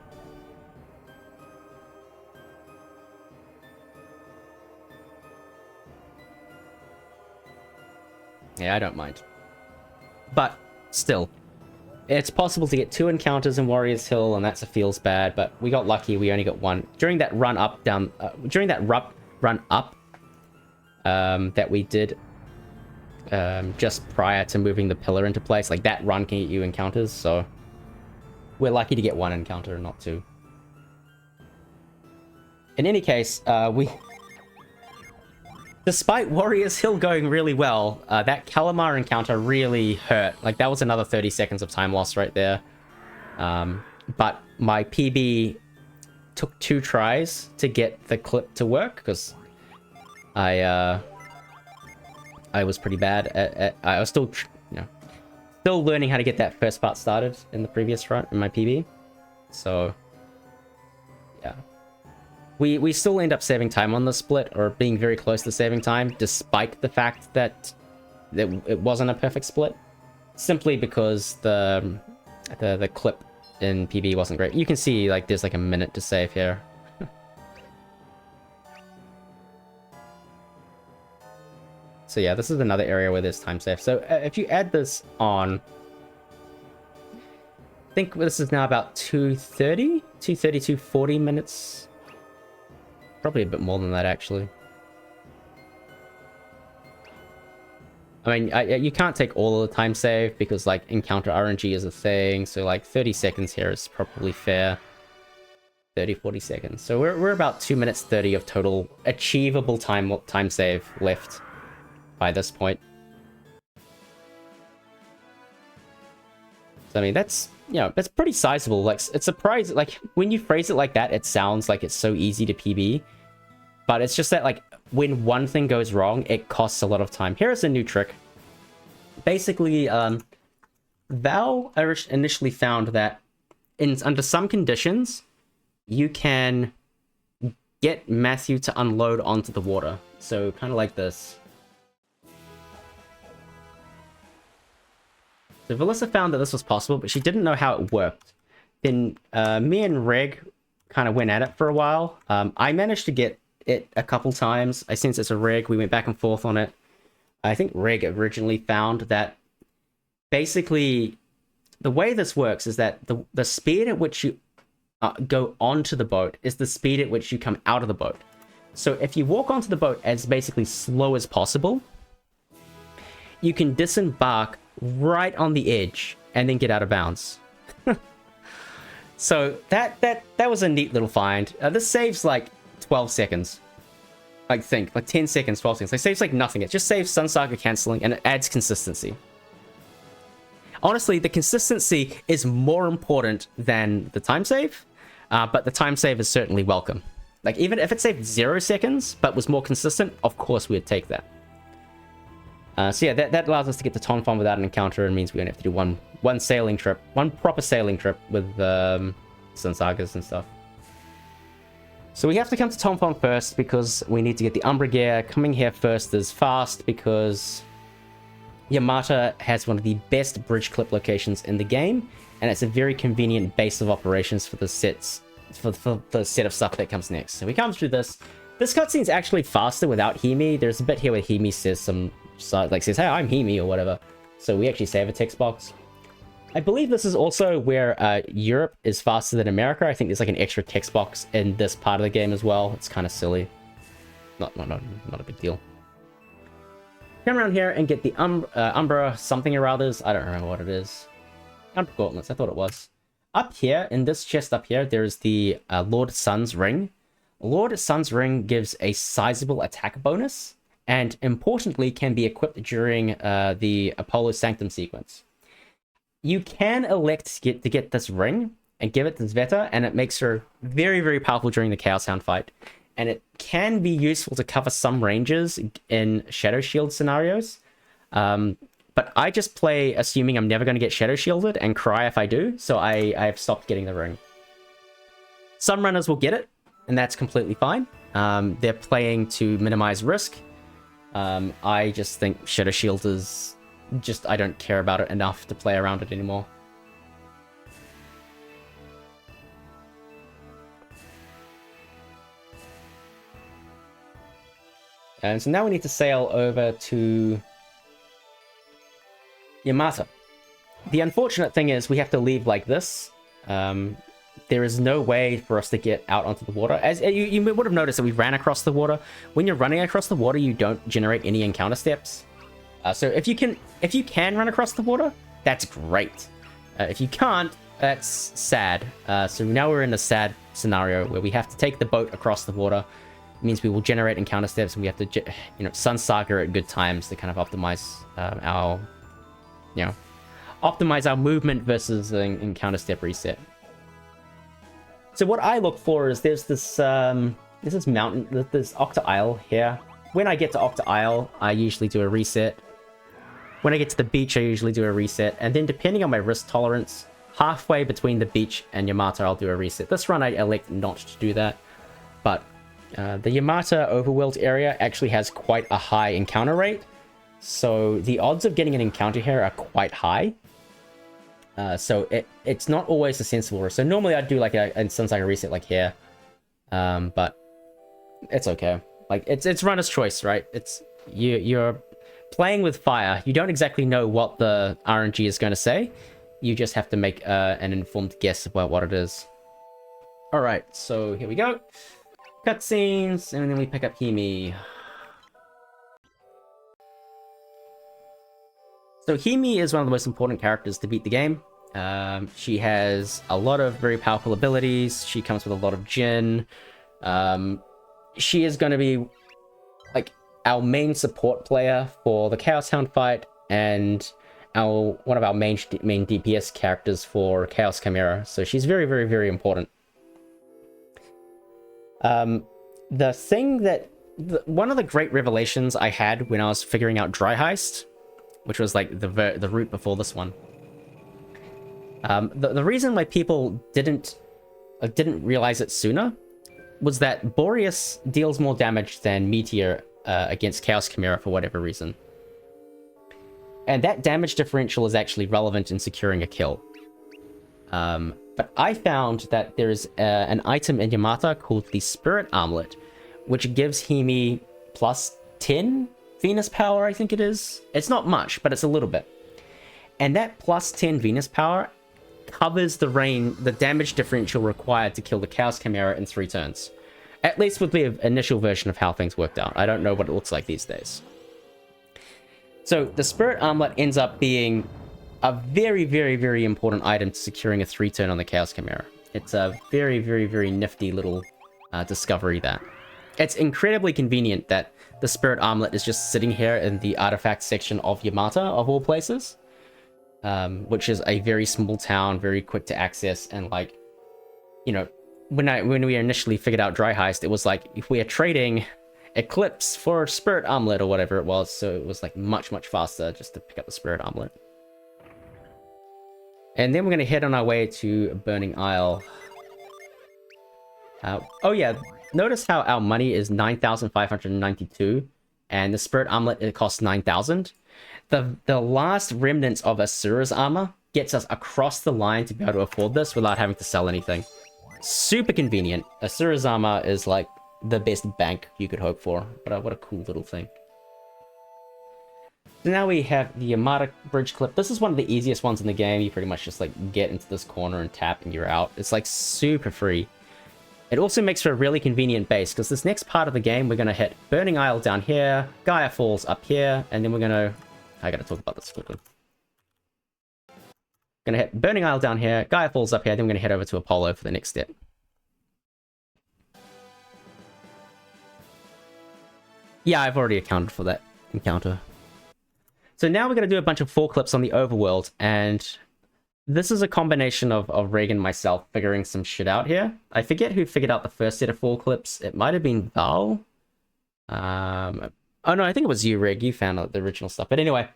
Yeah, I don't mind. But still, it's possible to get 2 encounters in Warrior's Hill, and that's a feels bad, but we got lucky. We only got 1. During that run up, that we did just prior to moving the pillar into place, like that run can get you encounters, so we're lucky to get 1 encounter and not 2. In any case, despite Warrior's Hill going really well, that Calamar encounter really hurt. Like, that was another 30 seconds of time lost right there. But my PB took 2 tries to get the clip to work, because I was pretty bad at I was still, still learning how to get that first part started in the previous run, in my PB. So, yeah. We still end up saving time on the split, or being very close to saving time, despite the fact that it wasn't a perfect split. Simply because the clip in PB wasn't great. You can see, like, there's like a minute to save here. So yeah, this is another area where there's time save. So if you add this on, I think this is now about 240 minutes. Probably a bit more than that, actually. I mean, you can't take all of the time save because, like, encounter RNG is a thing. So, like, 30 seconds here is probably fair. 30, 40 seconds. So we're about 2 minutes 30 of total achievable time save left by this point. So, I mean, that's, that's pretty sizable. Like, it's surprising. Like, when you phrase it like that, it sounds like it's so easy to PB. But it's just that, like, when one thing goes wrong, it costs a lot of time. Here's a new trick. Basically, Val initially found that under some conditions, you can get Matthew to unload onto the water. So, kind of like this. So Valissa found that this was possible, but she didn't know how it worked. Then me and Reg kind of went at it for a while. I managed to get it a couple times. I sensed it's a Reg. We went back and forth on it. I think Reg originally found that basically the way this works is that the speed at which you go onto the boat is the speed at which you come out of the boat. So if you walk onto the boat as basically slow as possible, you can disembark right on the edge and then get out of bounds. So that was a neat little find. This saves like 12 seconds. Like 10 seconds, 12 seconds. It saves like nothing. It just saves Sun Saga cancelling and it adds consistency. Honestly, the consistency is more important than the time save, but the time save is certainly welcome. Like, even if it saved 0 seconds, but was more consistent, of course we'd take that. So yeah, that allows us to get to Tonfon without an encounter, and means we only have to do one sailing trip, one proper sailing trip with Sun Sagas and stuff. So we have to come to Tonfon first, because we need to get the Umbra gear. Coming here first is fast, because Yamata has one of the best bridge clip locations in the game, and it's a very convenient base of operations for the sets, for the set of stuff that comes next. So we come through this. This cutscene's actually faster without Himi. There's a bit here where Himi says says, hey, I'm Himi, or whatever. So we actually save a text box. I believe this is also where Europe is faster than America. I think there's like an extra text box in this part of the game as well. It's kind of silly. Not a big deal. Come around here and get the Umbra something or others. I don't remember what it is. Umbra gauntlets, I thought it was. Up here, in this chest up here, there's the Lord Sun's Ring. Lord Sun's Ring gives a sizable attack bonus, and importantly can be equipped during the Apollo Sanctum sequence. You can elect to get this ring and give it to Zveta, and it makes her very, very powerful during the Chaos Hound fight. And it can be useful to cover some ranges in Shadow Shield scenarios. But I just play assuming I'm never going to get Shadow Shielded and cry if I do, so I've stopped getting the ring. Some runners will get it, and that's completely fine. They're playing to minimize risk. I just think Shadow Shield is just, I don't care about it enough to play around it anymore. And so now we need to sail over to Yamata. The unfortunate thing is we have to leave like this. There is no way for us to get out onto the water. As you would have noticed that we ran across the water. When you're running across the water, you don't generate any encounter steps. So if you can run across the water, that's great. If you can't, that's sad. So now we're in a sad scenario where we have to take the boat across the water. It means we will generate encounter steps, and we have to, Sun Saga at good times to kind of optimize optimize our movement versus an encounter step reset. So what I look for is there's this mountain, this Octa Isle here. When I get to Octa Isle, I usually do a reset. When I get to the beach, I usually do a reset. And then depending on my risk tolerance, halfway between the beach and Yamata, I'll do a reset. This run, I elect not to do that. But the Yamata Overworld area actually has quite a high encounter rate. So the odds of getting an encounter here are quite high. So it's not always a sensible risk. So normally I'd do like a Sun Saga reset like here. But it's okay. Like it's runner's choice, right? You're playing with fire. You don't exactly know what the RNG is going to say. You just have to make an informed guess about what it is. Alright, so here we go. Cutscenes, and then we pick up Himi. So Himi is one of the most important characters to beat the game. She has a lot of very powerful abilities. She comes with a lot of Jin. She is going to be like our main support player for the Chaos Hound fight, and one of our main DPS characters for Chaos Chimera. So she's very, very, very important. The thing that one of the great revelations I had when I was figuring out Dry Heist, which was like the route before this one. The reason why people didn't realize it sooner was that Boreas deals more damage than Meteor against Chaos Chimera for whatever reason. And that damage differential is actually relevant in securing a kill. But I found that there's an item in Yamata called the Spirit Armlet, which gives Himi plus 10 Venus power, I think it is. It's not much, but it's a little bit. And that plus 10 Venus power covers the damage differential required to kill the Chaos Chimera in 3 turns. At least with the initial version of how things worked out. I don't know what it looks like these days. So the Spirit Armlet ends up being a very, very, very important item to securing a 3-turn on the Chaos Chimera. It's a very, very, very nifty little discovery there. It's incredibly convenient that the Spirit Armlet is just sitting here in the artifact section of Yamata, of all places. Which is a very small town, very quick to access, and like, you know, when we initially figured out Dry Heist, it was like, if we are trading Eclipse for Spirit Armlet or whatever it was, so it was like much, much faster just to pick up the Spirit Armlet. And then we're going to head on our way to Burning Isle. Oh yeah, notice how our money is 9,592, and the Spirit Armlet, it costs 9,000. The last remnants of Asura's armor gets us across the line to be able to afford this without having to sell anything. Super convenient. Asura's armor is like the best bank you could hope for. But what a cool little thing. So now we have the Yamata bridge clip. This is one of the easiest ones in the game. You pretty much just like get into this corner and tap and you're out. It's like super free. It also makes for a really convenient base, because this next part of the game, we're going to hit Burning Isle down here, Gaia Falls up here, and then we're going to... I got to talk about this quickly. Going to hit Burning Isle down here, Gaia Falls up here, then we're going to head over to Apollo for the next step. Yeah, I've already accounted for that encounter. So now we're going to do a bunch of 4 clips on the Overworld, and this is a combination of Reagan and myself figuring some shit out here. I forget who figured out the first set of 4 clips. It might have been Val. Oh no, I think it was you, Reg. You found out the original stuff. But anyway,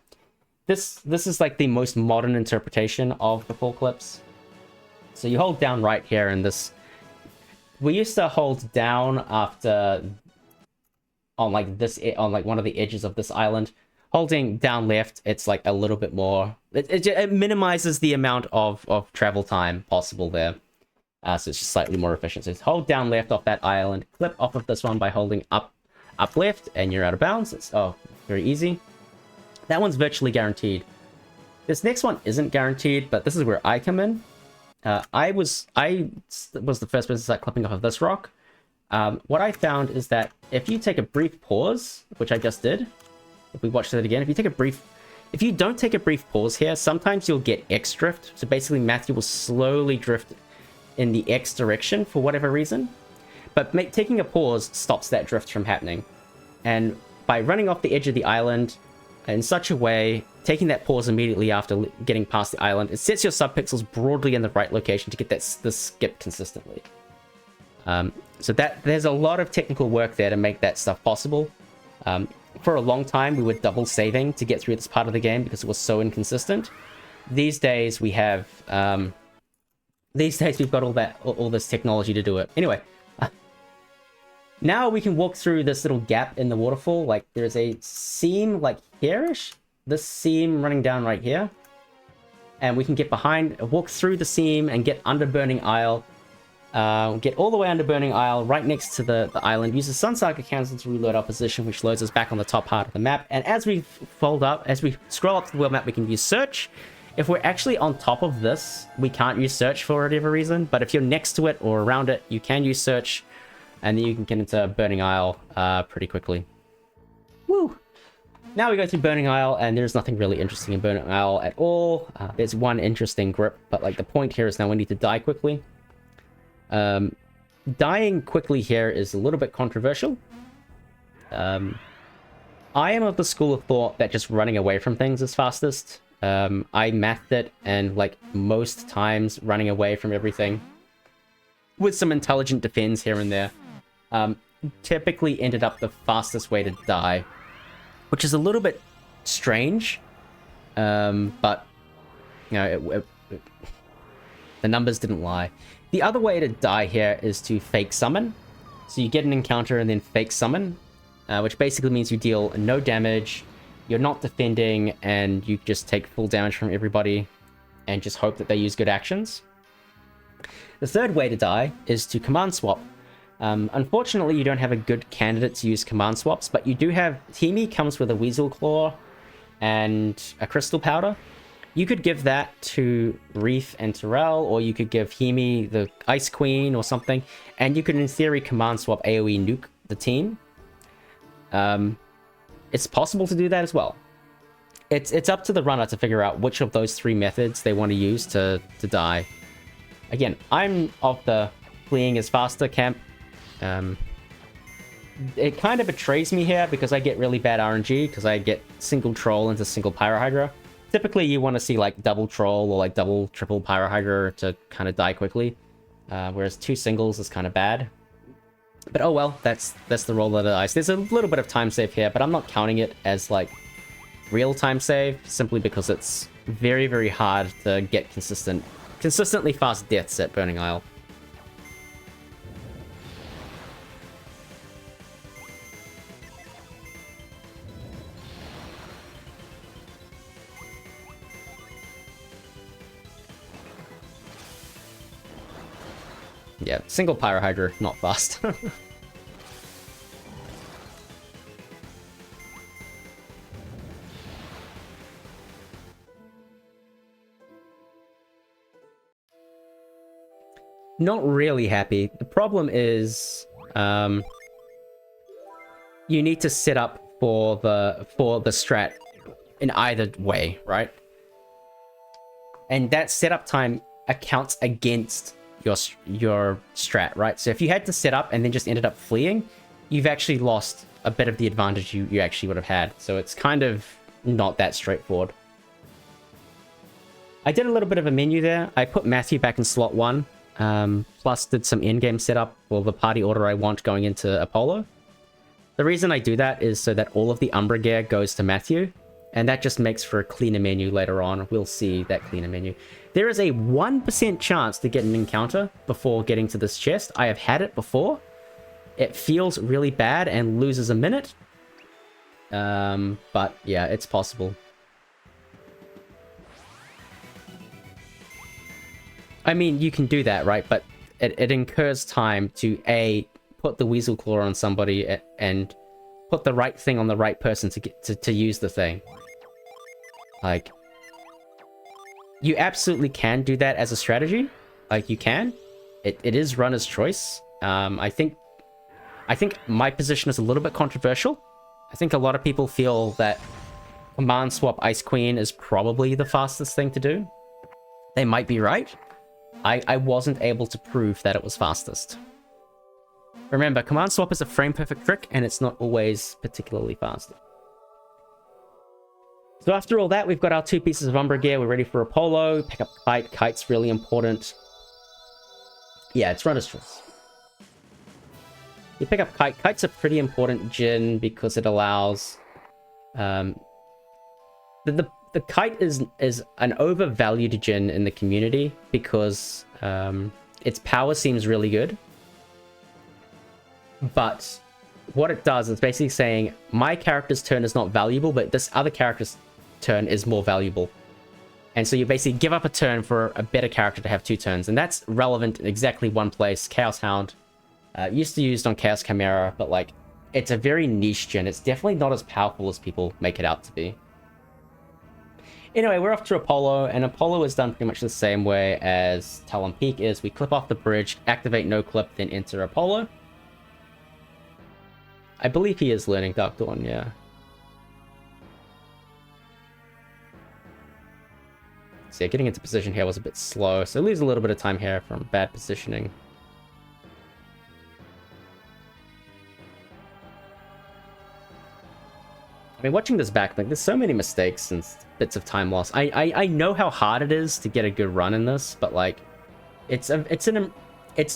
this is like the most modern interpretation of the 4 clips. So you hold down right here, and this... We used to hold down after... on like one of the edges of this island. Holding down left, it's like a little bit more... It minimizes the amount of travel time possible there. So it's just slightly more efficient. So hold down left off that island, clip off of this one by holding up left, and you're out of bounds. It's very easy. That one's virtually guaranteed. This next one isn't guaranteed, but this is where I come in. I was the first person to start clipping off of this rock. What I found is that if you take a brief pause, which I just did, if we watch that again, if you don't take a brief pause here, sometimes you'll get X drift. So basically Matthew will slowly drift in the X direction for whatever reason. But taking a pause stops that drift from happening. And by running off the edge of the island in such a way, taking that pause immediately after getting past the island, it sets your subpixels broadly in the right location to get this skip consistently. So there's a lot of technical work there to make that stuff possible. For a long time, we were double saving to get through this part of the game because it was so inconsistent. These days, we have... we've got all this technology to do it. Anyway... Now we can walk through this little gap in the waterfall. Like, there's a seam, like, here-ish. This seam running down right here. And we can get behind, walk through the seam and get under Burning Isle. Get all the way under Burning Isle, right next to the island. Use the Sunsaga Cancel to reload our position, which loads us back on the top part of the map. And as we scroll up to the world map, we can use Search. If we're actually on top of this, we can't use Search for whatever reason. But if you're next to it or around it, you can use Search. And then you can get into Burning Isle pretty quickly. Woo! Now we go through Burning Isle, and there's nothing really interesting in Burning Isle at all. There's one interesting grip, but like the point here is now we need to die quickly. Dying quickly here is a little bit controversial. I am of the school of thought that just running away from things is fastest. I mathed it, and like most times running away from everything with some intelligent defense here and there typically ended up the fastest way to die, which is a little bit strange, but you know, the numbers didn't lie. The other way to die here is to fake summon. So you get an encounter and then fake summon, which basically means you deal no damage, you're not defending, and you just take full damage from everybody and just hope that they use good actions. The third way to die is to command swap. Unfortunately, you don't have a good candidate to use command swaps, but you do have... Teamy comes with a Weasel Claw and a Crystal Powder. You could give that to Reef and Terrell, or you could give Hemi the Ice Queen or something, and you could, in theory, command swap AoE nuke the team. It's possible to do that as well. it's up to the runner to figure out which of those 3 methods they want to use to die. Again, I'm of the fleeing is faster camp. It kind of betrays me here because I get really bad RNG because I get single troll into single pyrohydra. Typically, you want to see like double troll or like double, triple pyrohydra to kind of die quickly, whereas 2 singles is kind of bad. But oh well, that's the roll of the dice. There's a little bit of time save here, but I'm not counting it as like real time save simply because it's very, very hard to get consistently fast deaths at Burning Isle. Yeah, single pyrohydra, not fast. Not really happy. The problem is, you need to set up for the strat in either way, right? And that setup time accounts against your strat, right? So if you had to set up and then just ended up fleeing, you've actually lost a bit of the advantage you actually would have had. So it's kind of not that straightforward. I did a little bit of a menu there. I put Matthew back in slot 1, plus did some in-game setup for the party order I want going into Apollo. The reason I do that is so that all of the Umbra gear goes to Matthew, and that just makes for a cleaner menu later on. We'll see that cleaner menu. There is a 1% chance to get an encounter before getting to this chest. I have had it before. It feels really bad and loses a minute. But yeah, it's possible. I mean, you can do that, right? But it incurs time to A, put the Weasel Claw on somebody and put the right thing on the right person to use the thing. Like, you absolutely can do that as a strategy. Like, you can. It is runner's choice. I think my position is a little bit controversial. I think a lot of people feel that command swap Ice Queen is probably the fastest thing to do. They might be right. I wasn't able to prove that it was fastest. Remember, command swap is a frame perfect trick, and it's not always particularly fast. So after all that, we've got our 2 pieces of Umbra gear. We're ready for Apollo. Pick up Kite. Kite's really important. Yeah, it's runner's choice. You pick up Kite. Kite's a pretty important Djinn because it allows... The Kite is an overvalued Djinn in the community because its power seems really good. But what it does is basically saying, my character's turn is not valuable, but this other character's turn is more valuable. And so you basically give up a turn for a better character to have 2 turns. And that's relevant in exactly one place, Chaos Hound. Used to be used on Chaos Chimera, but like, it's a very niche Djinn. It's definitely not as powerful as people make it out to be. Anyway, we're off to Apollo, and Apollo is done pretty much the same way as Talon Peak is. We clip off the bridge, activate no clip, then enter Apollo. I believe he is learning Dark Dawn, yeah. So yeah, getting into position here was a bit slow, so lose a little bit of time here from bad positioning. I mean, watching this back, like, there's so many mistakes and bits of time lost. I know how hard it is to get a good run in this, but like, it's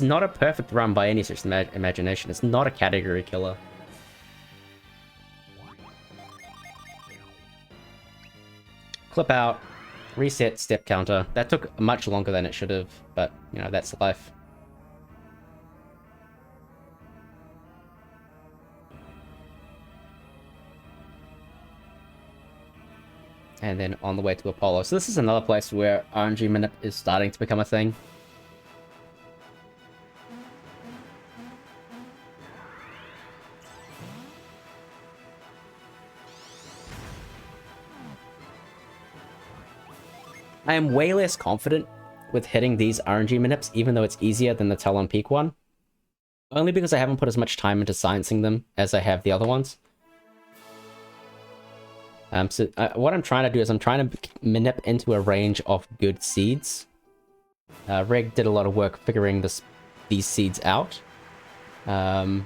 not a perfect run by any stretch of imagination. It's not a category killer. Clip out, reset step counter. That took much longer than it should have, but you know, that's life. And then on the way to Apollo. So this is another place where RNG minute is starting to become a thing. I am way less confident with hitting these RNG minutes, even though it's easier than the Talon Peak one. Only because I haven't put as much time into sciencing them as I have the other ones. What I'm trying to do is I'm trying to manip into a range of good seeds. Reg did a lot of work figuring these seeds out. So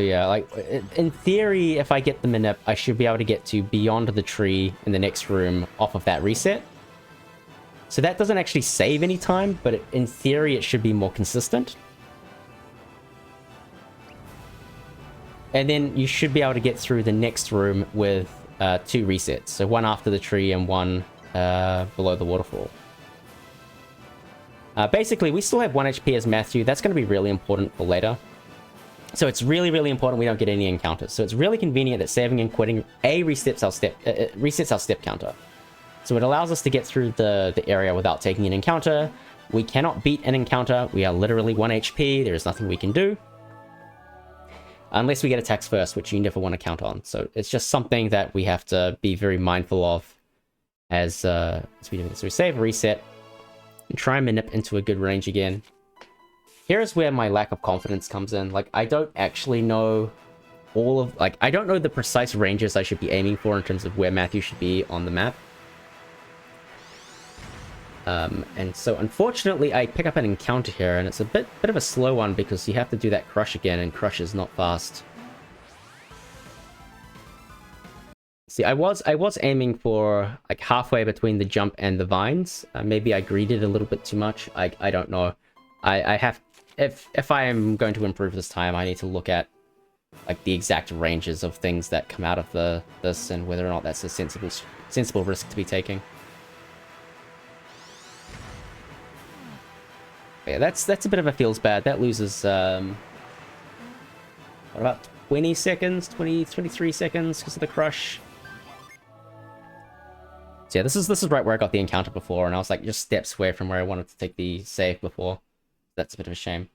yeah, like, in theory, if I get the manip, I should be able to get to beyond the tree in the next room off of that reset. So that doesn't actually save any time, but in theory, it should be more consistent. And then you should be able to get through the next room with 2 resets. So one after the tree and one below the waterfall. Basically, we still have 1 HP as Matthew. That's going to be really important for later. So it's really, really important we don't get any encounters. So it's really convenient that saving and quitting resets our step counter. So it allows us to get through the area without taking an encounter. We cannot beat an encounter. We are literally 1 HP. There is nothing we can do. Unless we get attacks first, which you never want to count on. So it's just something that we have to be very mindful of as we do this. So we save, reset, and try and manip into a good range again. Here's where my lack of confidence comes in. Like, I don't actually know I don't know the precise ranges I should be aiming for in terms of where Matthew should be on the map. And so unfortunately I pick up an encounter here, and it's a bit of a slow one because you have to do that crush again, and crush is not fast. See, I was aiming for like halfway between the jump and the vines. Maybe I greeded a little bit too much. I don't know. I have, if I am going to improve this time, I need to look at like the exact ranges of things that come out of this and whether or not that's a sensible risk to be taking. But yeah, that's a bit of a feels bad. That loses what, about 20 seconds, 23 seconds because of the crush. So yeah, this is right where I got the encounter before, and I was like just steps away from where I wanted to take the save before. That's a bit of a shame.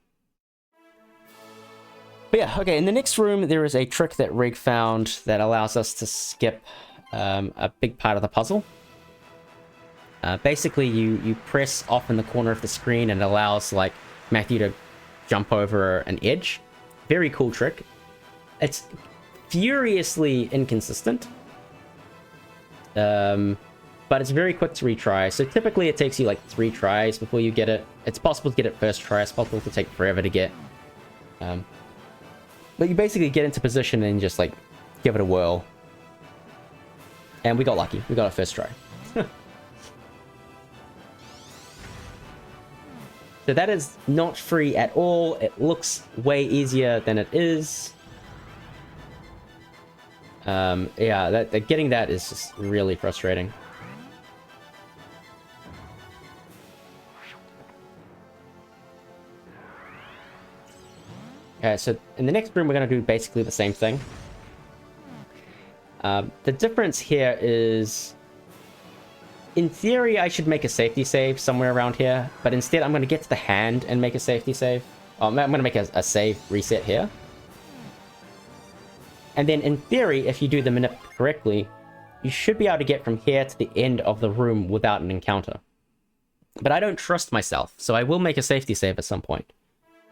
But yeah, okay, in the next room, there is a trick that Rig found that allows us to skip a big part of the puzzle. Basically, you press off in the corner of the screen, and it allows, like, Matthew to jump over an edge. Very cool trick. It's furiously inconsistent. But it's very quick to retry. So typically it takes you like 3 tries before you get it. It's possible to get it first try. It's possible to take forever to get. But you basically get into position and just like give it a whirl. And we got lucky. We got our first try. So that is not free at all. It looks way easier than it is. Yeah, getting that is just really frustrating. Okay, so in the next room, we're going to do basically the same thing. The difference here is, in theory, I should make a safety save somewhere around here, but instead I'm going to get to the hand and make a safety save. I'm going to make a save reset here. And then in theory, if you do the manip correctly, you should be able to get from here to the end of the room without an encounter. But I don't trust myself, so I will make a safety save at some point.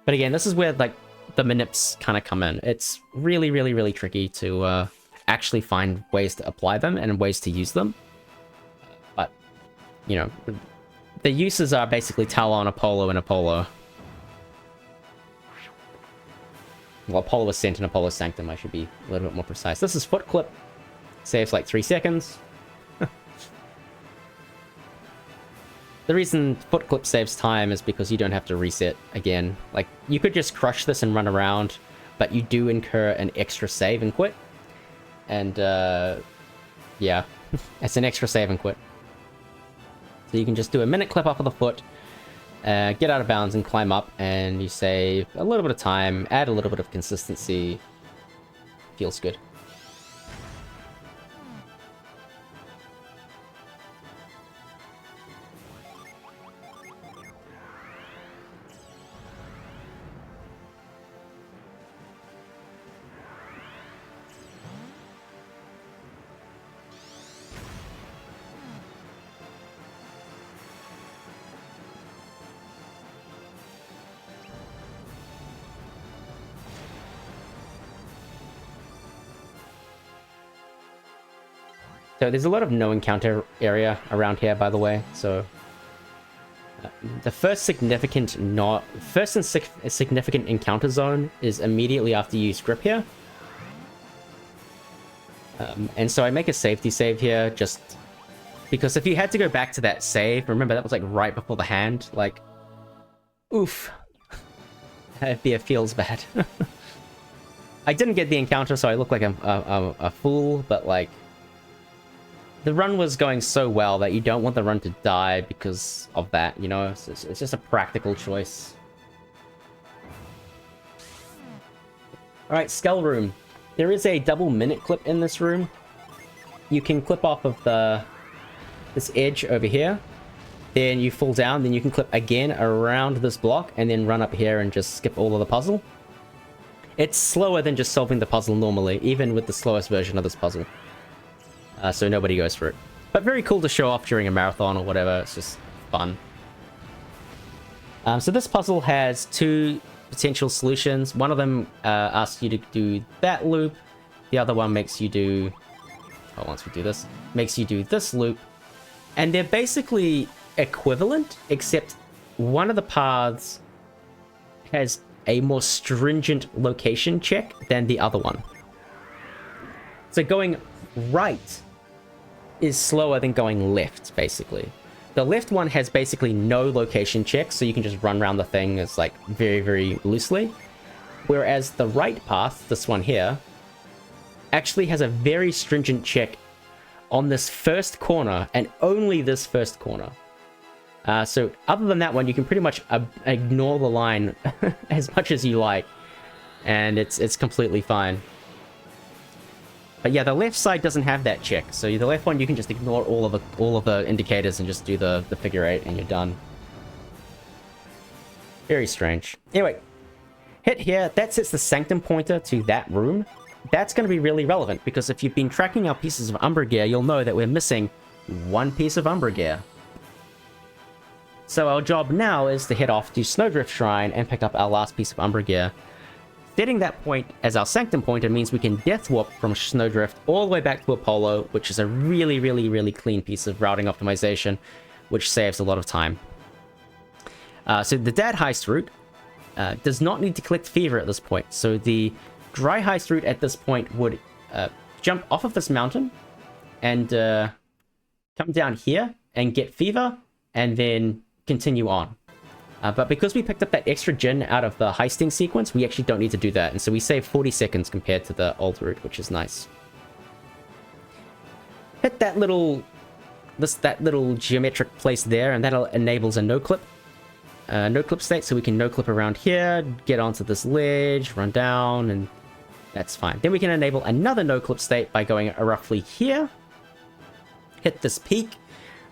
But again, this is where like the manips kind of come in. It's really, really, really tricky to actually find ways to apply them and ways to use them. But, you know, the uses are basically Talon, Apollo, and Apollo. Well, Apollo Ascent and Apollo Sanctum, I should be a little bit more precise. This is Foot Clip. Saves like 3 seconds. The reason Foot Clip saves time is because you don't have to reset again. Like, you could just crush this and run around, but you do incur an extra save and quit. And, yeah, it's an extra save and quit. So you can just do a minute clip off of the foot, get out of bounds and climb up, and you save a little bit of time, add a little bit of consistency. Feels good. So there's a lot of no encounter area around here, by the way. So the first significant significant encounter zone is immediately after you use grip here. And so I make a safety save here, just because if you had to go back to that save, remember that was like right before the hand, like, oof. It feels bad. I didn't get the encounter, so I look like a fool, but like, the run was going so well that you don't want the run to die because of that, you know? It's just a practical choice. Alright, Skull Room. There is a double minute clip in this room. You can clip off of this edge over here. Then you fall down, then you can clip again around this block, and then run up here and just skip all of the puzzle. It's slower than just solving the puzzle normally, even with the slowest version of this puzzle. So nobody goes for it. But very cool to show off during a marathon or whatever, it's just fun. So this puzzle has two potential solutions. One of them asks you to do that loop. The other one makes you do... Oh, once we do this, makes you do this loop. And they're basically equivalent, except one of the paths has a more stringent location check than the other one. So going right is slower than going left, basically. The left one has basically no location check, so you can just run around the thing as like very, very loosely. Whereas the right path, this one here, actually has a very stringent check on this first corner, and only this first corner. So other than that one, you can pretty much ignore the line as much as you like, and it's completely fine. But yeah, the left side doesn't have that check, so the left one you can just ignore all of the indicators and just do the figure eight, and you're done. Very strange. Anyway, hit here, that sets the sanctum pointer to that room. That's going to be really relevant, because if you've been tracking our pieces of Umbra gear, you'll know that we're missing one piece of Umbra gear. So our job now is to head off to Snowdrift Shrine and pick up our last piece of Umbra gear. Setting that point as our sanctum pointer means we can death warp from Snowdrift all the way back to Apollo, which is a really, really, really clean piece of routing optimization, which saves a lot of time. So the Dad Heist route does not need to collect Fever at this point. So the Dry Heist route at this point would jump off of this mountain and come down here and get Fever, and then continue on. But because we picked up that extra gin out of the heisting sequence, we actually don't need to do that. And so we save 40 seconds compared to the old route, which is nice. Hit that little geometric place there, and that enables a no-clip state, so we can no-clip around here, get onto this ledge, run down, and that's fine. Then we can enable another no-clip state by going roughly here, hit this peak.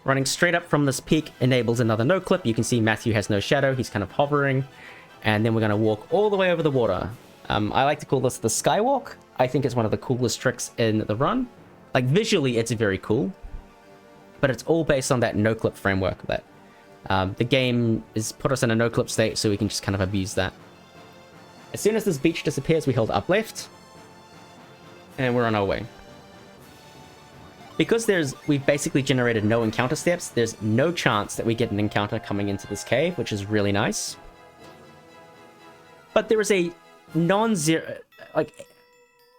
Running straight up from this peak enables another no-clip. You can see Matthew has no shadow. He's kind of hovering. And then we're going to walk all the way over the water. I like to call this the skywalk. I think it's one of the coolest tricks in the run. Like, visually, it's very cool. But it's all based on that no-clip framework. That the game is put us in a no-clip state, so we can just kind of abuse that. As soon as this beach disappears, we hold up left. And we're on our way. Because we've basically generated no encounter steps, there's no chance that we get an encounter coming into this cave, which is really nice. But there is a non-zero, like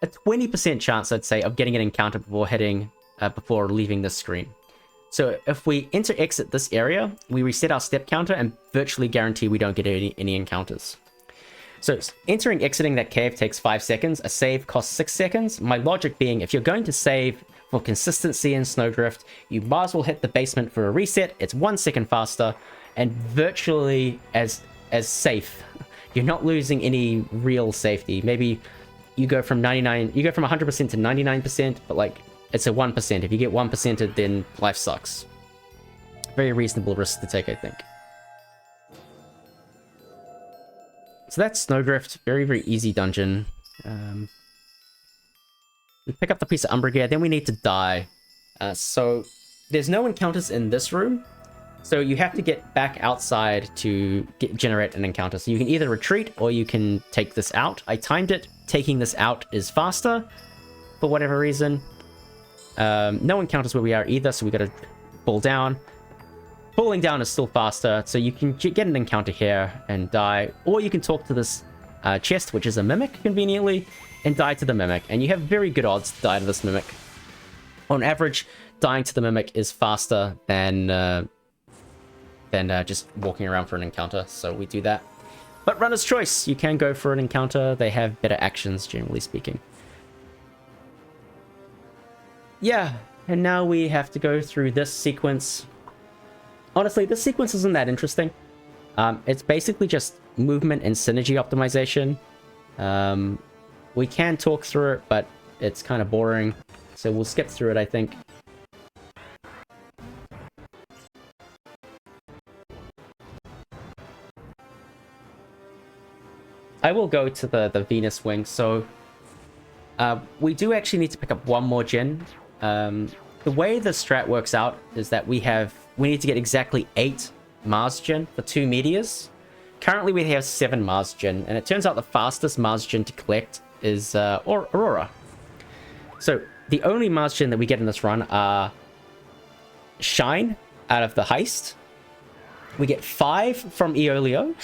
a 20% chance, I'd say, of getting an encounter before leaving this screen. So if we enter-exit this area, we reset our step counter and virtually guarantee we don't get any encounters. So entering, exiting that cave takes 5 seconds. A save costs 6 seconds. My logic being, if you're going to save for consistency in Snowdrift, you might as well hit the basement for a reset. It's 1 second faster and virtually as safe. You're not losing any real safety. Maybe you go from 100% to 99%, but like it's a 1%. If you get 1%, then life sucks. Very reasonable risk to take, I think. So that's Snowdrift. Very, very easy dungeon. We pick up the piece of Umbra gear, then we need to die. So there's no encounters in this room, so you have to get back outside to generate an encounter. So you can either retreat or you can take this out. I timed it. Taking this out is faster for whatever reason. No one counters where we are either, so we gotta fall down. Falling down is still faster, so you can get an encounter here and die, or you can talk to this chest, which is a mimic, conveniently, and die to the mimic, and you have very good odds to die to this mimic. On average, dying to the mimic is faster than just walking around for an encounter, so we do that. But runner's choice, you can go for an encounter. They have better actions, generally speaking. Yeah, and now we have to go through this sequence. Honestly, this sequence isn't that interesting. It's basically just movement and synergy optimization. We can talk through it, but it's kind of boring, so we'll skip through it, I think. I will go to the Venus wing, so we do actually need to pick up one more gen. The way the strat works out is that we need to get exactly 8 Mars gen for 2 meteors. Currently we have 7 Mars gen, and it turns out the fastest Mars gen to collect is Aurora. So the only Mars gen that we get in this run are Shine out of the heist. We get 5 from Eolio.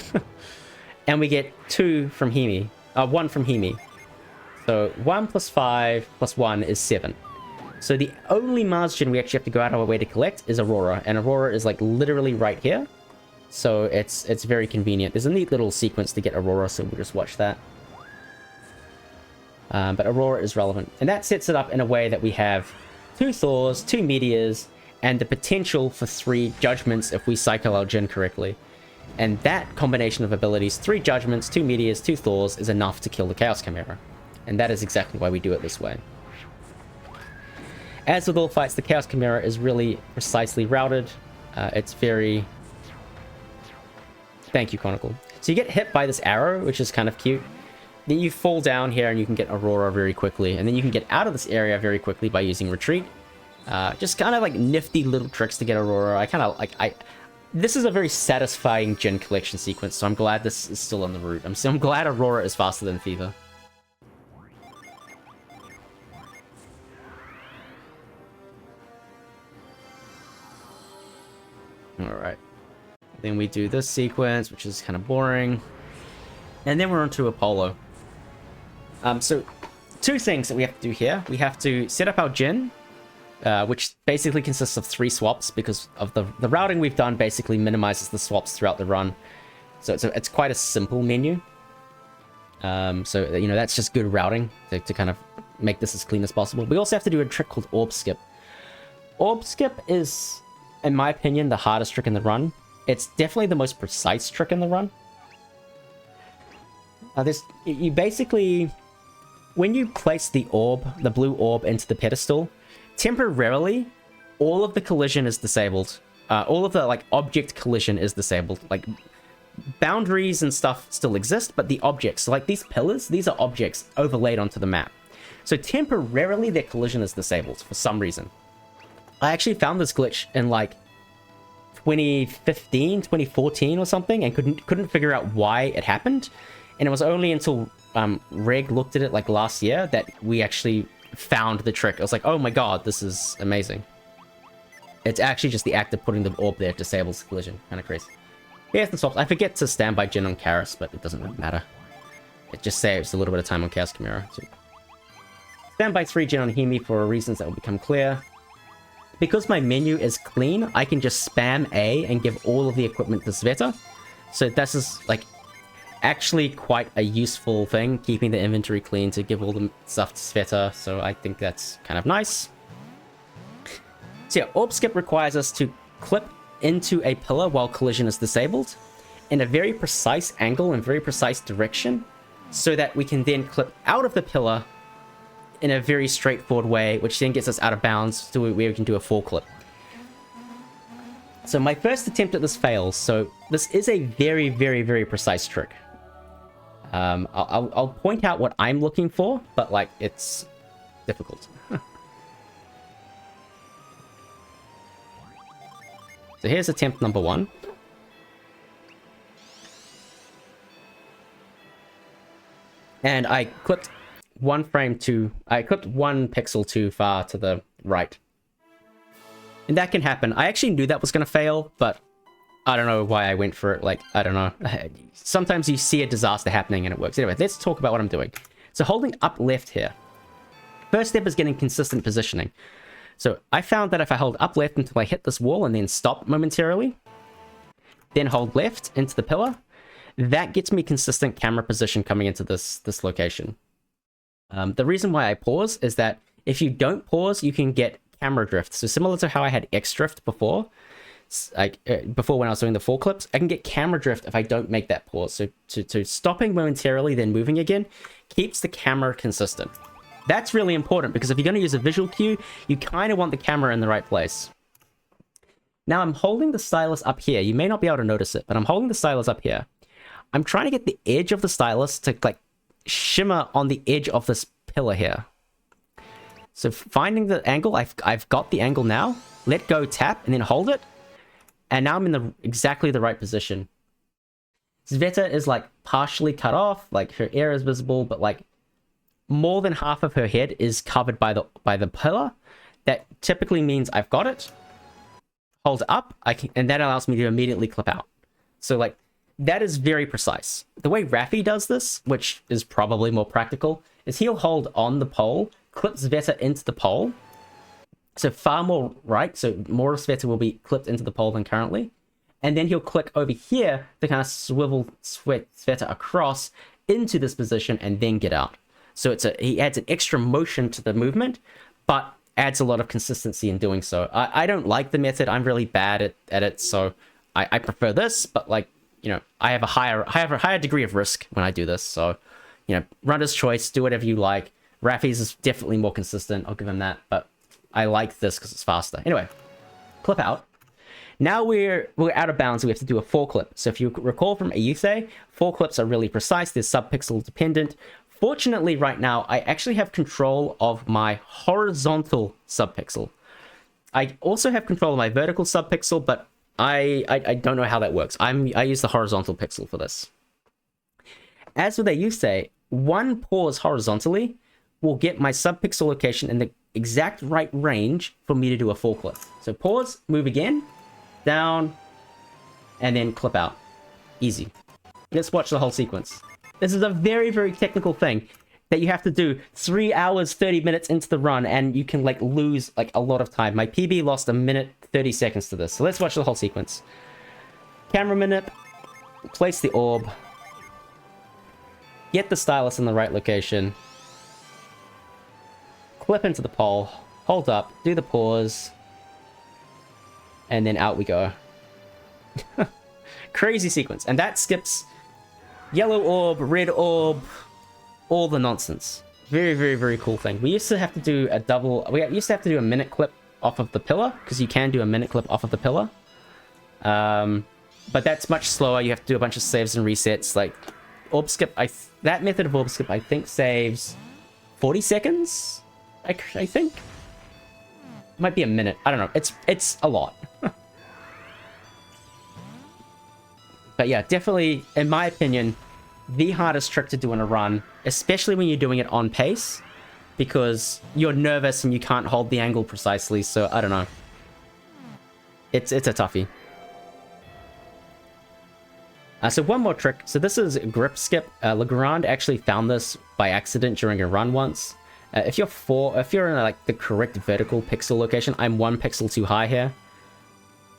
And we get 2 from Hemi. 1 from Hemi. So 1 plus 5 plus 1 is 7. So the only Mars gen we actually have to go out of our way to collect is Aurora. And Aurora is like literally right here. So it's very convenient. There's a neat little sequence to get Aurora, so we'll just watch that. But Aurora is relevant. And that sets it up in a way that we have 2 Thors, 2 Meteors, and the potential for 3 Judgments if we cycle our gen correctly. And that combination of abilities, 3 Judgments, 2 Meteors, 2 Thors, is enough to kill the Chaos Chimera. And that is exactly why we do it this way. As with all fights, the Chaos Chimera is really precisely routed. It's very... Thank you, Chronicle. So you get hit by this arrow, which is kind of cute. Then you fall down here and you can get Aurora very quickly. And then you can get out of this area very quickly by using Retreat. Just kind of like nifty little tricks to get Aurora. I kind of like... This is a very satisfying gen collection sequence, so I'm glad this is still on the route. I'm glad Aurora is faster than Fever. Alright. Then we do this sequence, which is kind of boring. And then we're on to Apollo. So, 2 things that we have to do here. We have to set up our gen, which basically consists of 3 swaps, because of the routing we've done basically minimizes the swaps throughout the run. So it's quite a simple menu. So, you know, that's just good routing to kind of make this as clean as possible. We also have to do a trick called Orb Skip. Orb Skip is, in my opinion, the hardest trick in the run. It's definitely the most precise trick in the run. You basically... When you place the orb, the blue orb, into the pedestal, temporarily, all of the collision is disabled. All of the, like, object collision is disabled. Like, boundaries and stuff still exist, but the objects, so like these pillars, these are objects overlaid onto the map. So temporarily, their collision is disabled for some reason. I actually found this glitch in, like, 2015, 2014 or something, and couldn't figure out why it happened. And it was only until Reg looked at it, like, last year that we actually found the trick. I was like, oh my god, this is amazing. It's actually just the act of putting the orb there disables the collision. Kind of crazy. Here's the swaps. I forget to stand by Gen on Karis, but it doesn't really matter. It just saves a little bit of time on Chaos Chimera, too. Stand by 3 Gen on Hemi for reasons that will become clear. Because my menu is clean, I can just spam A and give all of the equipment to Sveta. So this is, like, actually quite a useful thing, keeping the inventory clean to give all the stuff to Sveta, so I think that's kind of nice. So yeah, Orb Skip requires us to clip into a pillar while collision is disabled in a very precise angle and very precise direction, so that we can then clip out of the pillar in a very straightforward way, which then gets us out of bounds to where we can do a full clip. So my first attempt at this fails, so this is a very, very, very precise trick. I'll point out what I'm looking for, but, like, it's difficult. So here's attempt number 1. And I clipped 1 pixel too far to the right. And that can happen. I actually knew that was going to fail, but I don't know why I went for it. Like, I don't know. Sometimes you see a disaster happening and it works. Anyway, let's talk about what I'm doing. So holding up left here. First step is getting consistent positioning. So I found that if I hold up left until I hit this wall and then stop momentarily, then hold left into the pillar, that gets me consistent camera position coming into this location. The reason why I pause is that if you don't pause, you can get camera drift. So similar to how I had X drift before, like before when I was doing the full clips, I can get camera drift if I don't make that pause. So to stopping momentarily, then moving again, keeps the camera consistent. That's really important because if you're going to use a visual cue, you kind of want the camera in the right place. Now I'm holding the stylus up here. You may not be able to notice it, but I'm holding the stylus up here. I'm trying to get the edge of the stylus to like shimmer on the edge of this pillar here. So finding the angle, I've got the angle now. Let go, tap, and then hold it. And now I'm in exactly the right position. Sveta is like partially cut off, like her ear is visible, but like more than half of her head is covered by the pillar. That typically means I've got it. Hold up, and that allows me to immediately clip out. So like that is very precise. The way Raffi does this, which is probably more practical, is he'll hold on the pole, clip Sveta into the pole. So far more right, so more of Sveta will be clipped into the pole than currently. And then he'll click over here to kind of swivel Sveta across into this position and then get out. So he adds an extra motion to the movement, but adds a lot of consistency in doing so. I don't like the method. I'm really bad at it, so I prefer this. But like, you know, I have a higher degree of risk when I do this. So, you know, runner's choice. Do whatever you like. Raffi's is definitely more consistent. I'll give him that. But I like this because it's faster. Anyway, clip out. Now we're out of bounds. We have to do a 4 clip. So if you recall from Ayuthay, 4 clips are really precise. They're subpixel dependent. Fortunately, right now, I actually have control of my horizontal subpixel. I also have control of my vertical subpixel, but I don't know how that works. I use the horizontal pixel for this. As with Ayuthay, one pause horizontally will get my subpixel location in the exact right range for me to do a 4 clip. So pause, move again, down, and then clip out. Easy. Let's watch the whole sequence. This is a very, very technical thing that you have to do 3 hours, 30 minutes into the run, and you can like lose like a lot of time. My PB lost 1 minute, 30 seconds to this. So let's watch the whole sequence. Camera minute, place the orb, get the stylus in the right location, clip into the pole, hold up, do the pause, and then out we go. Crazy sequence. And that skips yellow orb, red orb, all the nonsense. Very, very, very cool thing. We used to have to do a minute clip off of the pillar, because you can do a minute clip off of the pillar. But that's much slower. You have to do a bunch of saves and resets. Like, orb skip, that method of orb skip, I think, saves 40 seconds, I think. Might be a minute. I don't know. It's a lot. But yeah, definitely, in my opinion, the hardest trick to do in a run, especially when you're doing it on pace, because you're nervous and you can't hold the angle precisely, so I don't know. It's a toughie. So one more trick. So this is grip skip. Legrand actually found this by accident during a run once. If you're in like the correct vertical pixel location, I'm 1 pixel too high here.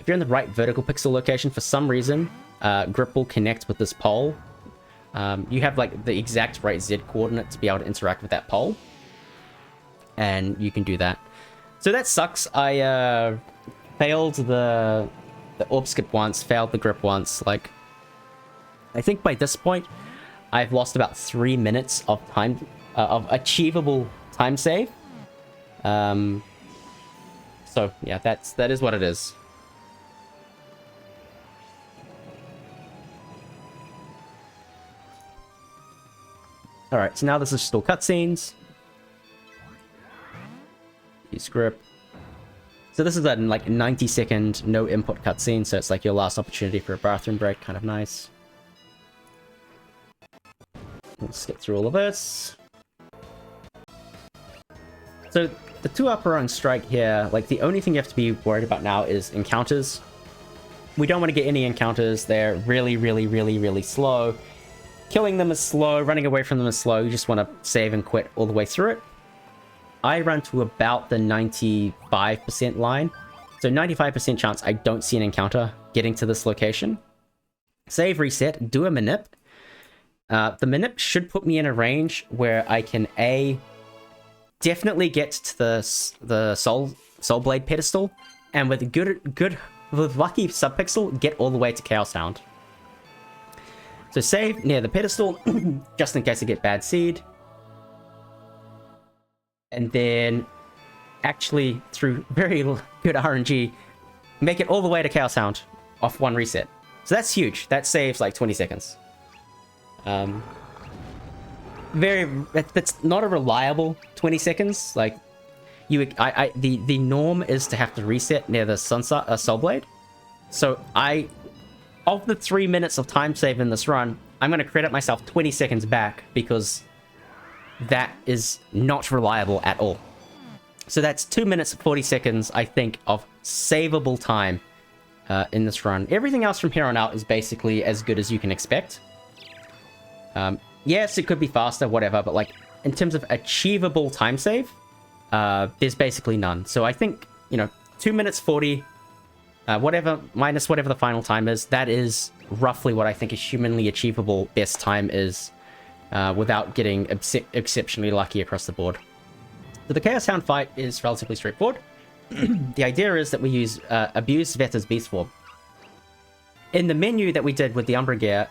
If you're in the right vertical pixel location, for some reason, grip will connect with this pole. You have like the exact right Z coordinate to be able to interact with that pole, and you can do that. So that sucks. I failed the orb skip once, failed the grip once. Like, I think by this point, I've lost about 3 minutes of time, of achievable time save. So yeah, that is what it is. Alright, so now this is still cutscenes. Use grip. So this is a like 90-second no input cutscene, so it's like your last opportunity for a bathroom break. Kind of nice. Let's get through all of this. So the 2 upper rung strike here, like the only thing you have to be worried about now is encounters. We don't want to get any encounters. They're really, really, really, really slow. Killing them is slow. Running away from them is slow. You just want to save and quit all the way through it. I run to about the 95% line. So 95% chance I don't see an encounter getting to this location. Save, reset, do a manip. The manip should put me in a range where I can definitely get to the soul blade pedestal, and with with lucky subpixel, get all the way to Chaos Hound. So save near the pedestal, just in case I get bad seed. And then, actually, through very good RNG, make it all the way to Chaos Hound off 1 reset. So that's huge. That saves like 20 seconds. That's not a reliable 20 seconds. Like, the norm is to have to reset near the Soul Blade. So of the 3 minutes of time save in this run, I'm going to credit myself 20 seconds back because that is not reliable at all. So that's 2 minutes 40 seconds, I think, of savable time in this run. Everything else from here on out is basically as good as you can expect. Yes, it could be faster, whatever, but like in terms of achievable time save, there's basically none. So I think, 2 minutes 40, minus whatever the final time is, that is roughly what I think a humanly achievable best time is, without getting exceptionally lucky across the board. So the Chaos Hound fight is relatively straightforward. The idea is that we use abuse Sveta's beast form. In the menu that we did with the Umbra Gear,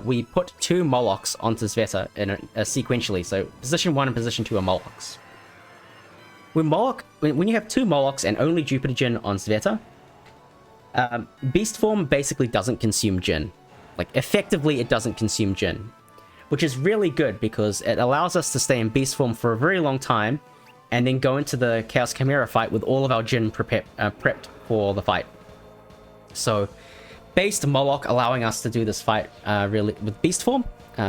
we put 2 molochs onto Sveta sequentially. So position 1 and position 2 are molochs. When you have 2 molochs and only Jupiter Djinn on Sveta, beast form basically doesn't consume Djinn. Like, effectively, it doesn't consume Djinn, which is really good because it allows us to stay in beast form for a very long time and then go into the Chaos Chimera fight with all of our Djinn prepped for the fight. So, based Moloch allowing us to do this fight really with beast form,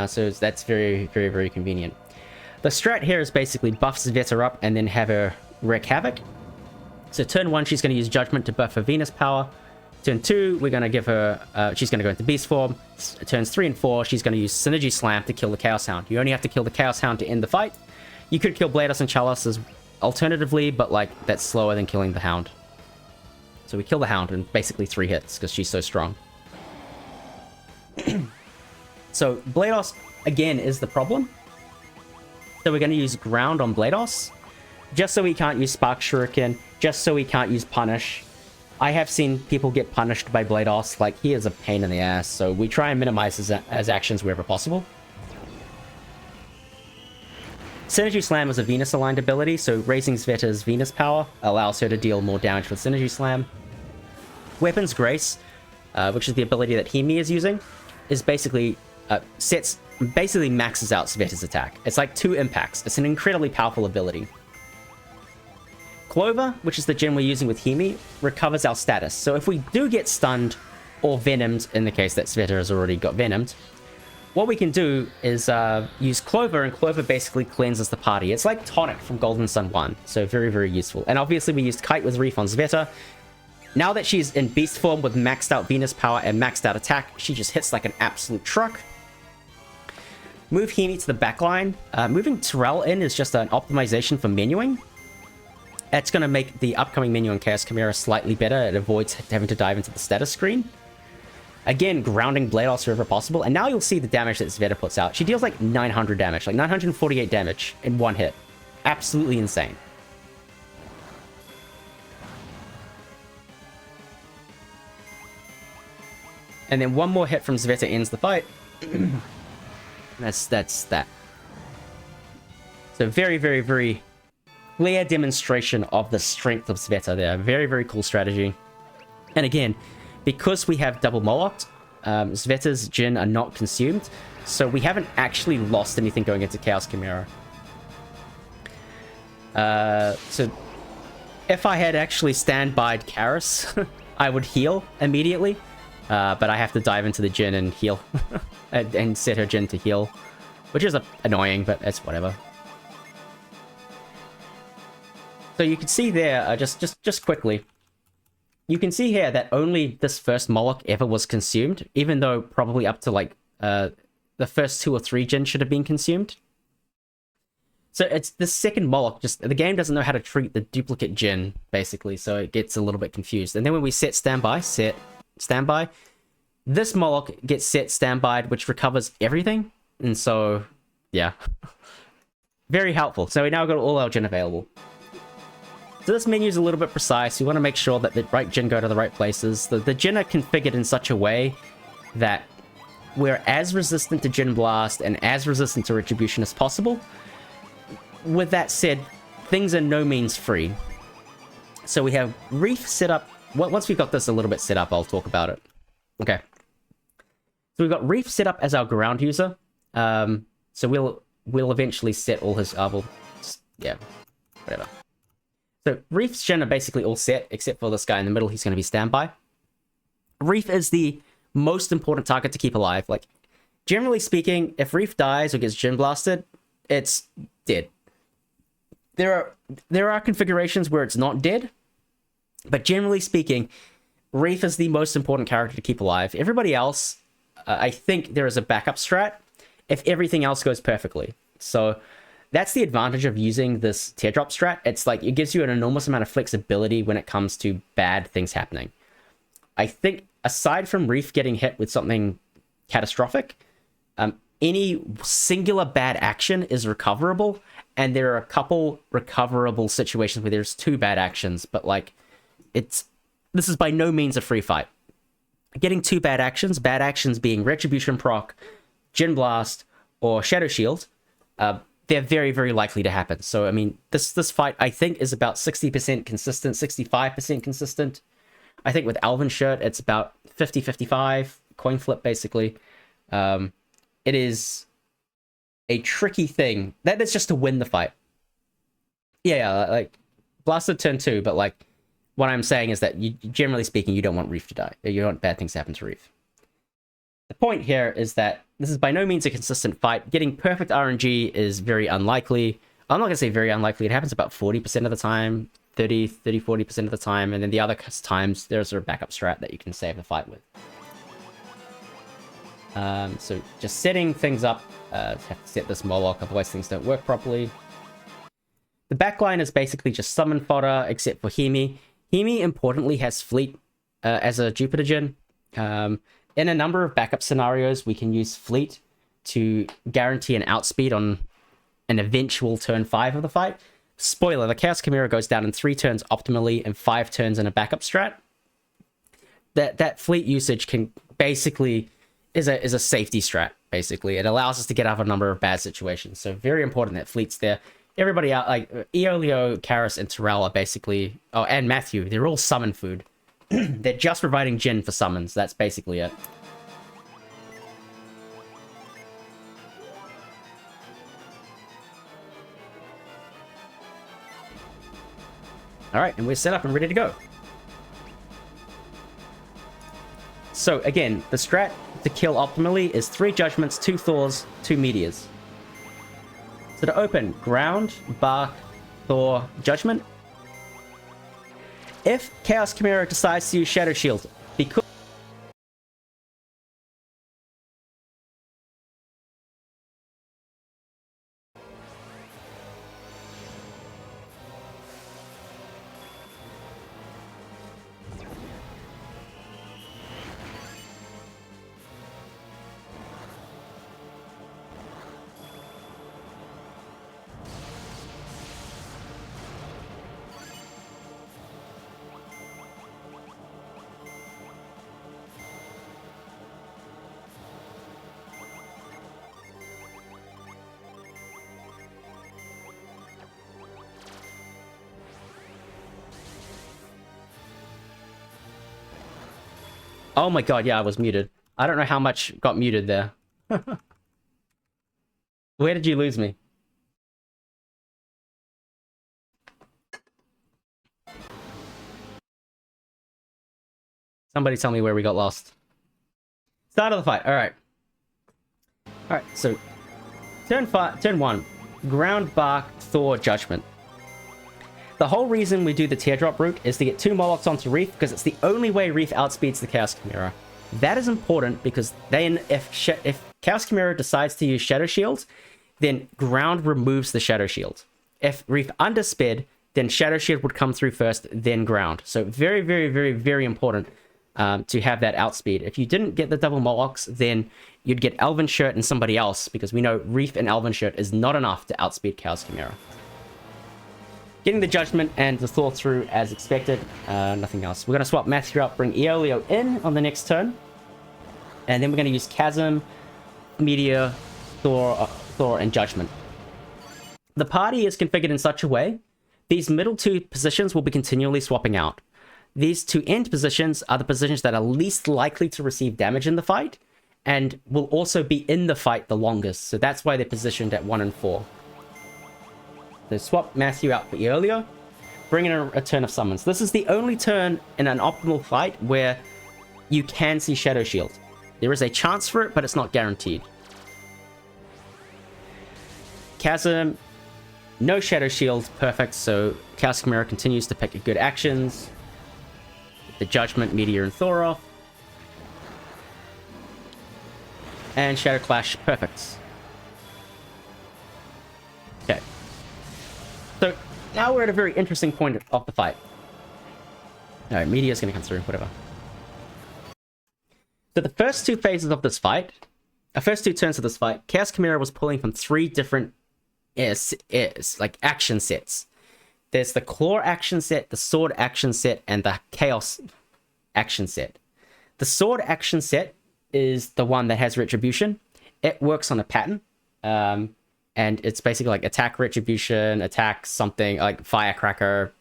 so that's very, very, very convenient. The strat here is basically buff Sveta up and then have her wreak havoc. So turn 1, she's going to use Judgment to buff her Venus power. Turn 2, we're going to give her, she's going to go into beast form. Turns 3 and 4, she's going to use Synergy Slam to kill the Chaos Hound. You only have to kill the Chaos Hound to end the fight. You could kill Blados and Chalice as alternatively, but like that's slower than killing the Hound. So we kill the Hound in basically 3 hits because she's so strong. So Blados again is the problem. So we're going to use Ground on Blados, just so we can't use Spark Shuriken, just so we can't use Punish. I have seen people get punished by Blados, like he is a pain in the ass, so we try and minimize his actions wherever possible. Synergy Slam is a Venus-aligned ability, so raising Sveta's Venus power allows her to deal more damage with Synergy Slam. Weapons Grace, which is the ability that Hemi is using, is basically maxes out Sveta's attack. It's like 2 impacts. It's an incredibly powerful ability. Clover, which is the gem we're using with Hemi, recovers our status. So if we do get stunned or venomed, in the case that Sveta has already got venomed, what we can do is use Clover, and Clover basically cleanses the party. It's like Tonic from Golden Sun 1, so very, very useful. And obviously we used Kite with Reef on Sveta. Now that she's in beast form with maxed out Venus power and maxed out attack, she just hits like an absolute truck. Move Hemi to the backline. Moving Terrell in is just an optimization for menuing. It's going to make the upcoming menu on Chaos Chimera slightly better. It avoids having to dive into the status screen. Again, grounding Blados wherever possible. And now you'll see the damage that Sveta puts out. She deals like 900 damage, like 948 damage in 1 hit. Absolutely insane. And then 1 more hit from Sveta ends the fight. That's that. So very, very, very clear demonstration of the strength of Sveta there. Very, very cool strategy. And again, because we have double Moloch, Sveta's Djinn are not consumed, so we haven't actually lost anything going into Chaos Chimera. So if I had actually standbyed Karis, I would heal immediately, but I have to dive into the Djinn and heal, and set her Djinn to heal, which is annoying, but it's whatever. So you can see there, just quickly, you can see here that only this first Moloch ever was consumed, even though probably up to like the first 2 or 3 Jinn should have been consumed. So it's the second Moloch, just the game doesn't know how to treat the duplicate Jinn, basically, so it gets a little bit confused. And then when we set standby, this Moloch gets set standby, which recovers everything. And so, yeah. Very helpful. So we now got all our Jinn available. So this menu is a little bit precise. You want to make sure that the right Jinn go to the right places. The Jinn are configured in such a way that we're as resistant to Jinn Blast and as resistant to Retribution as possible. With that said, things are no means free. So we have Reef set up. Well, once we've got this a little bit set up, I'll talk about it. Okay. So we've got Reef set up as our ground user. So we'll eventually set all his... yeah, whatever. So Reef's Jinn are basically all set, except for this guy in the middle. He's going to be standby. Reef is the most important target to keep alive. Like, generally speaking, if Reef dies or gets Jinn blasted, it's dead. There are configurations where it's not dead, but generally speaking, Reef is the most important character to keep alive. Everybody else, I think there is a backup strat if everything else goes perfectly. So that's the advantage of using this teardrop strat. It's like, it gives you an enormous amount of flexibility when it comes to bad things happening. I think aside from Reef getting hit with something catastrophic, any singular bad action is recoverable, and there are a couple recoverable situations where there's 2 bad actions, but like, this is by no means a free fight. Getting 2 bad actions being Retribution proc, Jinn Blast, or Shadow Shield, they're very, very likely to happen. So, I mean, this fight, I think, is about 60% consistent, 65% consistent. I think with Alvin Shirt, it's about 50-55, coin flip, basically. It is a tricky thing. That's just to win the fight. Yeah, like, Blasted turn 2, but, like, what I'm saying is that, generally speaking, you don't want Reef to die. You don't want bad things to happen to Reef. The point here is that this is by no means a consistent fight. Getting perfect RNG is very unlikely. I'm not going to say very unlikely. It happens about 40% of the time, 40% of the time, and then the other times, there's a backup strat that you can save the fight with. So just setting things up, have to set this Moloch, otherwise things don't work properly. The backline is basically just summon fodder, except for Hemi. Hemi, importantly, has Fleet as a Jupiter Jinn. In a number of backup scenarios, we can use Fleet to guarantee an outspeed on an eventual turn 5 of the fight. Spoiler, the Chaos Chimera goes down in 3 turns optimally and 5 turns in a backup strat. That Fleet usage can basically... is a safety strat, basically. It allows us to get out of a number of bad situations. So very important that Fleet's there. Everybody out, like Eolio, Karis, and Terrell are basically... oh, and Matthew, they're all summon food. They're just providing Jinn for summons. That's basically it. Alright, and we're set up and ready to go. So, again, the strat to kill optimally is 3 Judgments, 2 Thors, 2 Meteors. So to open, Ground, Bark, Thor, Judgment. If Chaos Chimera decides to use Shadow Shield, because... Oh my god, yeah, I was muted. I don't know how much got muted there. Where did you lose me? Somebody tell me where we got lost. Start of the fight, alright. Alright, so... Turn 1. Ground, Bark, Thor, Judgment. The whole reason we do the teardrop route is to get 2 molochs onto Reef, because it's the only way Reef outspeeds the Chaos Chimera. That is important, because then if Chaos Chimera decides to use Shadow Shield, then ground removes the Shadow Shield. If Reef undersped, then Shadow Shield would come through first, then ground. So very, very, very, very important to have that outspeed. If you didn't get the double molochs, then you'd get Elven Shirt and somebody else, because we know Reef and Elven Shirt is not enough to outspeed Chaos Chimera. Getting the Judgment and the Thor through as expected, nothing else. We're going to swap Matthew out, bring Aeolio in on the next turn. And then we're going to use Chasm, Meteor, Thor, and Judgment. The party is configured in such a way, these middle 2 positions will be continually swapping out. These 2 end positions are the positions that are least likely to receive damage in the fight, and will also be in the fight the longest. So that's why they're positioned at 1 and 4. So swap Matthew out for Aeolio, bring in a turn of summons. This is the only turn in an optimal fight where you can see Shadow Shield. There is a chance for it, but it's not guaranteed. Chasm, no Shadow Shield, perfect. So Chaos Chimera continues to pick good actions. The Judgment, Meteor, and Thor off. And Shadow Clash, perfect. Okay. So now we're at a very interesting point of the fight. Alright, Meteor's gonna come through, whatever. So the first 2 phases of this fight, first 2 turns of this fight, Chaos Chimera was pulling from 3 different like action sets. There's the Claw action set, the Sword action set, and the Chaos action set. The Sword action set is the one that has Retribution. It works on a pattern. And it's basically like attack Retribution, attack something like Firecracker,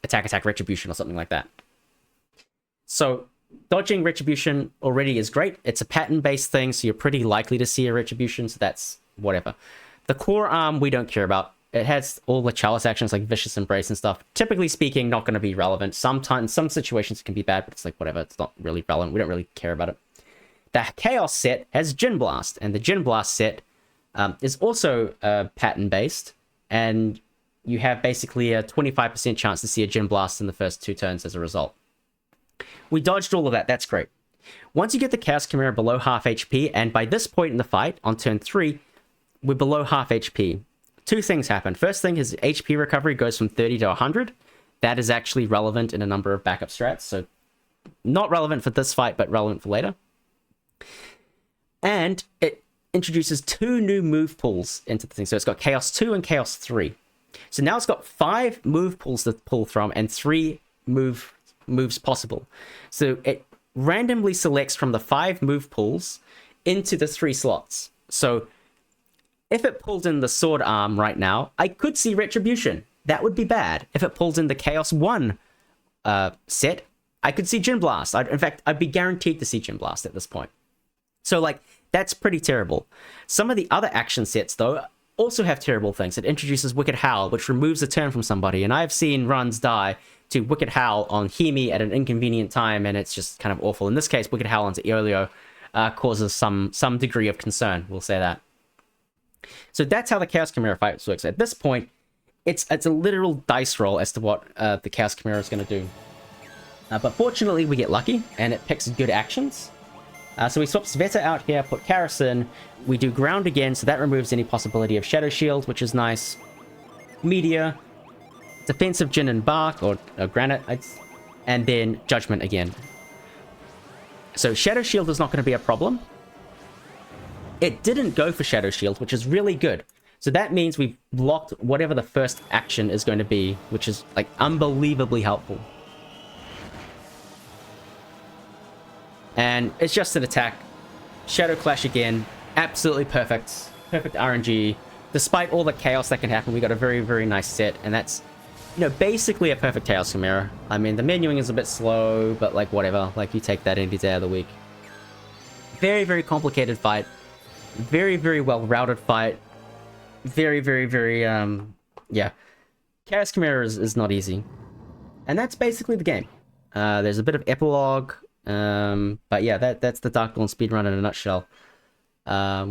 attack Retribution, or something like that. So dodging Retribution already is great. It's a pattern-based thing, so you're pretty likely to see a Retribution, so that's whatever. The Core Arm, we don't care about. It has all the Chalice actions like Vicious Embrace and stuff. Typically speaking, not going to be relevant. Sometimes, some situations it can be bad, but it's like whatever. It's not really relevant. We don't really care about it. The Chaos set has Gin Blast, and the Gin Blast set is also pattern-based, and you have basically a 25% chance to see a Gin Blast in the first 2 turns as a result. We dodged all of that. That's great. Once you get the Chaos Chimera below half HP, and by this point in the fight, on turn 3, we're below half HP. 2 things happen. First thing is HP recovery goes from 30 to 100. That is actually relevant in a number of backup strats, so not relevant for this fight, but relevant for later. And it introduces 2 new move pools into the thing. So it's got Chaos 2 and Chaos 3. So now it's got 5 move pools to pull from and 3 moves possible. So it randomly selects from the 5 move pools into the 3 slots. So if it pulled in the Sword Arm right now, I could see Retribution. That would be bad. If it pulls in the Chaos 1 set, I could see Gin Blast. In fact, I'd be guaranteed to see Gin Blast at this point. So, like, that's pretty terrible. Some of the other action sets, though, also have terrible things. It introduces Wicked Howl, which removes a turn from somebody, and I've seen runs die to Wicked Howl on Hemi at an inconvenient time, and it's just kind of awful. In this case, Wicked Howl onto Aeolio causes some degree of concern, we'll say that. So that's how the Chaos Chimera fight works. At this point, it's a literal dice roll as to what the Chaos Chimera is going to do. But fortunately, we get lucky, and it picks good actions. So we swap Sveta out here, put Karis in. We do ground again, so that removes any possibility of Shadow Shield, which is nice. Meteor, defensive Gin and Bark, or Granite, and then Judgment again. So Shadow Shield is not going to be a problem. It didn't go for Shadow Shield, which is really good. So that means we've blocked whatever the first action is going to be, which is, like, unbelievably helpful. And it's just an attack. Shadow Clash again. Absolutely perfect. Perfect RNG. Despite all the chaos that can happen, we got a very, very nice set. And that's, you know, basically a perfect Chaos Chimera. I mean, the menuing is a bit slow, but, like, whatever. Like, you take that any day of the week. Very, very complicated fight. Very, very well-routed fight. Very, very, very, yeah. Chaos Chimera is not easy. And that's basically the game. There's a bit of epilogue. But yeah, that's the Dark Dawn speedrun in a nutshell.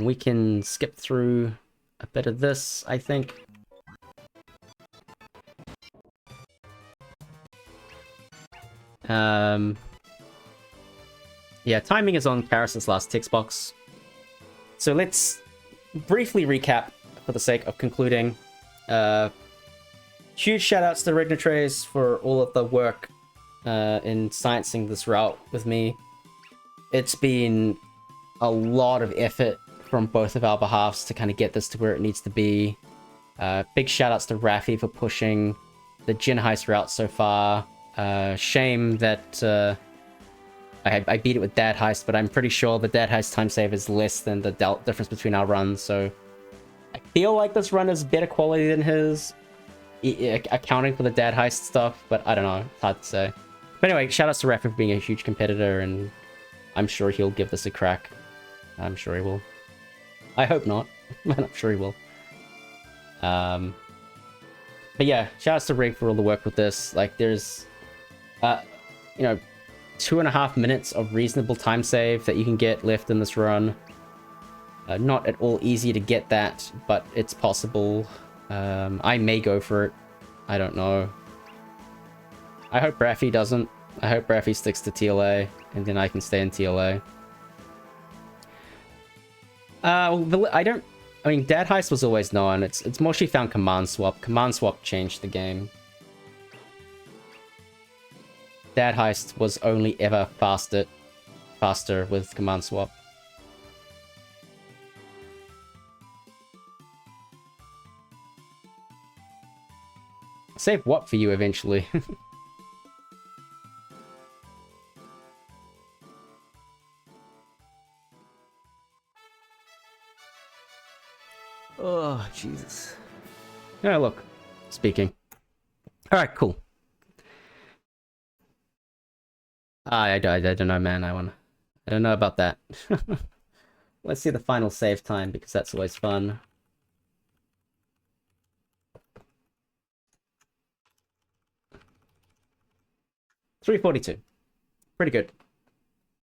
We can skip through a bit of this, I think. Yeah, timing is on Karis's last text box. So let's briefly recap for the sake of concluding. Huge shoutouts to Rignatrace for all of the work in sciencing this route with me. It's been a lot of effort from both of our behalves to kind of get this to where it needs to be. Big shoutouts to Raffi for pushing the Jin heist route so far. Shame that I beat it with Dad Heist, but I'm pretty sure the Dad Heist time save is less than the difference between our runs, so I feel like this run is better quality than his, accounting for the Dad Heist stuff, but I don't know, it's hard to say. But anyway, shoutouts to Raffi for being a huge competitor, and I'm sure he'll give this a crack. I'm sure he will. I hope not, but I'm sure he will. But yeah, shoutouts to Rig for all the work with this. Like, there's, you know, 2.5 minutes of reasonable time save that you can get left in this run. Not at all easy to get that, but it's possible. I may go for it. I don't know. I hope Raffi doesn't. I hope Raffi sticks to TLA, and then I can stay in TLA. I mean, Dad Heist was always known. It's mostly found Command Swap. Command Swap changed the game. Dad Heist was only ever faster with Command Swap. Save what for you eventually? Oh, Jesus. Oh, look. Speaking. Alright, cool. I don't know, man. I don't know about that. Let's see the final save time, because that's always fun. 3:42. Pretty good.